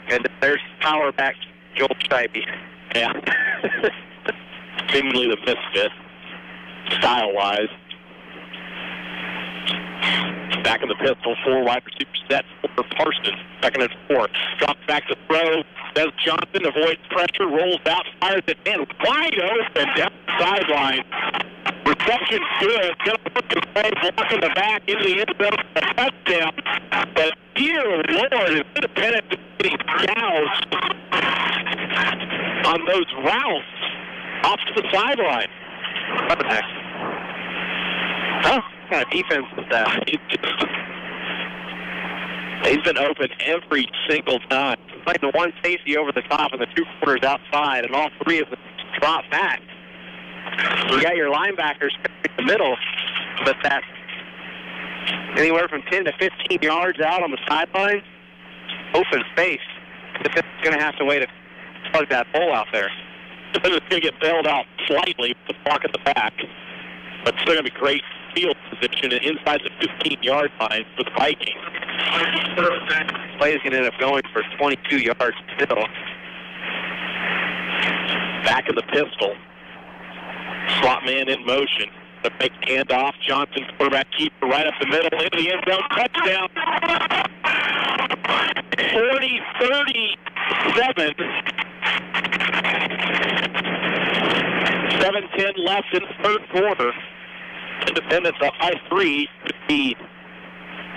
And there's power back to Joel Scheibe. Yeah. Seemingly the misfit, style-wise. Back in the pistol, 4 wide receivers set for Parsons. 2nd and 4. Drops back to throw. Does Johnson, avoids pressure, rolls out, fires it in. Wide open down the sideline. Reception's good. Going to put the play, block in the back into the end zone for a touchdown. But dear Lord, is Independent getting gouged on those routes off to the sideline. What the heck? Huh? What kind of defense is that? He's been open every single time. Like the one safety over the top and the 2 quarters outside, and all 3 of them drop back. You got your linebackers in the middle, but that's anywhere from 10 to 15 yards out on the sideline. Open space. It's going to have to wait to plug that hole out there. It's going to get bailed out slightly with the block at the back, but still going to be great field position inside the 15-yard line for the Vikings. Play is going to end up going for 22 yards still. Back in the pistol. Slot man in motion. The big handoff. Johnson, quarterback keeper, right up the middle into the end zone. Touchdown. 40-37. 7:10 left in the third quarter. Independence up by 3, could be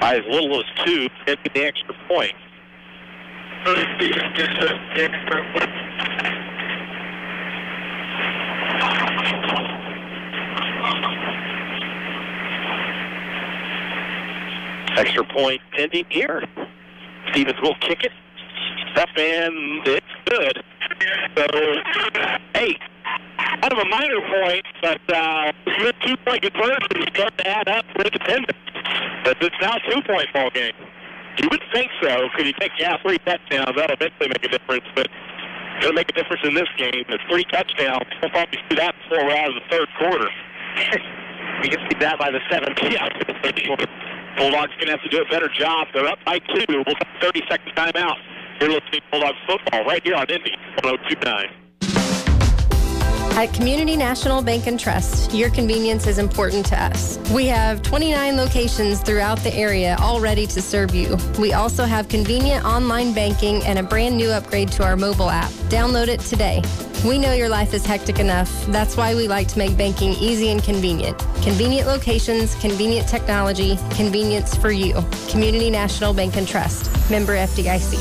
by as little as 2, into the extra point. Extra point pending here. Stevens will kick it. Up and it's good. So 8. Kind of a minor point, but with 2-point conversion start to add up for Independence. But it's now a 2-point ball game. You would think so, because you take 3 touchdowns, that'll eventually make a difference, but it's going to make a difference in this game. There's 3 touchdowns. We'll probably see that before we're out of the third quarter. We can see that by the 7th. Yeah. Bulldogs going to have to do a better job. They're up by 2. We'll have a 30-second timeout. You're listening to Bulldogs football right here on Indy 102.9. At Community National Bank and Trust, your convenience is important to us. We have 29 locations throughout the area, all ready to serve you. We also have convenient online banking and a brand new upgrade to our mobile app. Download it today. We know your life is hectic enough. That's why we like to make banking easy and convenient. Convenient locations, convenient technology, convenience for you. Community National Bank and Trust. Member FDIC.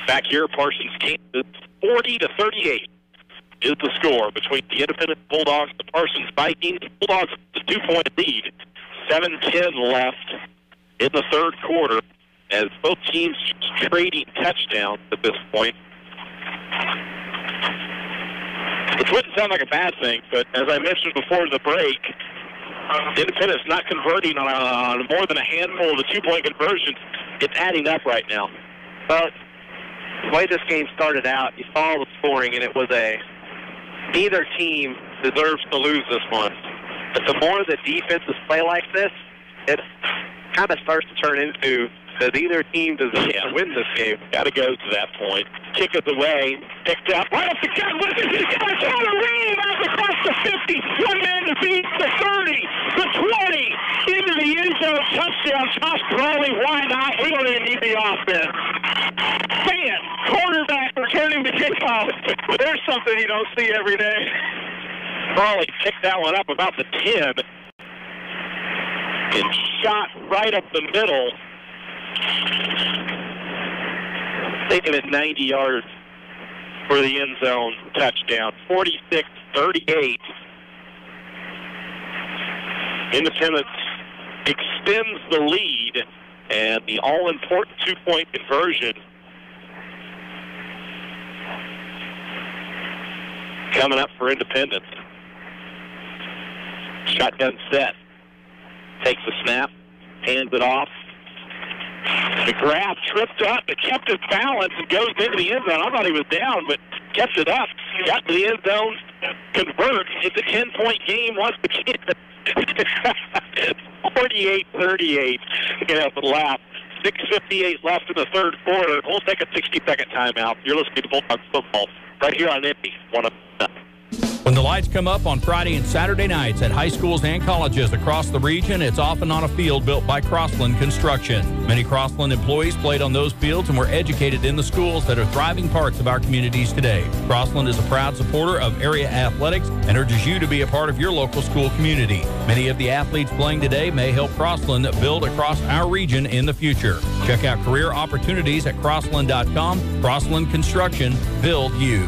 Back here, Parsons, Kansas, 40-38 is the score between the Independent Bulldogs and the Parsons Vikings. The Bulldogs with a 2-point lead. 7:10 left in the third quarter as both teams trading touchdowns at this point. It wouldn't sound like a bad thing, but as I mentioned before the break, Independent's not converting on more than a handful of the 2-point conversions. It's adding up right now. Well, the way this game started out, you saw the scoring, and it was neither team deserves to lose this one. But the more the defenses play like this, it kind of starts to turn into that either team deserves to win this game. Got to go to that point. Kick it away, picked up, right up the gut. What is it? It's on a read across the 50. One man to beat the 30, the 20, into the end zone. Touchdown. Josh Brawley. Why not? We don't even need the offense. Man, quarterback returning the kickoff. There's something you don't see every day. Brawley picked that one up about the 10 and shot right up the middle. Taking it 90 yards for the end zone touchdown. 46-38. Independence extends the lead, and the all-important 2-point conversion coming up for Independence. Shotgun set. Takes the snap, hands it off. McGrath tripped up, but kept his balance and goes into the end zone. I thought he was down, but kept it up. Got to the end zone, converts. It's a 10-point game once again. 48-38. Get up and laugh. 6:58 left in the third quarter. We'll take a 60-second timeout. You're listening to Bulldogs football right here on Indy 102.9. When the lights come up on Friday and Saturday nights at high schools and colleges across the region, it's often on a field built by Crossland Construction. Many Crossland employees played on those fields and were educated in the schools that are thriving parts of our communities today. Crossland is a proud supporter of area athletics and urges you to be a part of your local school community. Many of the athletes playing today may help Crossland build across our region in the future. Check out career opportunities at crossland.com. Crossland Construction, build you.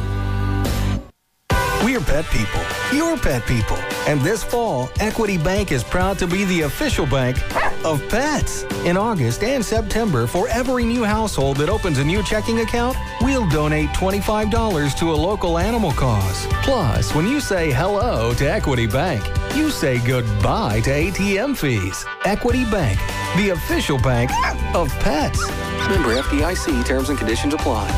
We're pet people, your pet people. And this fall, Equity Bank is proud to be the official bank of pets. In August and September, for every new household that opens a new checking account, we'll donate $25 to a local animal cause. Plus, when you say hello to Equity Bank, you say goodbye to ATM fees. Equity Bank, the official bank of pets. Member FDIC, terms and conditions apply.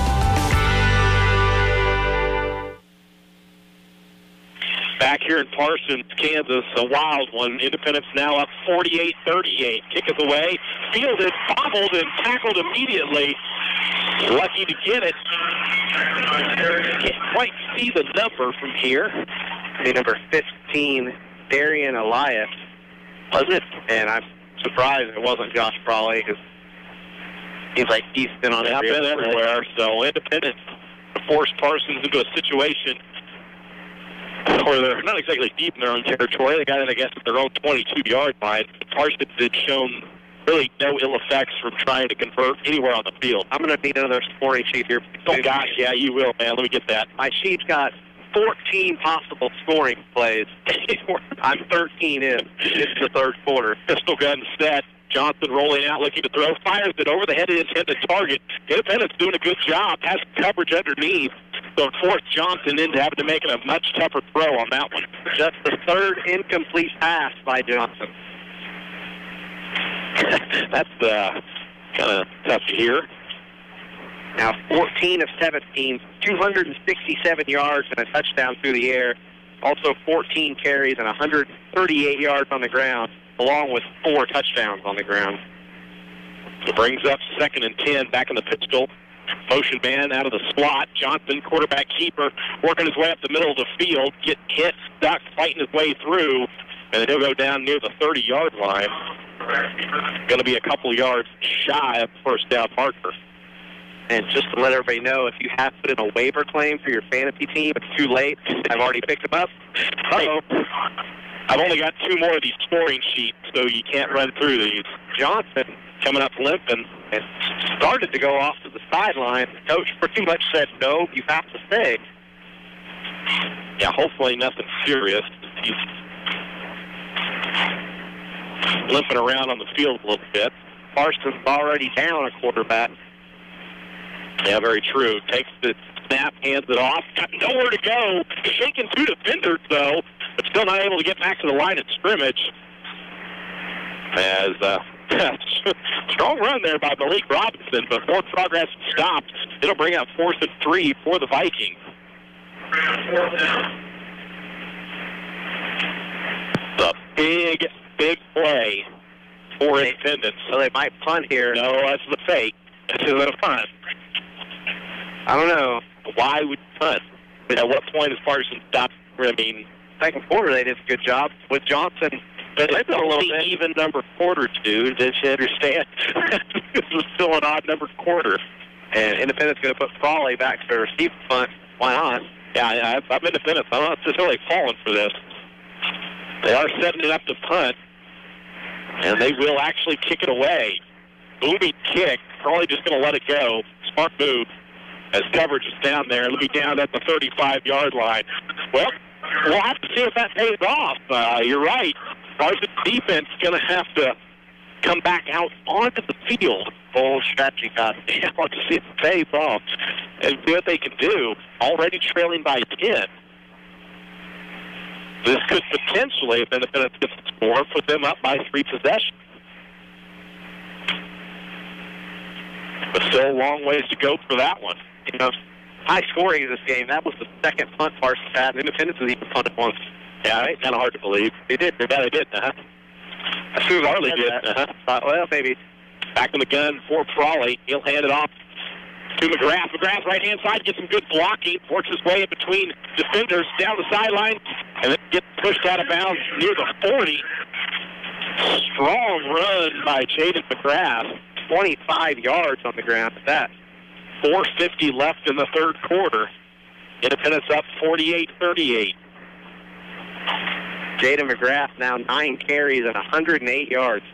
Back here in Parsons, Kansas, a wild one. Independence now up 48-38. Kick is away. Fielded, bobbled, and tackled immediately. Lucky to get it. Can't quite see the number from here. The number 15, Darian Elias. Was it? And I'm surprised it wasn't Josh Brawley, because Seems like he's been on I've been everywhere, so Independent forced Parsons into a situation where they're not exactly deep in their own territory. They got it, I guess, at their own 22-yard line. Parsons had shown really no ill effects from trying to convert anywhere on the field. I'm going to need another scoring sheet here. Oh, gosh, yeah, you will, man. Let me get that. My sheet's got 14 possible scoring plays. I'm 13 in. It's the third quarter. Pistol gun set. Johnson rolling out, looking to throw. Fires it over the head of the intended target. Independent's doing a good job. Has coverage underneath. So it forced Johnson into having to make it a much tougher throw on that one. Just the third incomplete pass by Johnson. That's kind of tough to hear. Now 14 of 17, 267 yards and a touchdown through the air. Also 14 carries and 138 yards on the ground, along with 4 touchdowns on the ground. It brings up 2nd and 10 back in the pistol. Motion man out of the slot. Johnson, quarterback keeper, working his way up the middle of the field. Get hit, stuck, fighting his way through, and then he'll go down near the 30-yard line. Going to be a couple yards shy of first down marker. And just to let everybody know, if you have put in a waiver claim for your fantasy team, it's too late. I've already picked them up. Uh-oh. I've only got 2 more of these scoring sheets, so you can't run through these. Johnson coming up limping and started to go off to the sideline. The coach pretty much said, no, you have to stay. Yeah, hopefully nothing serious. He's limping around on the field a little bit. Parsons already down a quarterback. Yeah, very true. Takes the snap, hands it off. Got nowhere to go. Shaking 2 defenders, though, but still not able to get back to the line of scrimmage. As strong run there by Malik Robinson, but more progress stopped. It'll bring up 4th and 3 for the Vikings. The big play for Independence. So they might punt here. No, that's the fake. This isn't a punt. I don't know. Why would you punt? At what point is Parsons stopped? I mean, second quarter they did a good job with Johnson. But it's a little even number quarter, dude. Did you understand? This was still an odd numbered quarter. And Independent's going to put Frawley back to receive punt. Why not? Yeah, I'm Independent. I'm not necessarily falling for this. They are setting it up to punt, and they will actually kick it away. Booming kick. Probably just going to let it go. Smart move. As coverage is down there, it'll be down at the 35-yard line. Well, we'll have to see if that pays off. You're right. Parsons defense is going to have to come back out onto the field. Full strategy cut. Yeah, let's see if it pays off and see what they can do. Already trailing by 10. This could potentially, if Independence gets the score, put them up by 3 possessions. But still a long ways to go for that one. You know, high scoring in this game. That was the second punt Parsons had. Independence has even punted once. Yeah, it's kind of hard to believe. They did. Yeah, they did. As soon as Farley did. Well, maybe. Back in the gun for Frawley. He'll hand it off to McGrath. McGrath right-hand side gets some good blocking. Works his way in between defenders down the sideline. And then gets pushed out of bounds near the 40. Strong run by Jaden McGrath. 25 yards on the ground at that. 4:50 left in the third quarter. Independence up 48-38. Jaden McGrath now 9 carries and 108 yards.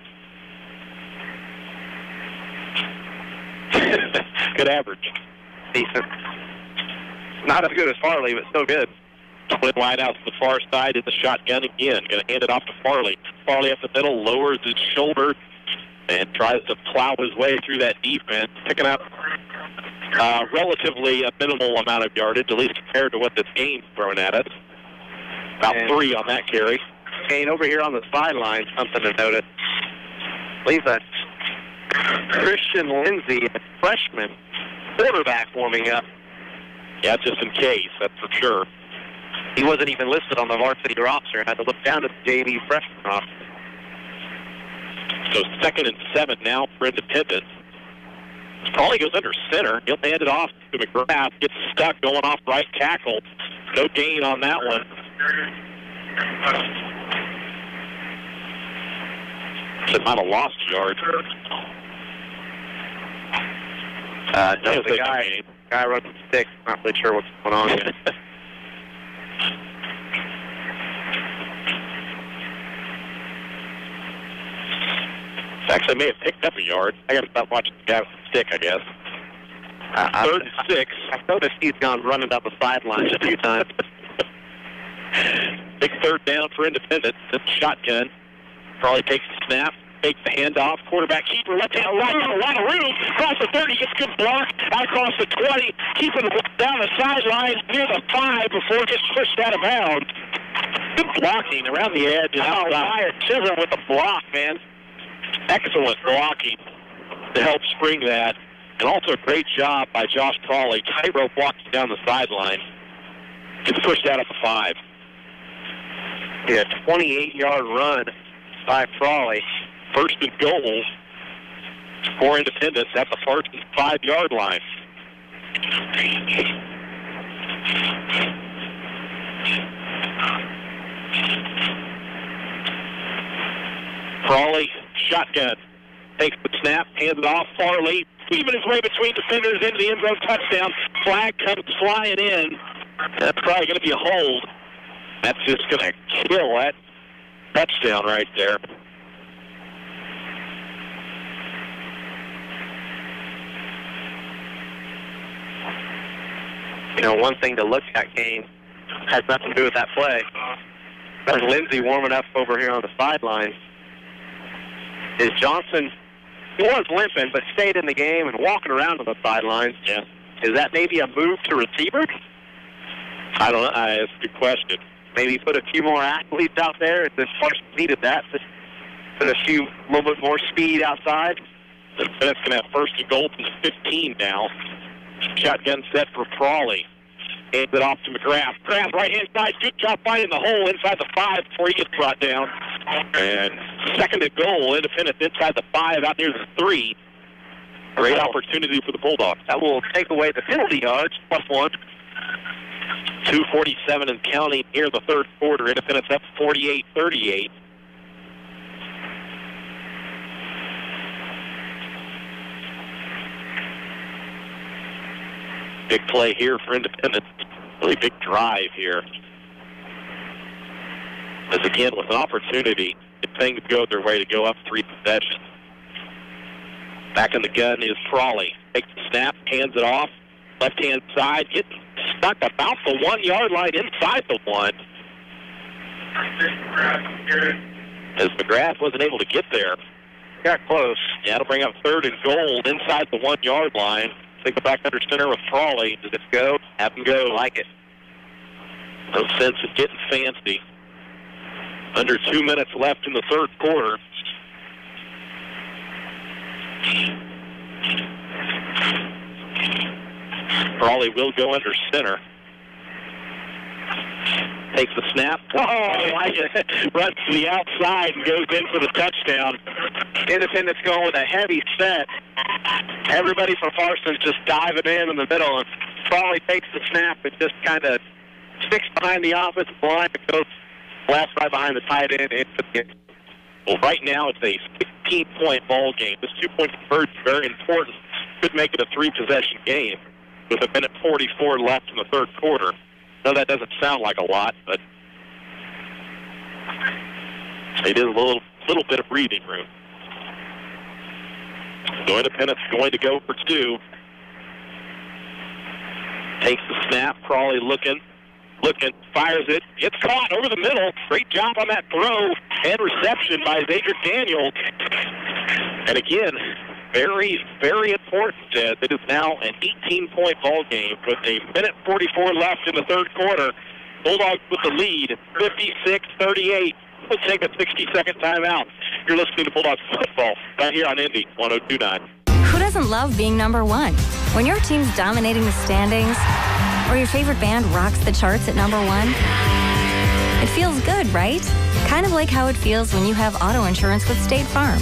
Good average. Decent. Not as good as Farley, but still good. Twin wide out to the far side in the shotgun again. Going to hand it off to Farley. Farley up the middle, lowers his shoulder, and tries to plow his way through that defense, picking up relatively a minimal amount of yardage, at least compared to what this game's thrown at us. About 3 on that carry. Kane, over here on the sideline, something to notice. I believe that's Christian Lindsay, a freshman quarterback, warming up. Yeah, just in case, that's for sure. He wasn't even listed on the varsity roster. I had to look down at the JV freshman roster. So 2nd and 7 now for Independence. Probably goes under center. He'll hand it off to McGrath. Gets stuck going off right tackle. No gain on that one. So might have lost yards. No, the guy runs with sticks. Not really sure what's going on here. Actually, may have picked up a yard. I got to stop watching the guy with the stick, I guess. 3rd and 6. I noticed he's gone running up the sidelines a few times. Big 3rd down for Independence. It's shotgun. Probably takes the snap, takes the handoff. Quarterback keeper, left hand, right, a lot of room. Across the 30, gets good block. Out across the 20, keeping it down the sideline near the 5 before it gets pushed out of bounds. Good blocking around the edge. Chisholm with the block, man. Excellent blocking to help spring that. And also a great job by Josh Crawley. Tightrope walking down the sideline. Gets pushed out at the 5. Yeah, 28-yard run by Crawley. 1st and goal for Independence at the 1st and 5-yard line. Crawley, shotgun. Takes the snap, hands it off, Farley, weaving his way between defenders into the end zone, touchdown. Flag comes flying in. That's probably going to be a hold. That's just going to kill that touchdown right there. You know, one thing to look at, Kane, has nothing to do with that play. There's Lindsey warming up over here on the sideline. Is Johnson, he was limping, but stayed in the game and walking around on the sidelines. Yeah. Is that maybe a move to receiver? I don't know. That's a good question. Maybe put a few more athletes out there if this Parsons needed that. Just put a little bit more speed outside. That's going to have 1st and goal from the 15 now. Shotgun set for Crawley. Hands it off to McGrath. McGrath right-hand side. Good job finding the hole inside the 5 before he gets brought down. And 2nd and goal. Independence inside the 5 out near the 3. Great opportunity for the Bulldogs. That will take away the penalty yards, +1. 2:47 and counting near the 3rd quarter. Independence up 48-38. Big play here for Independence. Really big drive here. As again, with an opportunity, if things go their way, to go up 3 possessions. Back in the gun is Crawley. Takes the snap, hands it off. Left-hand side, gets stuck about the 1-yard line inside the 1. As McGrath wasn't able to get there. Got close. Yeah, it'll bring up 3rd and goal inside the 1-yard line. Take it back under center with Crawley. Does it go? Have him go. Like it. No sense in getting fancy. Under 2 minutes left in the 3rd quarter. Crawley will go under center. Takes the snap. Oh, I like it. Runs to the outside and goes in for the touchdown. Independence going with a heavy set. Everybody from Parsons just diving in the middle, and Crawley takes the snap and just kind of sticks behind the offensive line and goes left right behind the tight end. Well, right now it's a 16-point ball game. This 2-point conversion is very important. Could make it a 3-possession game with 1:44 left in the 3rd quarter. No, that doesn't sound like a lot, but it is a little bit of breathing room. So Independence going to go for 2. Takes the snap. Crawley looking, fires it. Gets caught over the middle. Great job on that throw and reception by Xavier Daniel. And again, very, very important. It is now an 18-point ball game with 1:44 left in the 3rd quarter. Bulldogs with the lead, 56-38. We'll take a 60-second timeout. You're listening to Bulldogs football right here on Indy 102.9. Who doesn't love being number 1? When your team's dominating the standings, or your favorite band rocks the charts at number 1, it feels good, right? Kind of like how it feels when you have auto insurance with State Farm.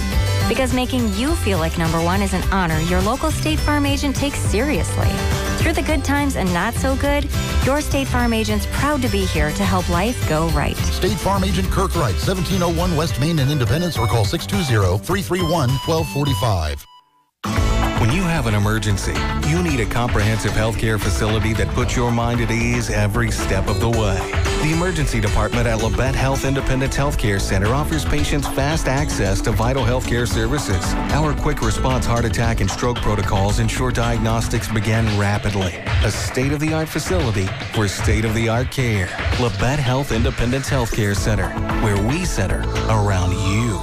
Because making you feel like number 1 is an honor your local State Farm agent takes seriously. Through the good times and not so good, your State Farm agent's proud to be here to help life go right. State Farm Agent Kirk Wright, 1701 West Main in Independence, or call 620-331-1245. When you have an emergency, you need a comprehensive healthcare facility that puts your mind at ease every step of the way. The emergency department at Labette Health Independence Healthcare Center offers patients fast access to vital healthcare services. Our quick response heart attack and stroke protocols ensure diagnostics begin rapidly. A state-of-the-art facility for state-of-the-art care. Labette Health Independence Healthcare Center, where we center around you.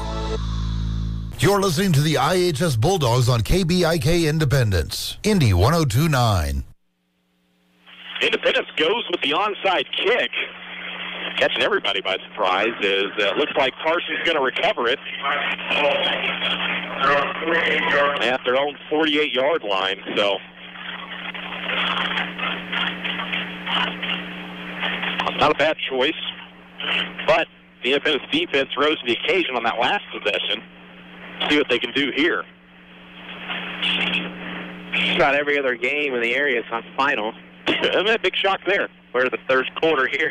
You're listening to the IHS Bulldogs on KBIK Independence, Indy 102.9. Independence goes with the onside kick. Catching everybody by surprise is looks like Parsons going to recover it at their own 48-yard line. So not a bad choice, but the Independence defense rose to the occasion on that last possession. See what they can do here. About every other game in the area is on final. A big shock there. We're the third quarter here.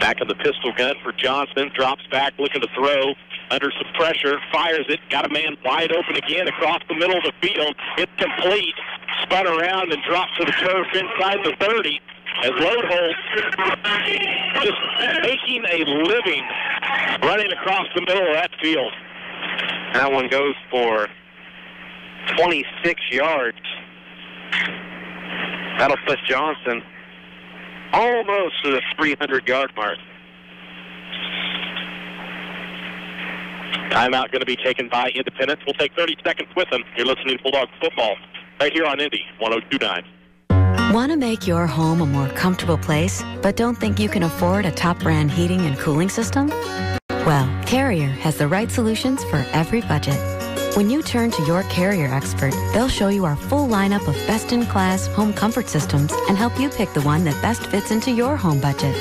Back in the pistol gun for Johnson. Drops back, looking to throw. Under some pressure, fires it. Got a man wide open again across the middle of the field. It's complete. Spun around and dropped to the turf inside the 30. As Lodeholt just making a living running across the middle of that field. That one goes for 26 yards. That'll put Johnson almost to the 300-yard mark. Timeout going to be taken by Independence. We'll take 30 seconds with them. You're listening to Bulldog Football right here on Indy 102.9. Want to make your home a more comfortable place, but don't think you can afford a top brand heating and cooling system? Well, Carrier has the right solutions for every budget. When you turn to your Carrier expert, they'll show you our full lineup of best-in-class home comfort systems and help you pick the one that best fits into your home budget.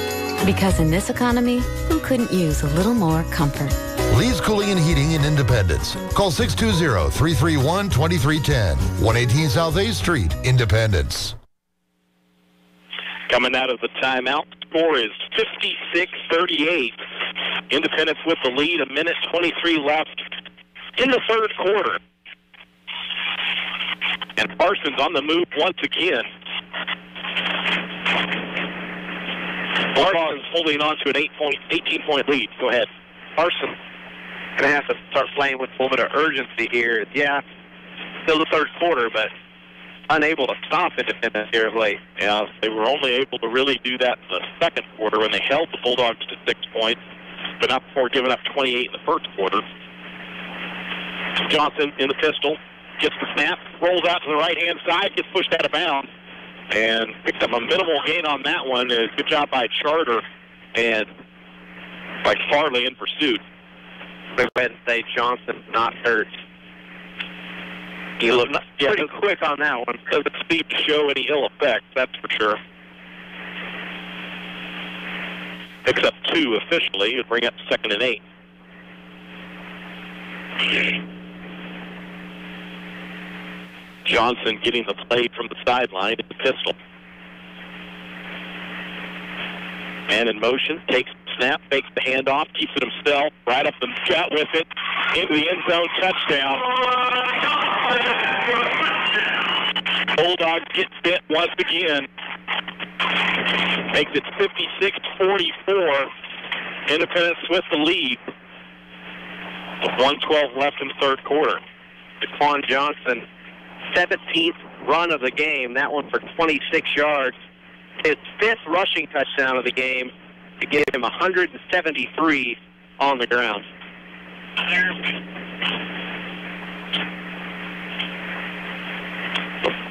Because in this economy, who couldn't use a little more comfort? Lee's Cooling and Heating in Independence. Call 620-331-2310. 118 South 8th Street, Independence. Coming out of the timeout, score is 56-38. Independence with the lead, 1:23 left in the third quarter. And Parsons on the move once again. Parsons holding on to an 18-point lead. Go ahead. Parsons going to have to start playing with a little bit of urgency here. Yeah, still the third quarter, but unable to stop Independence here of late. Yeah, they were only able to really do that in the second quarter when they held the Bulldogs to 6 points, but not before giving up 28 in the first quarter. Johnson in the pistol, gets the snap, rolls out to the right-hand side, gets pushed out of bounds, and picked up a minimal gain on that one. Good job by Charter and by Farley in pursuit. Go ahead and say Johnson not hurt. He looked pretty quick on that one. Doesn't seem to show any ill effects, that's for sure. Picks up 2 officially and bring up 2nd and 8. Johnson getting the play from the sideline at the pistol. Man in motion, takes the snap, fakes the handoff, keeps it himself, right up the gut with it, into the end zone, touchdown. Bulldogs get bit once again. Makes it 56-44. Independence with the lead. With 1:12 left in the third quarter. Daquan Johnson, 17th run of the game. That one for 26 yards. His 5th rushing touchdown of the game to give him 173 on the ground.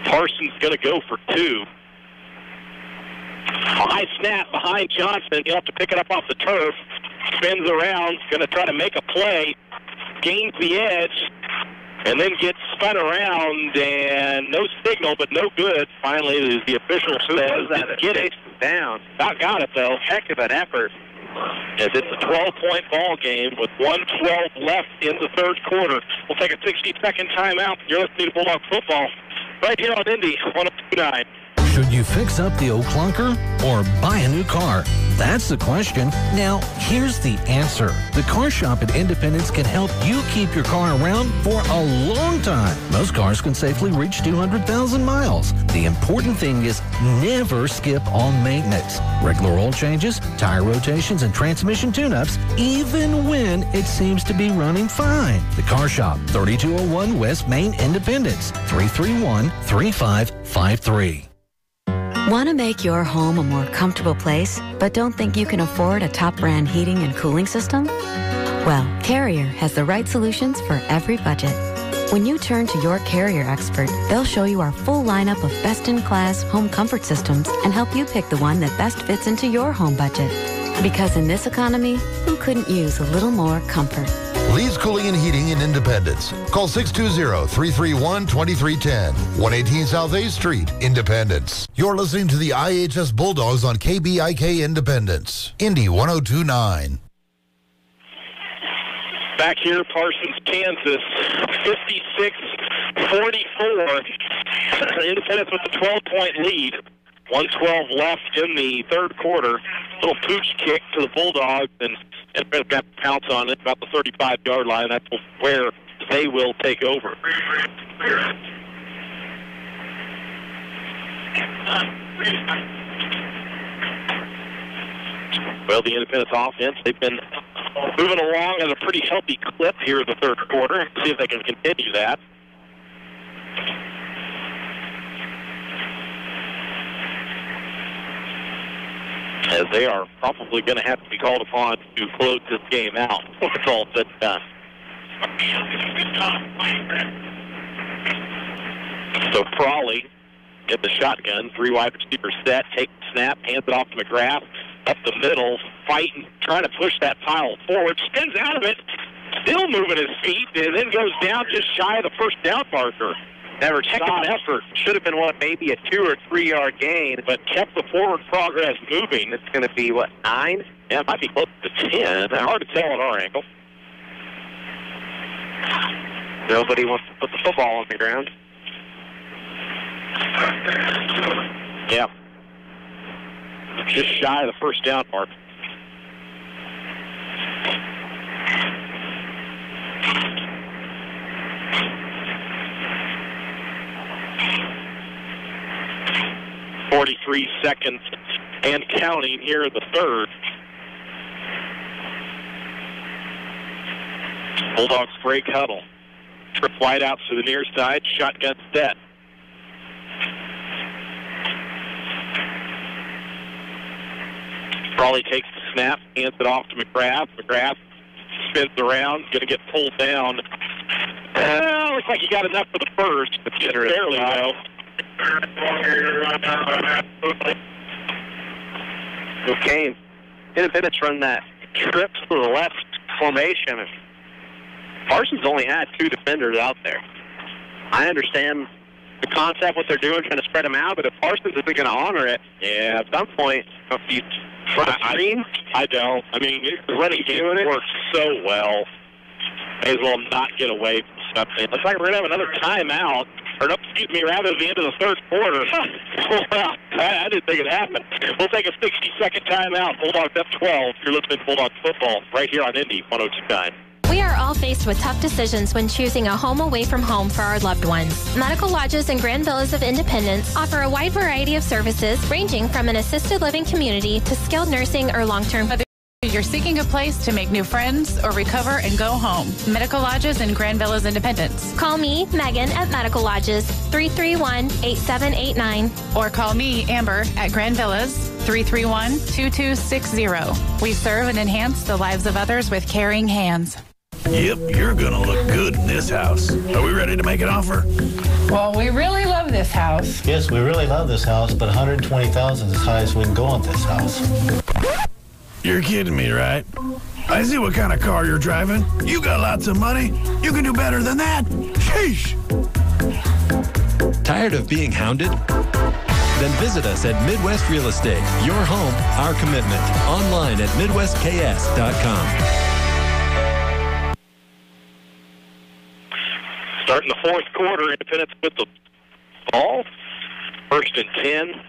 Parsons going to go for 2. High snap behind Johnson. He'll have to pick it up off the turf. Spins around, going to try to make a play. Gains the edge, and then gets spun around, and no signal, but no good. Finally, the official says get it down. Got it, though. Heck of an effort. As it's a 12-point ball game with 1:12 left in the third quarter. We'll take a 60-second timeout. You're listening to Bulldog Football right here on Indy 102.9. Should you fix up the old clunker or buy a new car? That's the question. Now, here's the answer. The Car Shop at Independence can help you keep your car around for a long time. Most cars can safely reach 200,000 miles. The important thing is never skip on maintenance. Regular oil changes, tire rotations, and transmission tune-ups, even when it seems to be running fine. The Car Shop, 3201 West Main, Independence, 331-3553. Want to make your home a more comfortable place, but don't think you can afford a top brand heating and cooling system? Well, Carrier has the right solutions for every budget. When you turn to your Carrier expert, they'll show you our full lineup of best-in-class home comfort systems and help you pick the one that best fits into your home budget. Because in this economy, who couldn't use a little more comfort? Lee's Cooling and Heating in Independence. Call 620-331-2310. 118 South A Street, Independence. You're listening to the IHS Bulldogs on KBIK Independence. Indy 102.9. Back here, Parsons, Kansas, 56-44. Independence with a 12-point lead. 1:12 left in the third quarter. Little pooch kick to the Bulldogs, and got to pounce on it about the 35-yard line. That's where they will take over. Well, the Independence offense, they've been moving along at a pretty healthy clip here in the third quarter. See if they can continue that. As they are probably going to have to be called upon to close this game out. It's all said and done. So Frawley get the shotgun, three wide receiver set, take the snap, hands it off to McGrath, up the middle, fighting, trying to push that pile forward, spins out of it, still moving his feet, and then goes down just shy of the first down marker. Never stopped. Heck of an effort. Should have been, maybe a 2 or 3 yard gain, but kept the forward progress moving. It's going to be, 9? Yeah, it might be close to 10. Hard to tell at our angle. Nobody wants to put the football on the ground. Yeah. Just shy of the first down mark. .43 seconds and counting here in the third. Bulldogs break huddle. Trip wide out to the near side. Shotgun set. Frawley takes the snap, hands it off to McGrath. McGrath spins around, going to get pulled down. Looks like he got enough for the first, but just barely, though. Okay, Independence run that trip to the left formation. Parsons only had 2 defenders out there. I understand the concept, what they're doing, trying to spread them out, but if Parsons isn't going to honor it, at some point, if you try to screen, I don't. I mean, the running game works so well. May as well not get away from something. Looks like we're going to have another timeout. Or no, excuse me, rather at the end of the third quarter. Well, I didn't think it happened. We'll take a 60-second timeout. Bulldogs F12. You're listening to Bulldogs football right here on Indy 102.9. We are all faced with tough decisions when choosing a home away from home for our loved ones. Medical Lodges and Grand Villas of Independence offer a wide variety of services ranging from an assisted living community to skilled nursing or long-term. Whether you're seeking a place to make new friends or recover and go home, Medical Lodges and Grand Villas Independence. Call me, Megan, at Medical Lodges, 331-8789. Or call me, Amber, at Grand Villas, 331-2260. We serve and enhance the lives of others with caring hands. Yep, you're gonna look good in this house. Are we ready to make an offer? Well, we really love this house. Yes, we really love this house, but $120,000 is as high as we can go on this house. You're kidding me, right? I see what kind of car you're driving. You got lots of money. You can do better than that. Sheesh. Tired of being hounded? Then visit us at Midwest Real Estate. Your home, our commitment. Online at MidwestKS.com. Starting the fourth quarter, Independence with the ball. 1st and 10.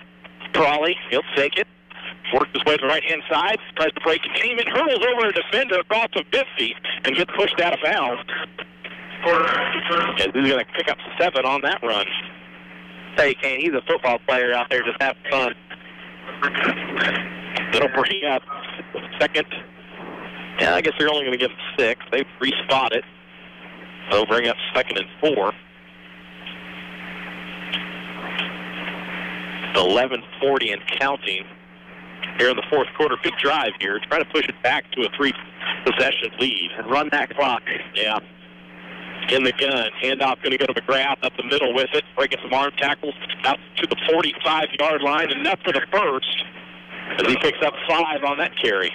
Frawley, he'll take it. works his way to the right-hand side, tries to break containment, hurdles over a defender across the 50, and gets pushed out of bounds. And he's going to pick up 7 on that run. Hey, Kane, he's a football player out there just having fun. That'll bring up second. Yeah, I guess they're only going to give him 6. They've respotted. They'll bring up 2nd and 4. 11:40 and counting here in the fourth quarter. Good drive here. Try to push it back to a 3-possession lead. And run that clock. Yeah. In the gun. Handoff going to go to McGrath up the middle with it. Breaking some arm tackles out to the 45-yard line. Enough for the first as he picks up 5 on that carry.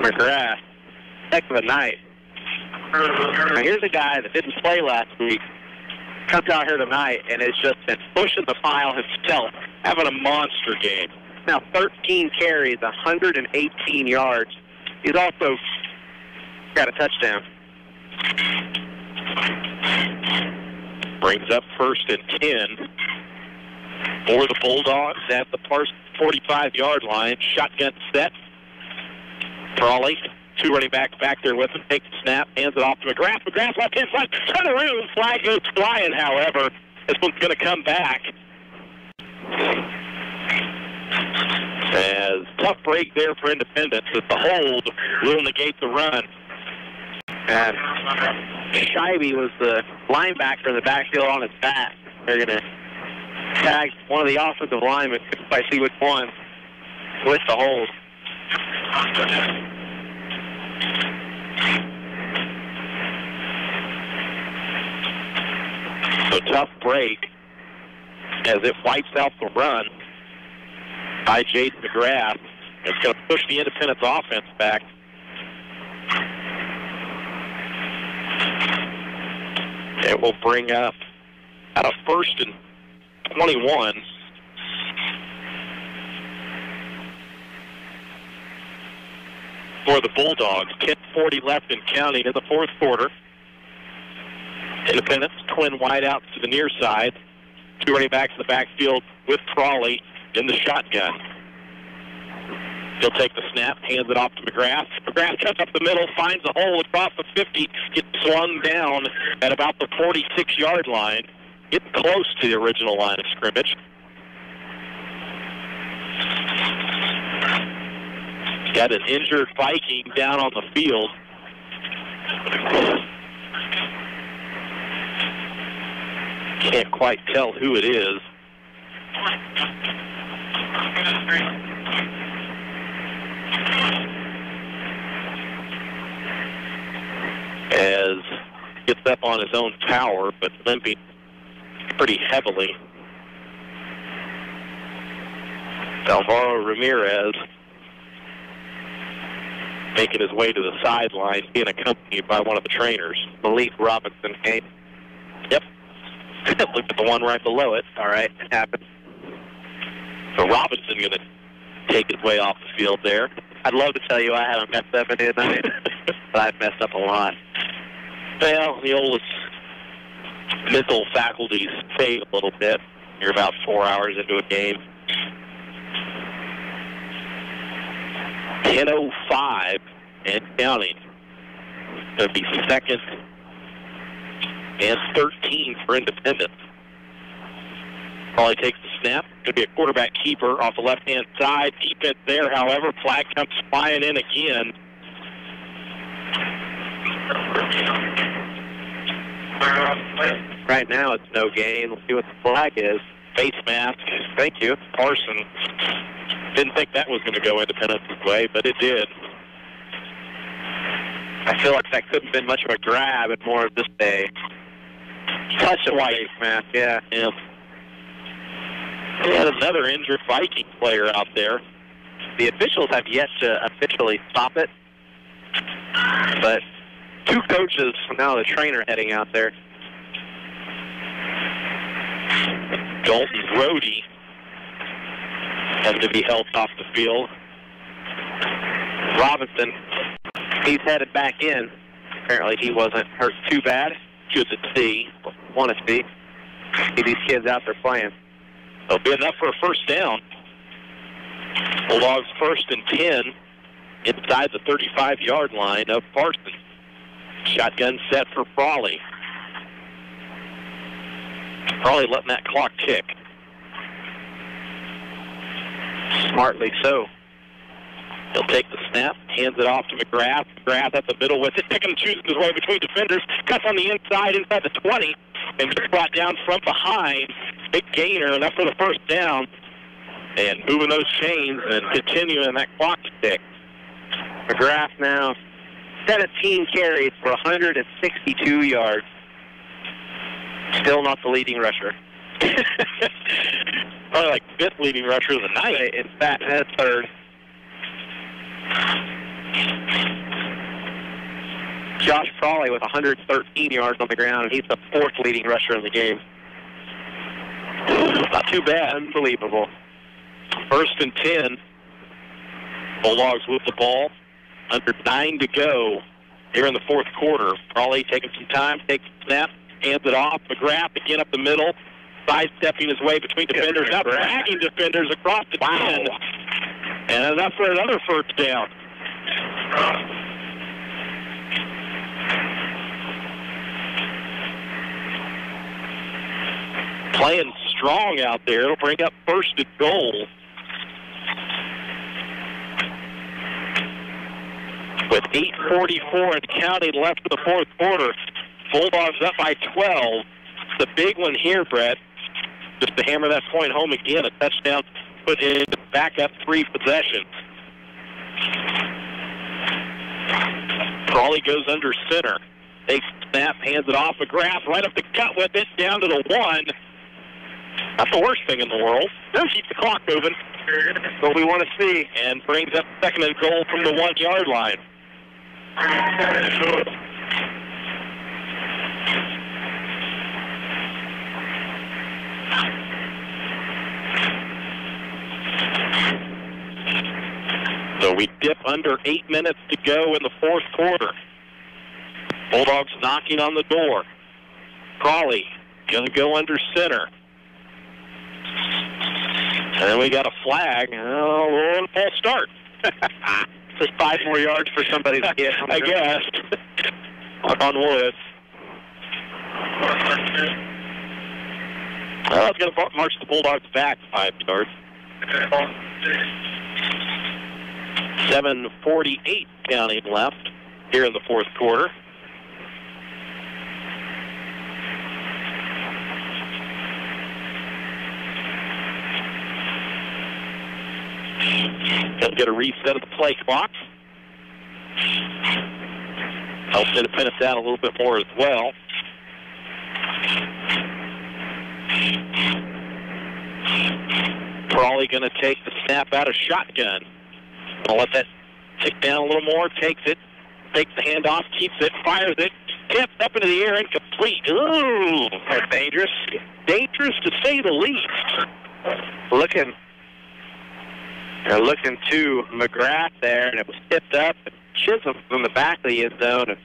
McGrath, heck of a night. Now here's a guy that didn't play last week. Comes out here tonight and has just been pushing the pile himself. Having a monster game. Now 13 carries, 118 yards. He's also got a touchdown. Brings up 1st and 10 for the Bulldogs at the 45-yard line. Shotgun set. Frawley, 2 running backs back there with him. Takes the snap, hands it off to McGrath. McGrath left hand side. Turn around. Flag goes flying, however. This one's going to come back. As tough break there for Independence as the hold will negate the run. And Scheibe was the linebacker in the backfield on his back. They're going to tag one of the offensive linemen, if I see which one, with the hold. So tough break as it wipes out the run by Jaden McGrath. It's going to push the Independence offense back. It will bring up at a 1st and 21. For the Bulldogs. 10:40 left and counting in the fourth quarter. Independence, twin wideouts to the near side. 2 running backs in the backfield with Frawley in the shotgun. He'll take the snap, hands it off to McGrath. McGrath cuts up the middle, finds a hole across the 50, gets slung down at about the 46-yard line, getting close to the original line of scrimmage. Got an injured Viking down on the field. Can't quite tell who it is. As gets up on his own tower, but limping pretty heavily. Alvaro Ramirez making his way to the sideline, being accompanied by one of the trainers. Malik Robinson came. Yep. Look at the one right below it. All right, it happened. So Robinson going to take his way off the field there. I'd love to tell you I haven't messed up any tonight, but I've messed up a lot. Well, the oldest mental faculties fade a little bit. You're about 4 hours into a game. 10:05 and counting. It'll be 2nd and 13 for Independence. Probably takes the snap. Going to be a quarterback keeper off the left-hand side. Defense there, however. Flag comes flying in again. Right now it's no gain. We'll see what the flag is. Face mask. Thank you. Carson. Didn't think that was going to go Independence's way, but it did. I feel like that couldn't have been much of a grab and more of just a touch of face mask. Yeah. Yeah. We had another injured Viking player out there. The officials have yet to officially stop it, but 2 coaches, now the trainer heading out there. Dalton Brody has to be held off the field. Robinson, he's headed back in. Apparently he wasn't hurt too bad. Good to see. Want to see these kids out there playing. It'll be enough for a first down. Bulldogs 1st and 10 inside the 35-yard line of Parsons. Shotgun set for Frawley. Frawley letting that clock tick. Smartly so. He'll take the snap, hands it off to McGrath. McGrath at the middle with it, picking and choosing his way between defenders. Cuts on the inside the 20, and gets brought down from behind. Big gainer, enough for the first down. And moving those chains and continuing that clock to tick. McGrath now 17 carries for 162 yards. Still not the leading rusher. Probably like 5th leading rusher of the night. In fact, that's 3rd. Josh Frawley with 113 yards on the ground, and he's the 4th leading rusher in the game. Not too bad. Unbelievable. 1st and 10. Bulldogs with the ball. Under 9 to go here in the 4th quarter. Frawley taking some time, takes the snap, hands it off. McGrath again up the middle, sidestepping his way between defenders, now dragging defenders across the 10. And enough for another first down. Playing strong out there. It'll bring up 1st and goal. With 8:44 and counting left in the 4th quarter, Bulldogs up by 12. The big one here, Brett, just to hammer that point home again, a touchdown put in to back up 3 possessions. Frawley goes under center. Takes the snap, hands it off. McGrath right up the gut with it, down to the 1. Not the worst thing in the world. No, keep the clock moving. That's what we want to see. And brings up 2nd and goal from the 1-yard line. So we dip under 8 minutes to go in the 4th quarter. Bulldogs knocking on the door. Crawley going to go under center. And then we got a flag. Oh, false start. Just 5 more yards for somebody to get. I guess. On wood. Well, it's going to march the Bulldogs back 5 yards. 7:48 counting left here in the 4th quarter. They'll get a reset of the play clock. Helps Independence out a little bit more as well. Frawley going to take the snap out of shotgun. I'll let that tick down a little more. Takes it. Takes the handoff. Keeps it. Fires it. Tips up into the air. Incomplete. Ooh. That's dangerous. Dangerous to say the least. Looking to McGrath there, and it was tipped up. And Chisholm from the back of the end zone. And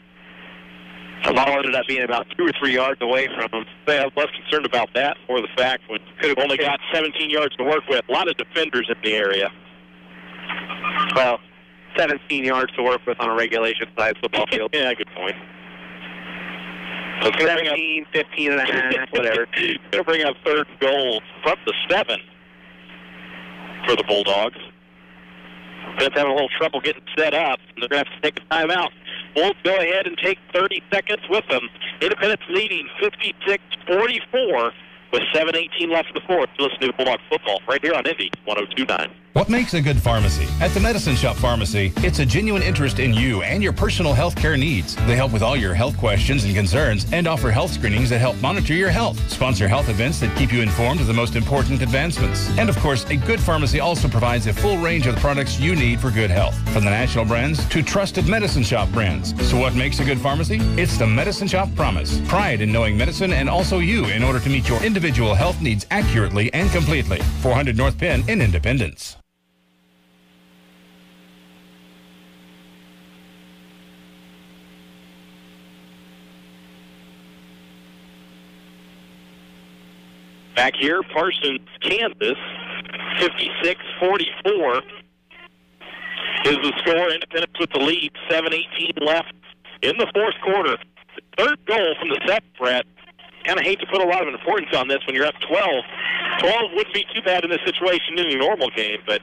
the ball ended up being about 2 or 3 yards away from him. I was less concerned about that, or the fact when could have only got 17 yards to work with. A lot of defenders in the area. Well, 17 yards to work with on a regulation-sized football field. Yeah, good point. 17, 15 and a half, whatever. Going to bring up 3rd and goal from the 7 for the Bulldogs. They're having a little trouble getting set up. They're going to have to take a timeout. Bulls go ahead and take 30 seconds with them. Independence leading 56-44 with 7:18 left in the 4th. Listen to Bulldog football right here on Indy 102.9. What makes a good pharmacy? At the Medicine Shop Pharmacy, it's a genuine interest in you and your personal health care needs. They help with all your health questions and concerns and offer health screenings that help monitor your health, sponsor health events that keep you informed of the most important advancements. And of course, a good pharmacy also provides a full range of the products you need for good health, from the national brands to trusted Medicine Shop brands. So what makes a good pharmacy? It's the Medicine Shop Promise. Pride in knowing medicine and also you in order to meet your individual health needs accurately and completely. 400 North Penn in Independence. Back here, Parsons, Kansas, 56-44. is the score. Independence with the lead. 7:18 left in the fourth quarter. The third goal from the second, Brett. Kind of hate to put a lot of importance on this when you're up 12. 12 wouldn't be too bad in this situation in a normal game, but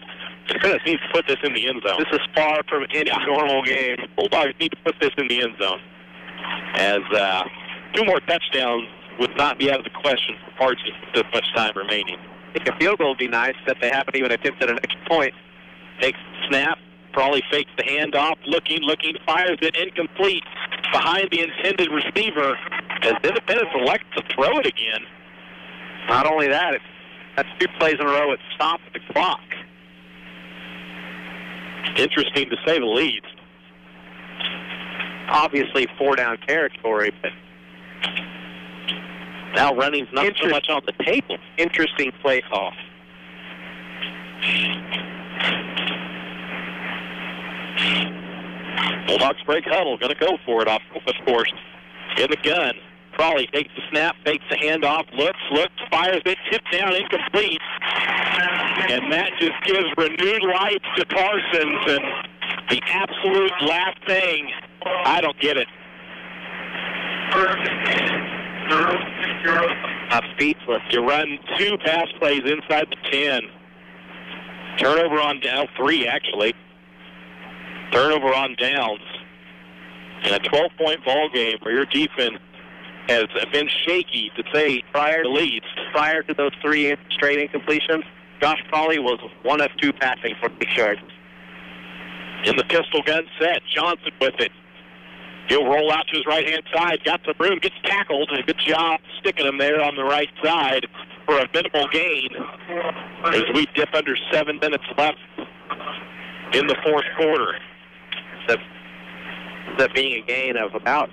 Independence needs to put this in the end zone. This is far from any normal game. Bulldogs need to put this in the end zone. As 2 more touchdowns would not be out of the question for Parsons with this much time remaining. I think a field goal would be nice that they haven't even attempted an extra point. Takes the snap. Probably fakes the handoff. Looking, fires it incomplete behind the intended receiver as Independence elects to throw it again. Not only that, that's 2 plays in a row. It stopped the clock. Interesting to say the least. Obviously 4-down territory, but now running's not so much on the table. Interesting play call. Bulldogs break huddle, going to go for it, of course. In the gun. Crawley takes the snap, fakes the handoff, looks, fires it, tipped down, incomplete. And that just gives renewed life to Parsons. And the absolute last thing, I don't get it. I'm speechless. You run 2 pass plays inside the 10. Turnover on down 3, actually. Turnover on downs. In a 12-point ball game where your defense has been shaky, to say prior to leads. Prior to those 3 straight incompletions, Josh Crawley was 1 of 2 passing for 6 yards. In the pistol gun set, Johnson with it. He'll roll out to his right-hand side, got some room, gets tackled, and a good job sticking him there on the right side for a minimal gain as we dip under 7 minutes left in the fourth quarter. That being a gain of about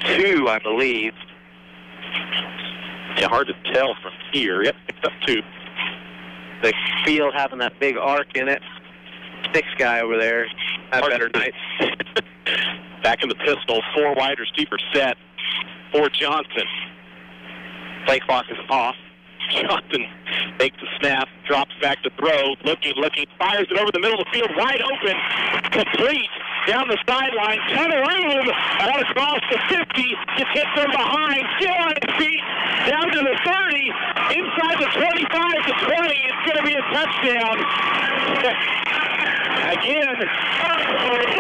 2, I believe. Yeah, hard to tell from here. Yep, picked up 2. The field having that big arc in it. 6 guy over there. Had better night. Back in the pistol, 4 wide receiver set for Johnson. Play clock is off. Johnson takes the snap, drops back to throw, looking, fires it over the middle of the field, wide open, complete, down the sideline, ton of room, out across the 50, gets hit from behind, still on his feet, down to the 30, inside the 25 to 20, it's going to be a touchdown. Again,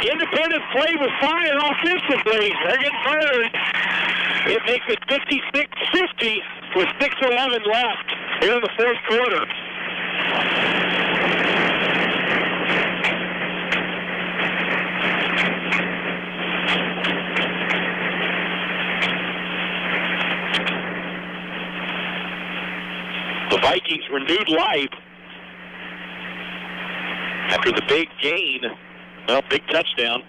Independence play with fire offensively. They're getting burned. It makes it 56-50 with 6:11 left here in the fourth quarter. The Vikings renewed life after the big gain. Well, big touchdown.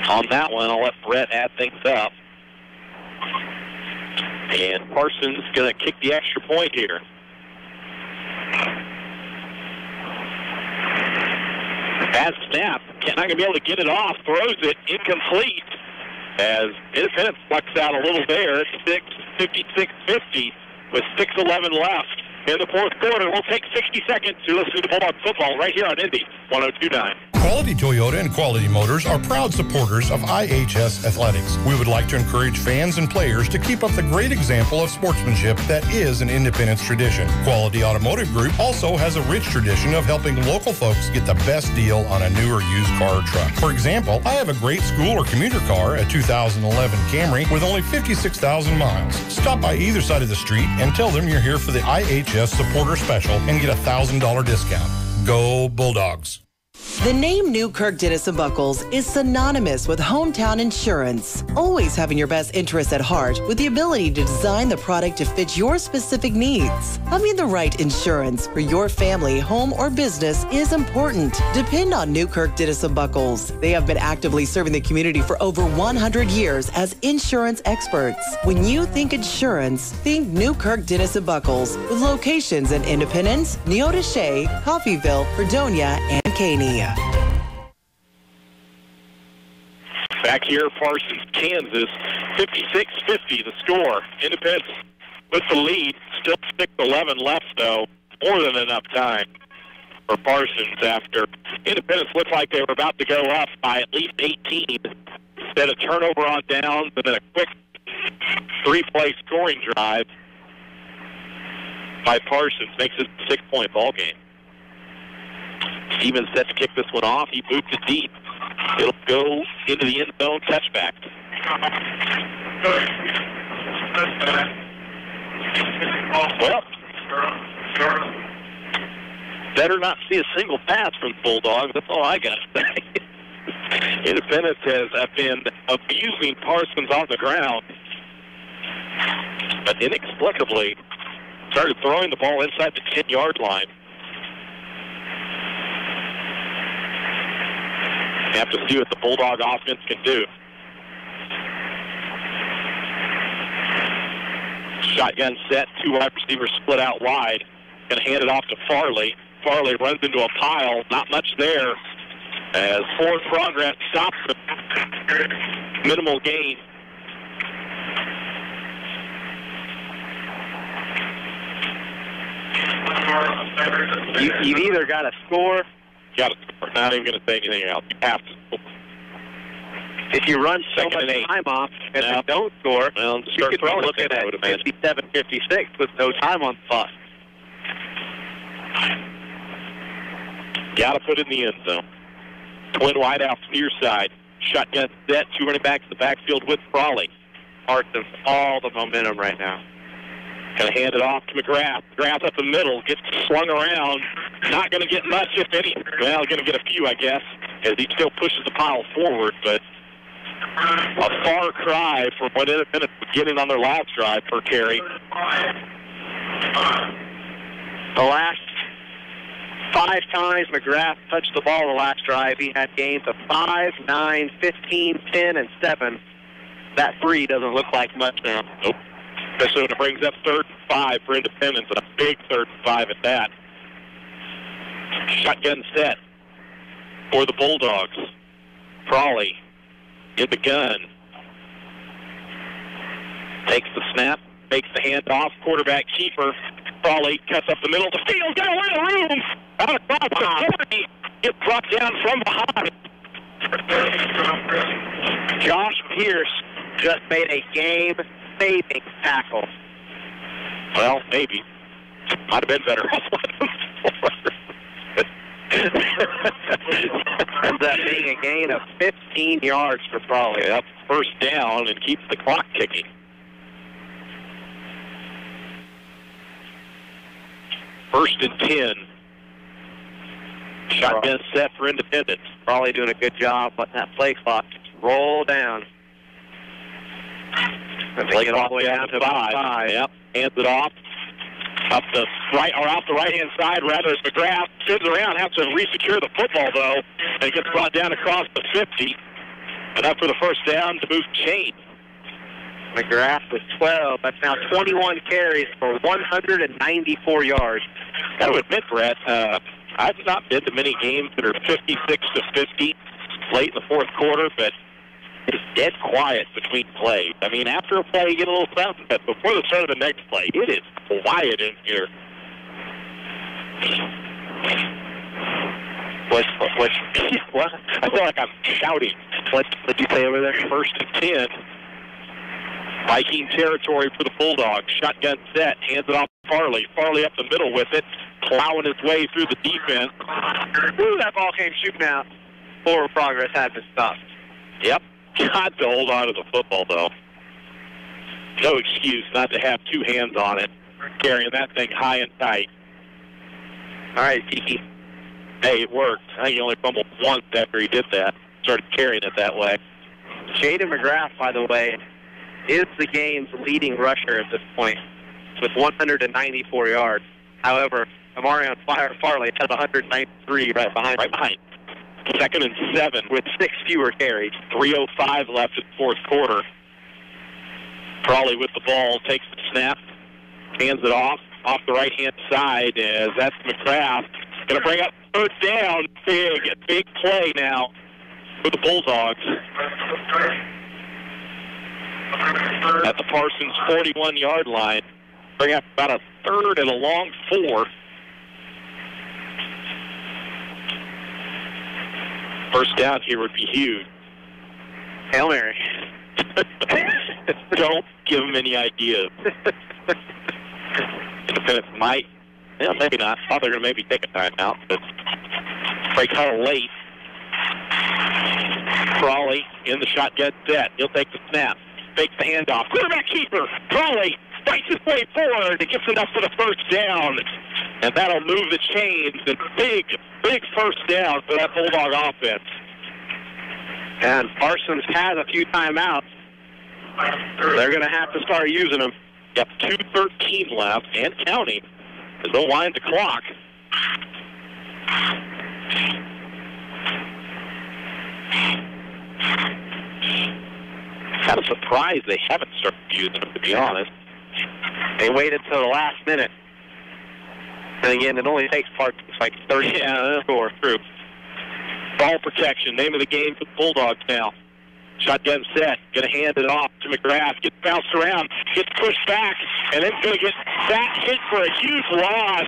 On that one, I'll let Brett add things up. And Parsons going to kick the extra point here. Bad snap. Not going to be able to get it off. Throws it incomplete as Independence flex out a little there. It's 56-50 with 6:11 left in the fourth quarter. We'll take 60 seconds to listen to Bulldog football right here on Indy 102.9. Quality Toyota and Quality Motors are proud supporters of IHS Athletics. We would like to encourage fans and players to keep up the great example of sportsmanship that is an Independence tradition. Quality Automotive Group also has a rich tradition of helping local folks get the best deal on a new or used car or truck. For example, I have a great school or commuter car, a 2011 Camry with only 56,000 miles. Stop by either side of the street and tell them you're here for the IHS Supporter Special and get a $1,000 discount. Go Bulldogs. The name Newkirk Denison Buckles is synonymous with hometown insurance. Always having your best interests at heart with the ability to design the product to fit your specific needs. Having the right insurance for your family, home, or business is important. Depend on Newkirk Denison Buckles. They have been actively serving the community for over 100 years as insurance experts. When you think insurance, think Newkirk Denison Buckles with locations in Independence, Neodesha, Coffeyville, Fredonia, and Caney. Back here, Parsons, Kansas, 56-50 the score. Independence with the lead. Still 6:11 left, though. More than enough time. for Parsons after Independence looked like they were about to go up by at least 18. Instead of turnover on downs and then a quick 3-play scoring drive by Parsons makes it a 6-point ball game. Stevens set to kick this one off. He boots it deep. It'll go into the end zone, touchback. Well, better not see a single pass from the Bulldogs. That's all I got to say. Independence has been abusing Parsons on the ground, but inexplicably started throwing the ball inside the 10-yard line. Have to see what the Bulldog offense can do. Shotgun set, 2 wide receivers split out wide. Going to hand it off to Farley. Farley runs into a pile, not much there. As forward progress stops him. Minimal gain. You've either got to score. Got to score. Not even going to say anything else. You have to score. If you run so much time off and then don't score, well, you could be looking at 57-56 with no time on the clock. Got to put it in the end zone. Twin wideouts near side. Shotgun set. 2 running backs in the backfield with Frawley. Parsons all the momentum right now. Going to hand it off to McGrath. McGrath up the middle. Gets slung around. Not going to get much, if any. Well, going to get a few, I guess, as he still pushes the pile forward. But a far cry from what Independence was getting on their last drive per carry. The last 5 times McGrath touched the ball the last drive, he had gains of 5, 9, 15, 10, and 7. That 3 doesn't look like much now. Nope. Especially when it brings up 3rd and 5 for Independence, and a big 3rd and 5 at that. Shotgun set for the Bulldogs. Frawley in the gun. Takes the snap, makes the handoff. Quarterback keeper. Frawley cuts up the middle of the field. Got a little room. Out across the 40. Gets brought down from behind. Josh Pierce just made a game-saving tackle. Well, maybe. Might have been better off. Ends up being a gain of 15 yards for Frawley. Yep, 1st down and keeps the clock ticking. First and 10. Shotgun set for Independence. Frawley doing a good job letting that play clock roll down. Play it all the way down to 5. Yep, hands it off. Up the right, or off the right-hand side, rather, as McGrath spins around, has to re-secure the football, though, and it gets brought down across the 50. And up for the 1st down to move chain. McGrath with 12. That's now 21 carries for 194 yards. Got to admit, Brett, I've not been to many games that are 56-50 late in the 4th quarter, but it's dead quiet between plays. I mean, after a play, you get a little sound, but before the start of the next play, it is quiet in here. What? I feel like I'm shouting. What did you say over there? 1st and 10. Viking territory for the Bulldogs. Shotgun set. Hands it off to Farley. Farley up the middle with it. Plowing his way through the defense. Ooh, that ball came shooting out. Forward progress had been stopped. Yep. Got to hold on to the football, though. No excuse not to have 2 hands on it. Carrying that thing high and tight. All right, Tiki. Hey, it worked. I think he only fumbled once after he did that. Started carrying it that way. Jaden McGrath, by the way, is the game's leading rusher at this point with 194 yards. However, Amarion Farley has 193 right behind. 2nd and 7 with 6 fewer carries. 3:05 left in the 4th quarter. Frawley with the ball, takes the snap, hands it off the right-hand side as that's McGrath. Going to bring up 3rd down. Big play now for the Bulldogs. At the Parsons 41-yard line. Bring up about a 3rd and a long 4. First down here would be huge. Hail Mary. Don't give them any ideas. Independence might, maybe not. I thought they were going to maybe take a timeout, but break huddle late. Crawley in the shotgun set. He'll take the snap. Fakes the handoff. Quarterback keeper. Crawley fights his way forward. It gets enough for the first down. And that'll move the chains. And big first down for that Bulldog offense. And Parsons has a few timeouts. They're going to have to start using them. Yep, 2:13 left and counting as they'll wind the clock. Kind of surprised they haven't started using them, to be honest. They waited till the last minute. And again, it only takes like 30 minutes to score through. Ball protection, name of the game for the Bulldogs now. Shotgun set, going to hand it off to McGrath, gets bounced around, gets pushed back, and then going to get back hit for a huge loss.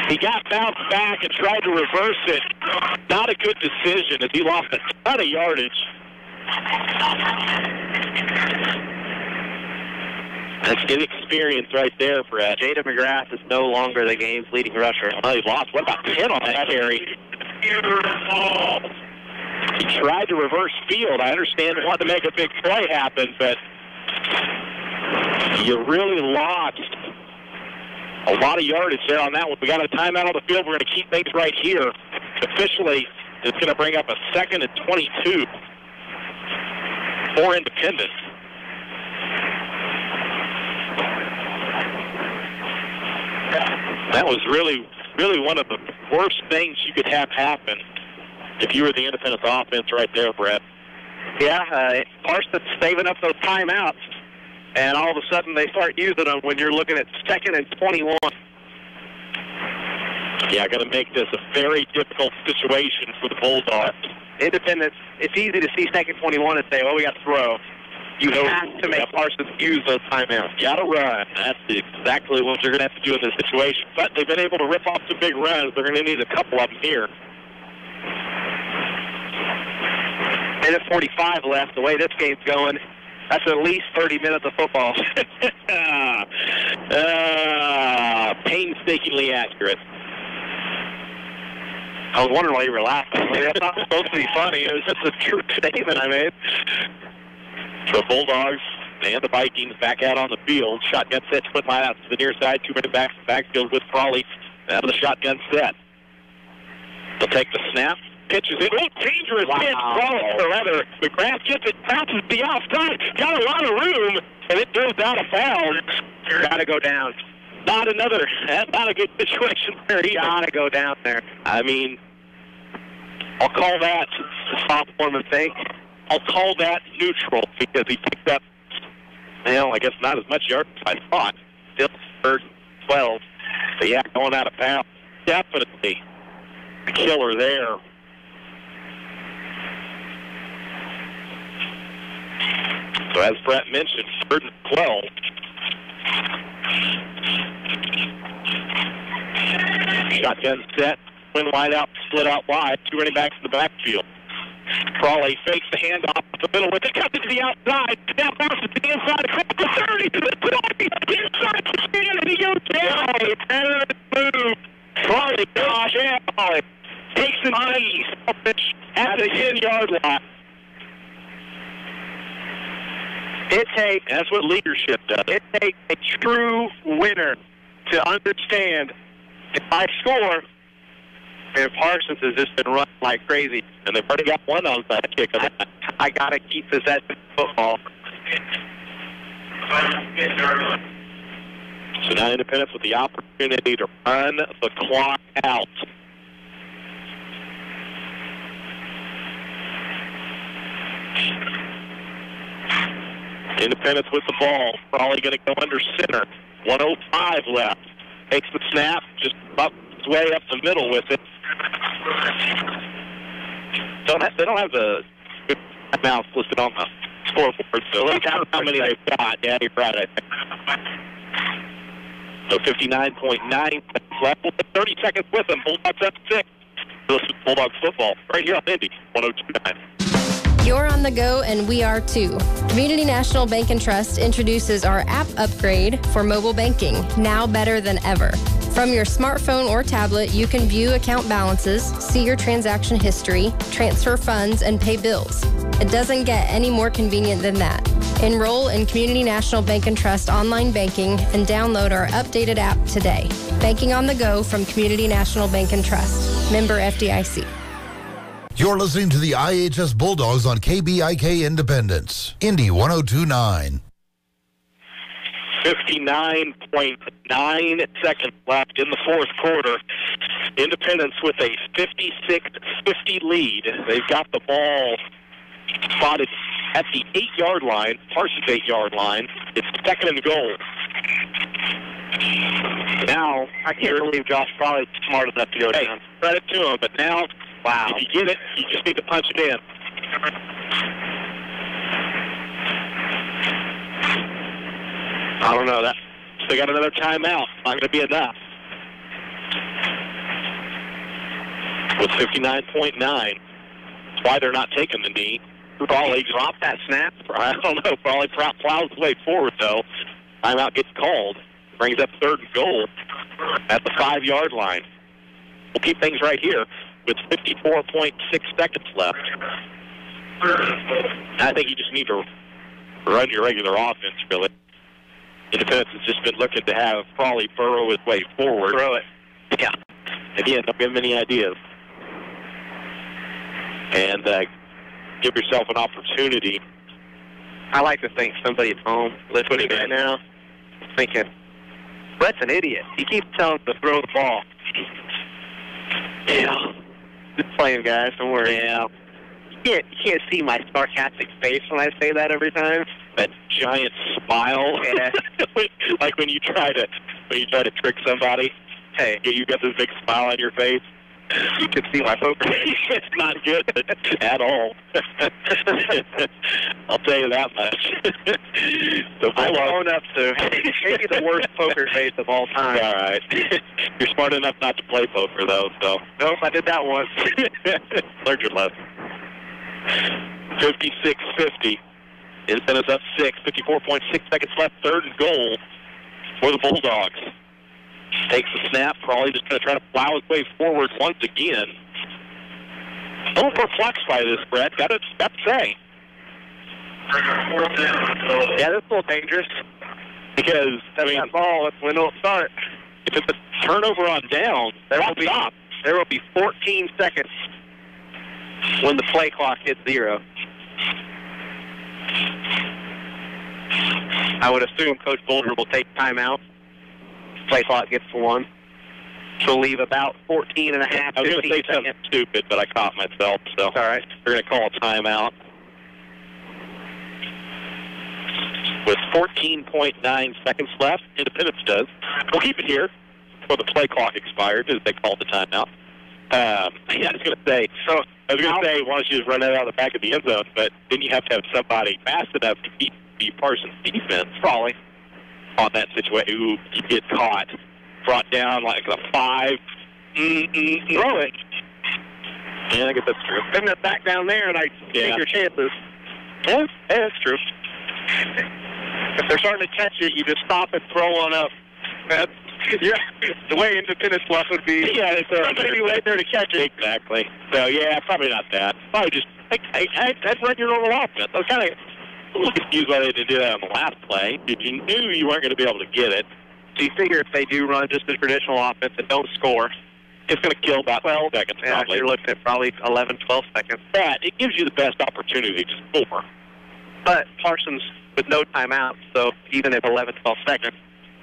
He got bounced back and tried to reverse it. Not a good decision as he lost a ton of yardage. That's good experience right there, Brett. Jada McGrath is no longer the game's leading rusher. Oh, he lost, what about 10 on that carry? He tried to reverse field. I understand he wanted to make a big play happen, but you really lost a lot of yardage there on that one. We got a timeout on the field. We're going to keep things right here. Officially, it's going to bring up a 2nd and 22 for Independence. That was really one of the worst things you could have happen if you were the Independence offense right there, Brett. Yeah, Parsons saving up those timeouts, and all of a sudden they start using them when you're looking at 2nd and 21. Yeah, going to make this a very difficult situation for the Bulldogs. Independence, it's easy to see 2nd 21 and say, well, we got to throw. You have to make Parsons use those timeouts. Got to run. That's exactly what you're going to have to do in this situation. But they've been able to rip off some big runs. They're going to need a couple of them here. Minute 45 left. The way this game's going, that's at least 30 minutes of football. Painstakingly accurate. I was wondering why you were laughing. That's not supposed to be funny. It was just a true statement I made. The Bulldogs and the Vikings back out on the field. Shotgun set, split line out to the near side. 2 running backs in the backfield with Crawley out of the shotgun set. They'll take the snap. Pitches it. Oh, dangerous pitch. Crawley for leather. McGrath gets it. Bounces the outside. Got a lot of room. And it goes out of bounds. Got to go down. Not a good situation there. Got to go down there. I mean, I'll call that a sophomore mistake. I'll call that neutral because he picked up, I guess not as much yards as I thought. Still 3rd and 12. But yeah, going out of bounds. Definitely a killer there. So as Brett mentioned, 3rd and 12. Shotgun set, win wide out, split out wide, 2 running backs in the backfield. Crawley fakes the handoff up the middle with it, cuts it to the outside, now bounces to the inside, across the 30, to the 20, inside the 10, and he goes down. And move. Crawley, gosh, yeah, takes the knee, at the 10-yard line. That's what leadership does. It takes a true winner to understand if I score, and Parsons has just been running like crazy. And they've already got one onside kick. I got to keep this at football. So now Independence with the opportunity to run the clock out. Independence with the ball. Probably going to go under center. 1:05 left. Takes the snap, just up his way up the middle with it. They don't have the good timeouts listed on the scoreboard, so let's count how many they've got. Yeah, you're right, I think. So 59.9 left. We'll put 30 seconds with them. Bulldogs up 6. Listen to Bulldogs football right here on Indy 102.9. You're on the go, and we are too. Community National Bank and Trust introduces our app upgrade for mobile banking, now better than ever. From your smartphone or tablet, you can view account balances, see your transaction history, transfer funds, and pay bills. It doesn't get any more convenient than that. Enroll in Community National Bank and Trust online banking and download our updated app today. Banking on the go from Community National Bank and Trust. Member FDIC. You're listening to the IHS Bulldogs on KBIK Independence, Indy 102.9. 59.9 seconds left in the fourth quarter. Independence with a 56-50 lead. They've got the ball spotted at the 8-yard line, Parsons 8-yard line. It's second and goal. Now, I can't believe Josh Frawley's smart enough to go down. Credit to him, but now, wow, if you get it, you just need to punch it in. I don't know. They got another timeout. Not going to be enough. With 59.9. That's why they're not taking the knee. Frawley dropped that snap. I don't know. Frawley plows the way forward, though. Timeout gets called. Brings up third and goal at the 5-yard line. We'll keep things right here with 54.6 seconds left. I think you just need to run your regular offense, really. Independence has just been looking to have Frawley burrow his way forward. Throw it. Yeah. Again, don't give him any ideas. And give yourself an opportunity. I like to think somebody's home listening right now, thinking, Brett's an idiot. He keeps telling us to throw the ball. Yeah. Just playing, guys. Don't worry. Yeah. You can't see my sarcastic face when I say that every time. That giant smile. Yeah. Like when you try to trick somebody. Hey, you got this big smile on your face. You can see my poker face. It's not good at all. I'll tell you that much. So I own up to maybe the worst poker face of all time. All right. You're smart enough not to play poker, though. So nope, I did that once. Learned your lesson. 56-50. Independence up 6. 54.6 seconds left. Third and goal for the Bulldogs. Takes the snap. Crawley just going to try to plow his way forward once again. A little perplexed by this, Brett. Got to say. Yeah, that's a little dangerous. Because, I mean, that ball, that's when it'll start. If it's a turnover on down, there will be 14 seconds when the play clock hits 0. I would assume Coach Boulder will take timeout. Play clock gets to 1. She'll leave about 14 and a half. I was going to say something stupid, but I caught myself. So all right, we're going to call a timeout. With 14.9 seconds left, Independence does. We'll keep it here before the play clock expired, as they called the timeout. I was going to say, why don't you just run it out of the back of the end zone? But then you have to have somebody fast enough to beat the Parsons defense, probably, on that situation. Ooh, you get caught. Brought down like a 5. Throw it. Yeah, I guess that's true. Send it back down there, and I take your chances. Yeah, that's true. If they're starting to catch it, you just stop and throw one up. That's, the way Independence left would be. Yeah, it's somebody right there to catch it. Exactly. So, yeah, probably not that. Probably just, I'd run your normal offense. I was kind of a little confused why they didn't do that on the last play. You knew you weren't going to be able to get it. So you figure if they do run just a traditional offense and don't score, it's going to kill about 12 seconds. Yeah, probably. You're looking at probably 11, 12 seconds. But it gives you the best opportunity to score. But Parsons with no timeout, so even at 11, 12 seconds,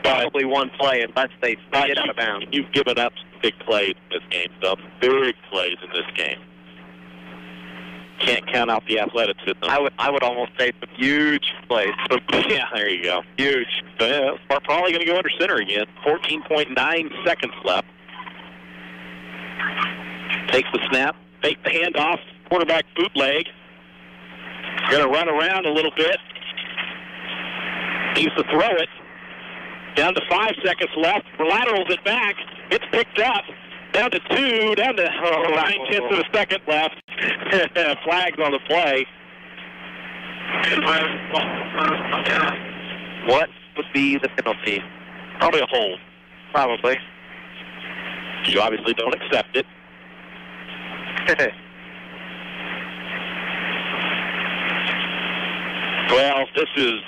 probably one play unless they get out of bounds. You've given up some big plays in this game, so big plays in this game. Can't count out the athleticism. I would almost say some huge plays. Yeah, there you go. Huge. So, yeah, we're probably going to go under center again. 14.9 seconds left. Takes the snap. Fake the handoff. Quarterback bootleg. Going to run around a little bit. Needs to throw it. Down to 5 seconds left. Laterals it back. It's picked up. Down to 2, down to 9/10 of a second left. Flags on the play. What would be the penalty? Probably a hold. Probably. You obviously don't accept it. Well, this is...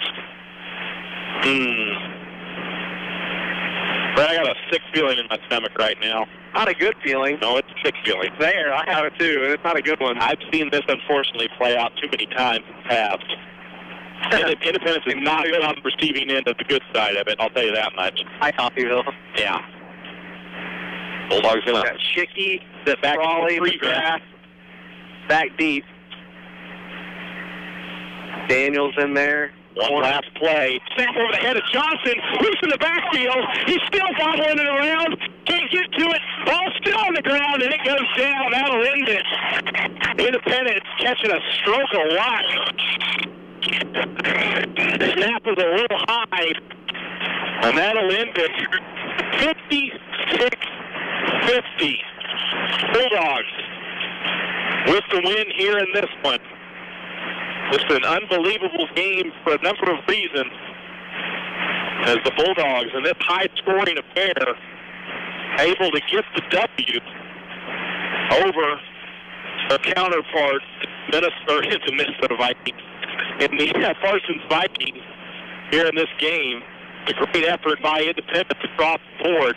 But I got a sick feeling in my stomach right now. Not a good feeling. No, it's a sick feeling. There, I have it too, and it's not a good one. I've seen this, unfortunately, play out too many times in the past. Independence is not good on the receiving end of the good side of it, I'll tell you that much. Hi, Coffeyville. Yeah. Bulldogs going to Chicky, sit back Crawley, in the McGrath, back deep. Daniels in there. One last play. Snap over the head of Johnson. Loose in the backfield. He's still bobbling it around. Can't get to it. Ball still on the ground, and it goes down. That'll end it. Independence catching a stroke of luck. The snap was a little high, and that'll end it. 56-50. Bulldogs with the win here in this one. It's an unbelievable game for a number of reasons, as the Bulldogs in this high-scoring affair able to get the W over their counterpart, Minnesota Vikings, in the Parsons Vikings here in this game. A great effort by Independence across the board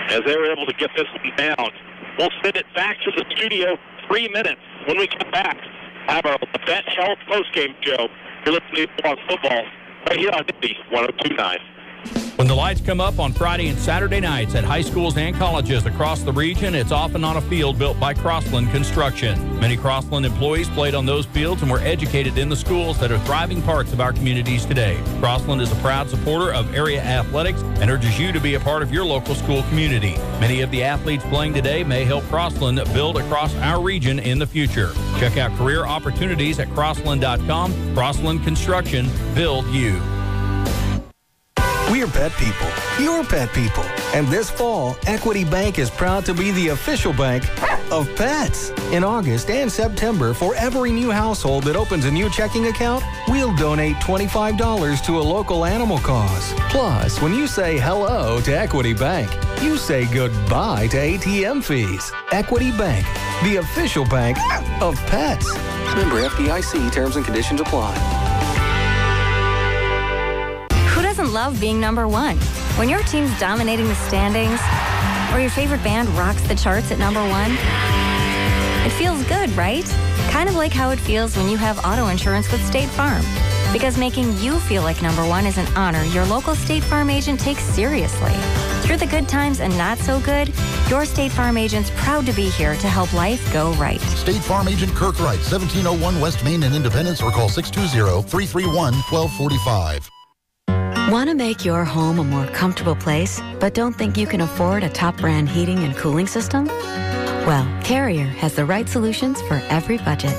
as they were able to get this one down. We'll send it back to the studio 3 minutes. When we come back, have our Bet Health postgame show. You're listening to Blog Football right here on Indy 102.9. When the lights come up on Friday and Saturday nights at high schools and colleges across the region, it's often on a field built by Crossland Construction. Many Crossland employees played on those fields and were educated in the schools that are thriving parts of our communities today. Crossland is a proud supporter of area athletics and urges you to be a part of your local school community. Many of the athletes playing today may help Crossland build across our region in the future. Check out career opportunities at crossland.com. Crossland Construction, build you. We're pet people. You're pet people. And this fall, Equity Bank is proud to be the official bank of pets. In August and September, for every new household that opens a new checking account, we'll donate $25 to a local animal cause. Plus, when you say hello to Equity Bank, you say goodbye to ATM fees. Equity Bank, the official bank of pets. Member FDIC, terms and conditions apply. Who doesn't love being number one? When your team's dominating the standings, or your favorite band rocks the charts at number one, it feels good, right? Kind of like how it feels when you have auto insurance with State Farm. Because making you feel like number one is an honor your local State Farm agent takes seriously. Through the good times and not so good, your State Farm agent's proud to be here to help life go right. State Farm Agent Kirk Wright, 1701 West Main in Independence, or call 620-331-1245. Want to make your home a more comfortable place, but don't think you can afford a top brand heating and cooling system? Well, Carrier has the right solutions for every budget.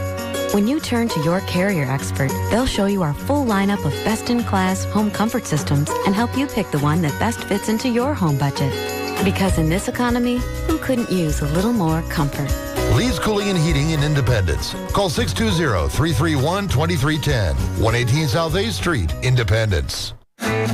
When you turn to your Carrier expert, they'll show you our full lineup of best-in-class home comfort systems and help you pick the one that best fits into your home budget. Because in this economy, who couldn't use a little more comfort? Lee's Cooling and Heating in Independence. Call 620-331-2310. 118 South A Street, Independence.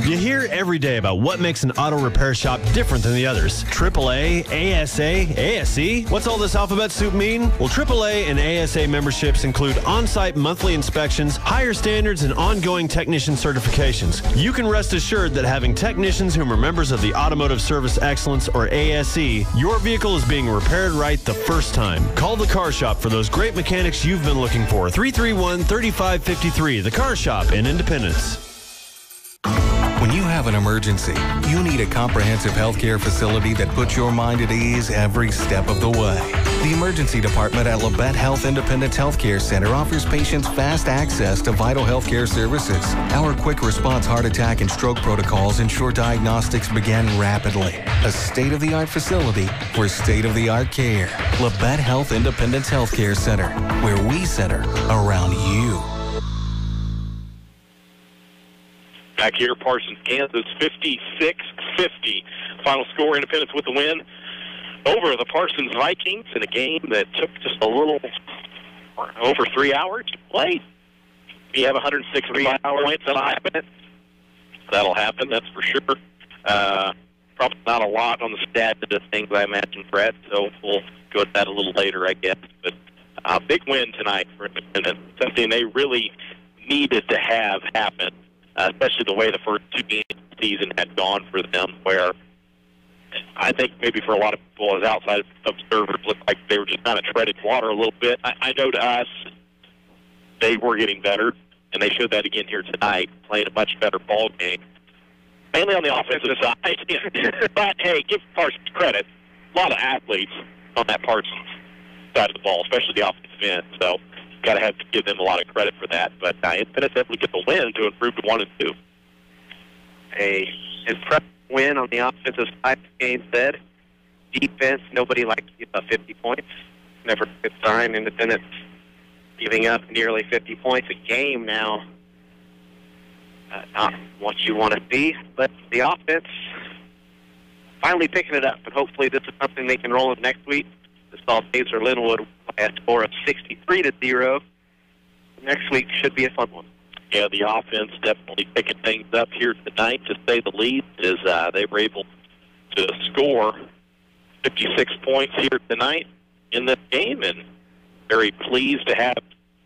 You hear every day about what makes an auto repair shop different than the others. AAA, ASA, ASE? What's all this alphabet soup mean? Well, AAA and ASA memberships include on-site monthly inspections, higher standards, and ongoing technician certifications. You can rest assured that having technicians whom are members of the Automotive Service Excellence, or ASE, your vehicle is being repaired right the first time. Call the Car Shop for those great mechanics you've been looking for. 331-3553, The Car Shop in Independence. When you have an emergency, you need a comprehensive healthcare facility that puts your mind at ease every step of the way. The emergency department at Labette Health Independence Healthcare Center offers patients fast access to vital healthcare services. Our quick response heart attack and stroke protocols ensure diagnostics begin rapidly. A state-of-the-art facility for state-of-the-art care. Labette Health Independence Healthcare Center, where we center around you. Back here, Parsons, Kansas, 56-50. Final score, Independence with the win. over the Parsons Vikings in a game that took just a little over 3 hours to play. You have 106 points. That'll happen, that's for sure. Probably not a lot on the stat of the things I imagine, Brett, so we'll go at that a little later, I guess. But big win tonight for Independent, something they really needed to have happen, especially the way the first 2 games of the season had gone for them, where I think maybe for a lot of people as outside observers looked like they were just kind of treading water a little bit. I know to us they were getting better, and they showed that again here tonight, playing a much better ball game. Mainly on the offensive side. But, hey, give Parsons credit. A lot of athletes on that Parsons side of the ball, especially the offensive end. So, got to have to give them a lot of credit for that. But Independent definitely get the win to improve to 1-2. A impressive win on the offensive side of the game said. Defense, nobody likes to give up 50 points. Never a good sign. Independent giving up nearly 50 points a game now. Not what you want to see, but the offense finally picking it up, and hopefully this is something they can roll in next week. The Salt Days or Linwood by a score of 63-0. Next week should be a fun one. Yeah, the offense definitely picking things up here tonight, to say the least, as they were able to score 56 points here tonight in this game, and very pleased to have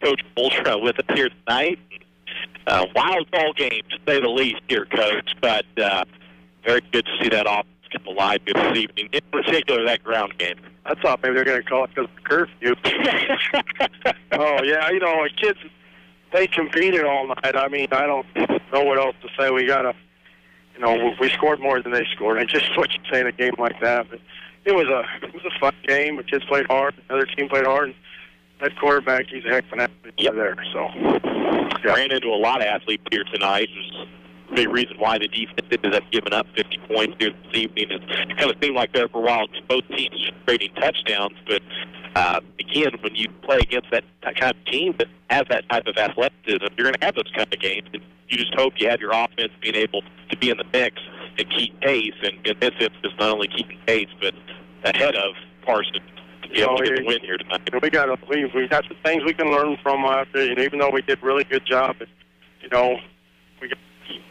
Coach Ultra with us here tonight. Wild ball game, to say the least here, Coach, but very good to see that offense come alive this evening, in particular that ground game. I thought maybe they're going to call it because of the curfew. Oh, yeah, the kids, they competed all night. I mean, I don't know what else to say. We got to, we scored more than they scored. I just what you say in a game like that. But it was a fun game. The kids played hard. The other team played hard. That quarterback, he's a heck of an athlete there. So, yeah. Ran into a lot of athletes here tonight. And the reason why the defense ended up giving up 50 points here this evening is it kind of seemed like there for a while both teams just trading touchdowns. But again, when you play against that kind of team that has that type of athleticism, you're going to have those kind of games. And you just hope you have your offense being able to be in the mix and keep pace. And in this instance, not only keeping pace, but ahead of Parsons. Yeah, we get the win here tonight. We got some things we can learn from even though we did a really good job. We got to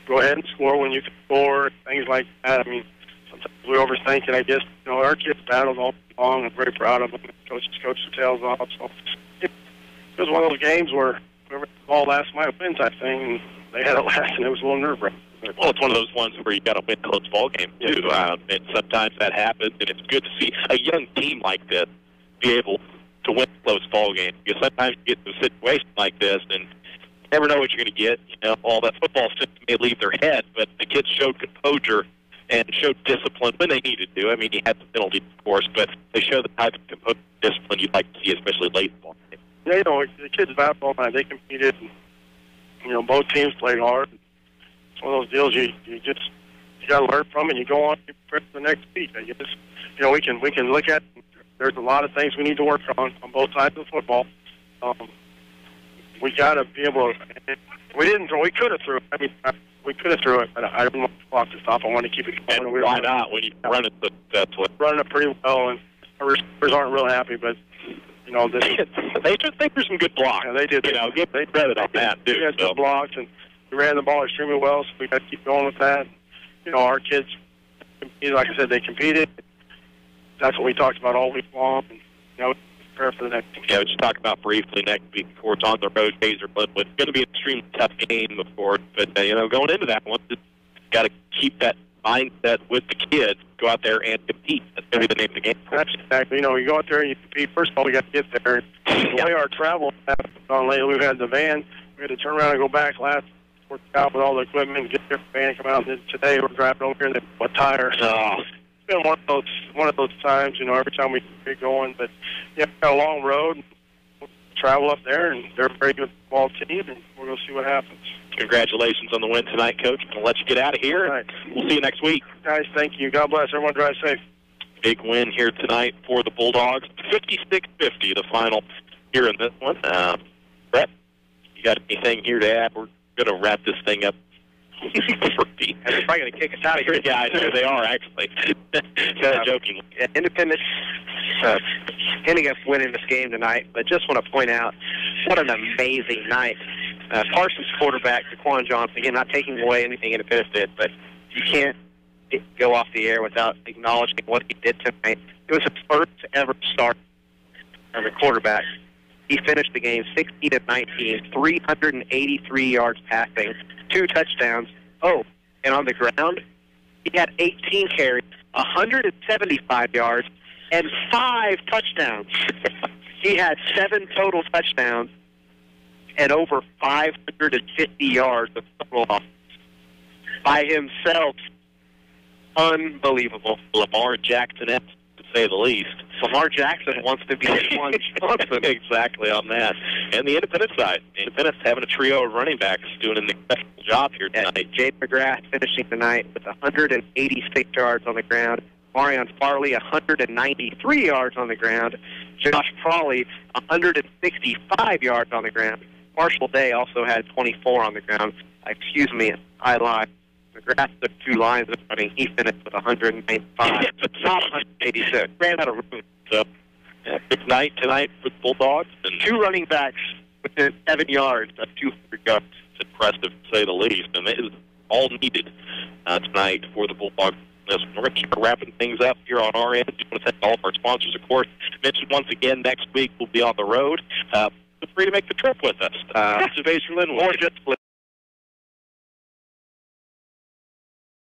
go ahead and score when you can score, things like that. I mean, sometimes we overthink it. I guess our kids battled all along. I'm very proud of them. Coaches coached their tails off. So it was one of those games where whoever the ball last might wins, I think, and they had it last, and it was a little nerve-wracking. Well, it's one of those ones where you got to win a close ball game too, and sometimes that happens. And it's good to see a young team like this be able to win a close ball game, because sometimes you get to a situation like this and you never know what you're going to get. All that football sense may leave their head, but the kids showed composure and showed discipline when they needed to. I mean, you had the penalty, of course, but they showed the type of composure discipline you'd like to see, especially late in the ball game. Yeah, the kids battled all night. They competed, and both teams played hard. It's one of those deals you got to learn from, and you go on to prep for the next week. I guess we can look at. There's a lot of things we need to work on both sides of the football. We got to be able to. We could have threw it. I mean, we could have threw it, but I didn't want the clock to stop. I wanted to keep it going. And why not? When you run it, that's what. Running it pretty well, and our receivers aren't real happy, but they just think there's some good blocks. Yeah, they did. Give credit on that too. We had good blocks, and we ran the ball extremely well, so we got to keep going with that. Our kids, like I said, they competed. That's what we talked about all week long. And, prepare for the next game. Yeah, we just talked about briefly next week. Of course, on the road, Hazer Glenwood. It's going to be an extremely tough game, of course. But, going into that one, just got to keep that mindset with the kids. Go out there and compete. That's going to be the name of the game. That's exactly. You go out there and you compete. First of all, we got to get there. The way our travel has gone lately, we've had the van. We had to turn around and go back last. Work out with all the equipment, get their van, come out. And today we're driving over here and what tire. It's been one of those times, every time we get going. But yeah, we've got a long road. We'll travel up there, and they're a very good ball team, and we're going to see what happens. Congratulations on the win tonight, Coach. I'll let you get out of here. All right. We'll see you next week. Guys, thank you. God bless. Everyone drive safe. Big win here tonight for the Bulldogs. 56-50, the final here in this one. Brett, you got anything here to add? We're going to wrap this thing up They're probably going to kick us out of here. Yeah, they are, actually. Joking. Independence ending up winning this game tonight, but just want to point out what an amazing night. Parsons quarterback, Daquan Johnson, again, not taking away anything Independence did, but you can't go off the air without acknowledging what he did tonight. It was his first ever start as a quarterback. He finished the game 60-19, 383 yards passing, 2 touchdowns. Oh, and on the ground, he had 18 carries, 175 yards, and 5 touchdowns. He had 7 total touchdowns and over 550 yards of total offense by himself. Unbelievable. Lamar Jackson-esque, to say the least. Lamar Jackson wants to be Daquan Johnson. Exactly on that. And the Independence side. Independence having a trio of running backs doing an exceptional job here tonight. Jade McGrath finishing tonight with 186 yards on the ground. Marion Farley, 193 yards on the ground. Josh Crawley, 165 yards on the ground. Marshall Day also had 24 on the ground. Excuse me, I lied. McGrath took 2 lines of running. He finished with 195. Not 186. Ran out of room. So, big night tonight for the Bulldogs. And 2 running backs within 7 yards of 200 yards. It's impressive, to say the least. And it is all needed tonight for the Bulldogs. We're going to start wrapping things up here on our end. We want to thank all of our sponsors, of course. Mentioned once again, next week we'll be on the road. Feel free to make the trip with us. Observation Linwood. Or just